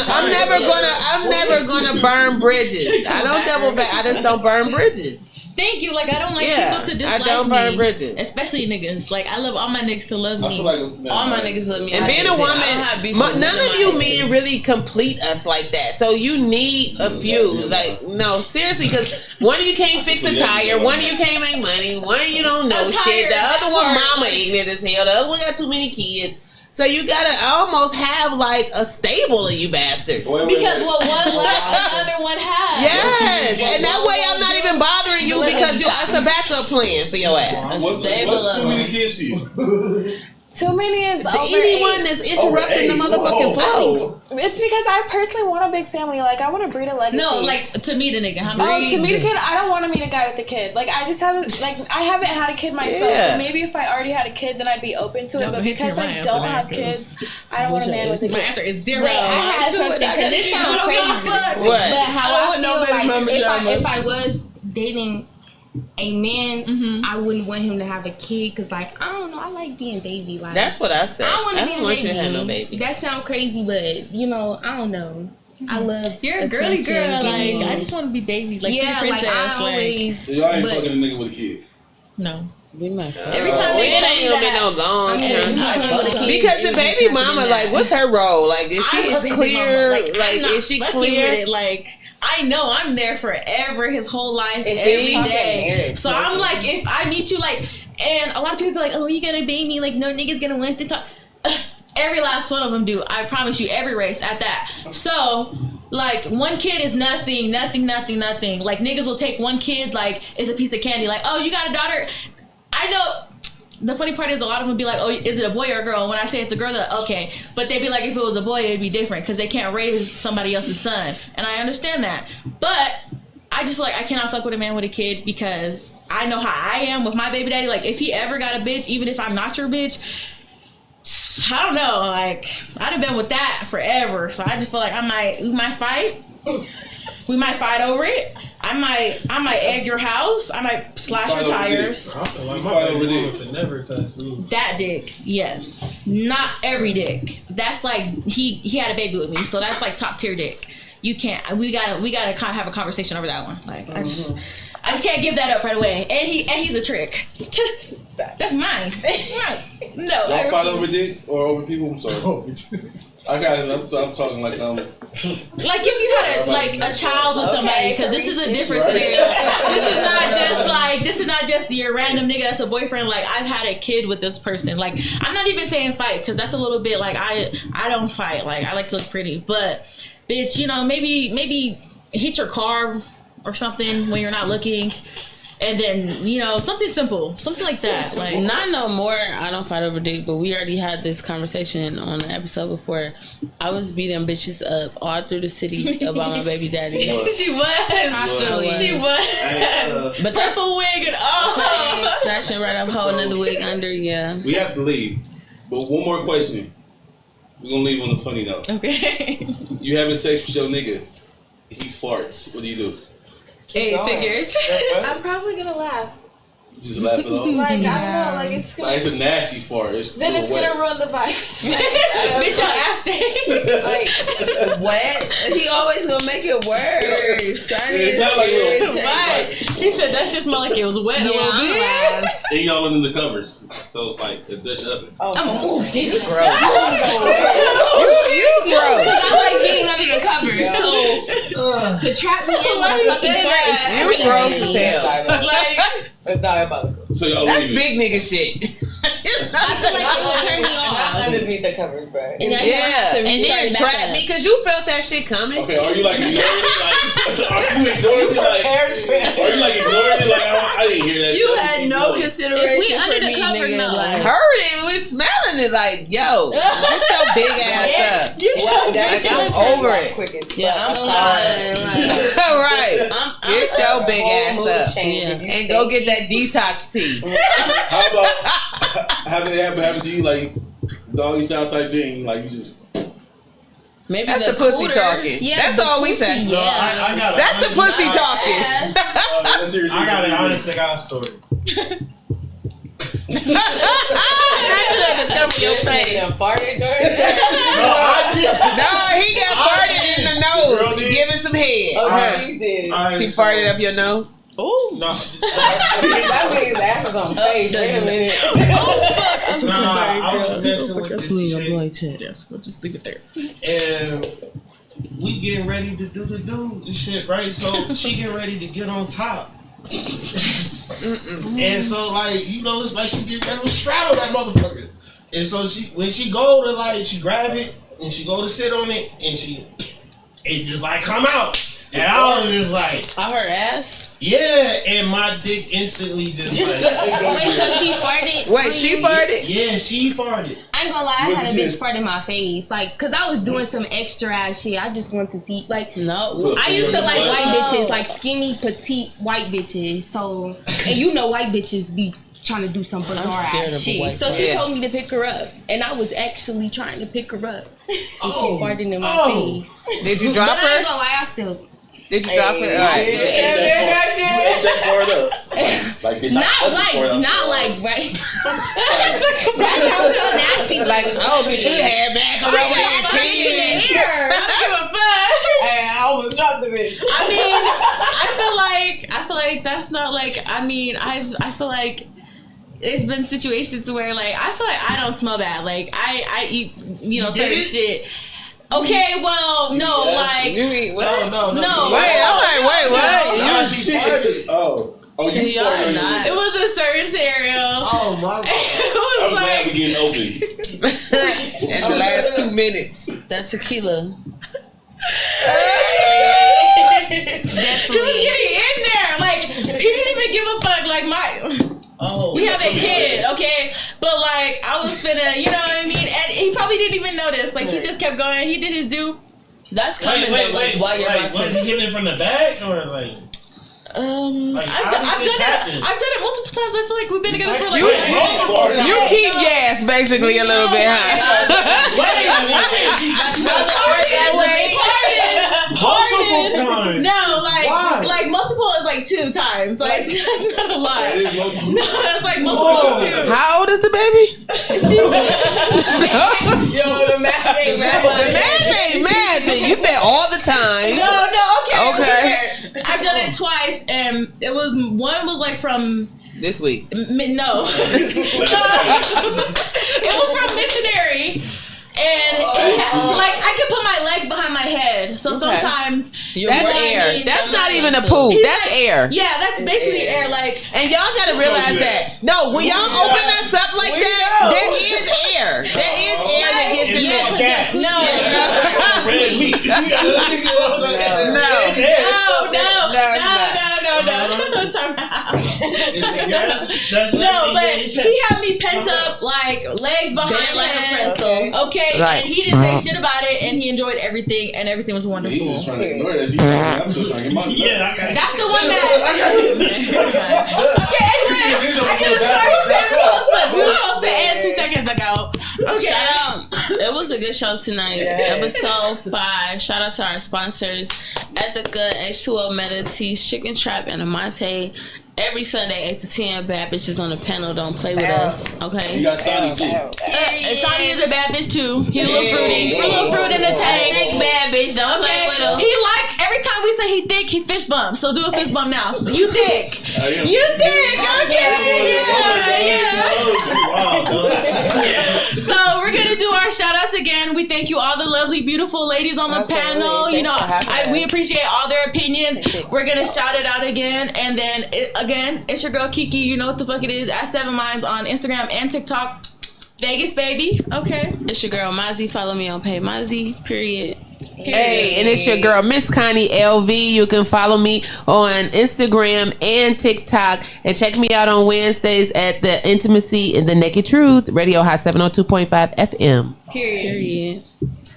I'm never gonna burn bridges. I don't double back. I just don't burn bridges. Thank you. Like I don't like people to dislike I don't burn me, bridges. especially niggas. Like I love all my niggas to love I me. feel like all my niggas love me. And being a woman, none of you men really complete us like that. So you need a few. Like, no, seriously, because one of you can't fix a tire, one of you can't make money, one of you don't know shit, the other one mama ignorant as hell, the other one got too many kids. So you gotta almost have like a stable of you bastards. Because what one left, another one has. Yes, and that way I'm not even bothering you because it's a backup plan for your ass. What's too many kids for you? Too many is The over anyone 8. that's interrupting the motherfucking flow. It's because I personally want a big family. Like I want to breed a legacy. No, like to meet a nigga. To meet a kid, I don't want to meet a guy with a kid. Like I just haven't, I haven't had a kid myself. Yeah. So maybe if I already had a kid, then I'd be open to it. But because I don't have kids, I don't want a man with a kid. My answer is 0. Wait, I had something because it sounds crazy. What? But how I want no feel baby like mama if I was dating a man, I wouldn't want him to have a kid because, like, I don't know, I like being baby. Like That's what I said. I want to be a want baby. you to have no babies. That sounds crazy, but you know, I don't know. I love You're a girly girl. attention, Like games. I just want to be baby. Like yeah, be a princess. like I always. So y'all ain't But- fucking a nigga with a kid. No. We might. Every time we they ain't tell me even been that, no long Yeah, term. it's not playing with a kid. Because It the was baby just mama, happening like, that. what's her role? Like, is I'm she a is baby clear? mama. Like, I'm not is she fucking with clear? it. Like, I know I'm there forever, his whole life, It's every talking day. marriage, So like- I'm like, if I meet you, like, and a lot of people be like, oh, you gonna baby? Like, no nigga's gonna want to talk. Every last one of them do. I promise you, every race at that. So, like, one kid is nothing. Like, niggas will take one kid, like, it's a piece of candy. Like, oh, you got a daughter? I know. The funny part is a lot of them be like, oh, is it a boy or a girl? And when I say it's a girl, they're like, okay. But they'd be like, if it was a boy, it'd be different because they can't raise somebody else's son. And I understand that. But I just feel like I cannot fuck with a man with a kid because I know how I am with my baby daddy. Like, if he ever got a bitch, even if I'm not your bitch, I don't know. Like, I'd have been with that forever. So I just feel like we might fight. We might fight over it. I might egg your house. I might slash your tires. I feel like my baby mama could never touch me. That dick, yes. Not every dick. That's like he had a baby with me, so that's like top tier dick. You can't. We gotta have a conversation over that one. Like I just can't give that up right away. And he's a trick. That's mine. No. Y'all fight over dick or over people? I'm sorry. I'm talking like Like if you had like a child with somebody, because this is a different scenario. This is not just your random nigga that's a boyfriend. Like I've had a kid with this person. Like I'm not even saying fight because that's a little bit like I don't fight. Like I like to look pretty, but bitch, you know maybe hit your car or something when you're not looking. And then, you know, something simple. Something like that. Like Not no more. I don't fight over dick, but we already had this conversation on the episode before. I was beating bitches up all through the city about my baby daddy. She was. I feel you. She was. But that's purple wig and all. okay. Slashing right up, whole another wig under, yeah. we have to leave. But one more question. We're gonna leave on a funny note. Okay. You having sex with your nigga? He farts. What do? Hey, figures. I'm probably gonna laugh. Just laugh it off. Like I don't know. Like it's gonna. Like it's a nasty fart. It's Then it's wet. gonna ruin the vibe. Bitch, your ass stink. Like Wet? He always gonna make it worse. It's not like little. Right. He said that shit smelled like it was wet a little bit. And y'all in the covers, so it's like a Dutch oven. It's gross. You gross. I like being under the covers. So to trap me in with a fucking fart is You gross as hell. Like, It's diabolical. So y'all That's leaving. big nigga shit. I feel like it would turn me Not off. underneath the covers, bro. And now you have to and restart then it back trap up. me because you felt that shit coming. Okay, are you like ignoring it? Like, are you ignoring it? Like, are you like ignoring it? Like, I didn't hear that. You shit. had no consideration If we for under the me, cover, nigga. no. Like, Heard it, we smelling it like, yo, get your big ass up. That shit I'm would turn over you it. off quick as Yeah, fuck. I'm not. All right, get your big Mood ass up change if you and go get that detox tea. How about having it happen to you like doggy style type thing? Like you just. Maybe That's the pussy talking. Yeah, That's the all we pussy, say. No, I got That's the pussy talking. I got an honest to God story. Not you had to cover your face. Farted No, he got farted in the nose to give it some head. Oh, she did. She farted up your nose? Oh. No. That means ass is on face. Wait a minute. I was messing with this shit. Just leave it there. And we getting ready to do the do and shit, right? So she getting ready to get on top. And so like, you know, it's like she get ready to straddle that motherfucker. And so when she go to like, she grab it and she go to sit on it and it just like come out. And I was just like, I heard ass. Yeah, and my dick instantly just like. Wait, so she farted? Wait, she farted? Yeah, she farted. I ain't gonna lie, I had a bitch fart in my face. Like, cause I was doing some extra ass shit. I just wanted to see, like, no. I used to like white bitches, like skinny, petite white bitches. So, and you know, white bitches be trying to do some bizarre ass shit. So she told me to pick her up, and I was actually trying to pick her up. And she farted in my face. Did you drop but her? I ain't gonna lie, I still. Did you drop her? All right. That far up. Like, bitch, Not like, right? That sounds so nasty. Like, oh, bitch, you had macaroni and cheese. I don't give a fuck. Hey, I almost dropped the bitch. I mean, I feel like that's not like. I mean, I feel like there's been situations where like I feel like I don't smell bad. Like I eat, you know, certain shit. Okay, well, no, like You eat what? No. Wait, I'm like, wait, what? Nah, she farted. Oh, you Y'all are farted. not. it was a certain scenario. Oh my God. It I'm was glad like we're getting open. In the last 2 minutes. That's tequila. he was getting in there. Like he didn't even give a fuck. Like we have a kid, okay? But like I was finna, you know what I mean? And he probably didn't even notice. Like he just kept going. He did his due. That's coming though. Like while you're about Was he to. getting it from the back or like? Like, I've done it multiple times. I feel like we've been together for like. You keep gas basically a little bit, huh? Multiple times. No, Why? like multiple is like 2 times. Like that's not a lot. That is multiple. No, that's like multiple Whoa. 2. How old is the baby? Yo, the math ain't mad. The math ain't mad. You said all the time. No, okay. Okay. I've done it twice, and it was one was like from This week. no, it was from missionary. And like I could put my legs behind my head, so sometimes That's air. That's not even a poop. That's air. Yeah, that's basically air. Like, and y'all gotta realize that. No, when y'all open us up like that, there is air. There is air that gets in there. No, but he had me pent up, like legs behind my head. Okay, right. And he didn't say shit about it, and he enjoyed everything, and everything was wonderful. He was trying to ignore that. I'm still trying to get my That's the one that. Okay, anyway, I get a story. We were supposed to end 2 seconds ago. Okay. Shout out. It was a good show tonight. Episode 5. Shout out to our sponsors: Ethica, H2O Meta, Tees, Chicken Trap, and Amante. Every Sunday, 8 to 10, bad bitches on the panel. Don't play with us, okay? You got Sonny too. And Sonny is a bad bitch too. He a little fruity. Put a little fruit in the tank. Thick bad bitch. Don't play with him. He like every time we say he thick, he fist bump. So do a fist bump now. You thick. You thick. Okay. Yeah. So we're gonna do our shout outs again. We thank you all the lovely, beautiful ladies on the panel. You know, we appreciate all their opinions. We're gonna shout it out again, and then again, it's your girl Kiki. You know what the fuck it is. At 7 Minds on Instagram and TikTok. Vegas, baby. Okay. It's your girl Mozzie. Follow me on Pay Mozzie. Period. Hey, and it's your girl, Miss Connie LV. You can follow me on Instagram and TikTok. And check me out on Wednesdays at The Intimacy and the Naked Truth, Radio High 702.5 FM. Period.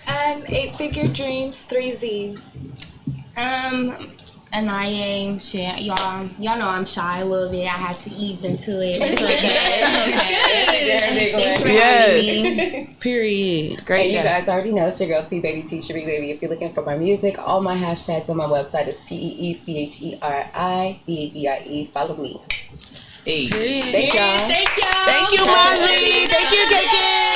8-figure dreams, 3 Z's. NIA, shit, y'all know I'm shy a little bit. I had to ease into it. It's okay. Thanks for having me. Period. Great. And you guys already know it's your girl T Baby T Cherie Baby. If you're looking for my music, all my hashtags on my website is TeeCherie. Follow me. Hey. Thank y'all. Thank y'all. Thank you, Mozzie. Thank you, KK.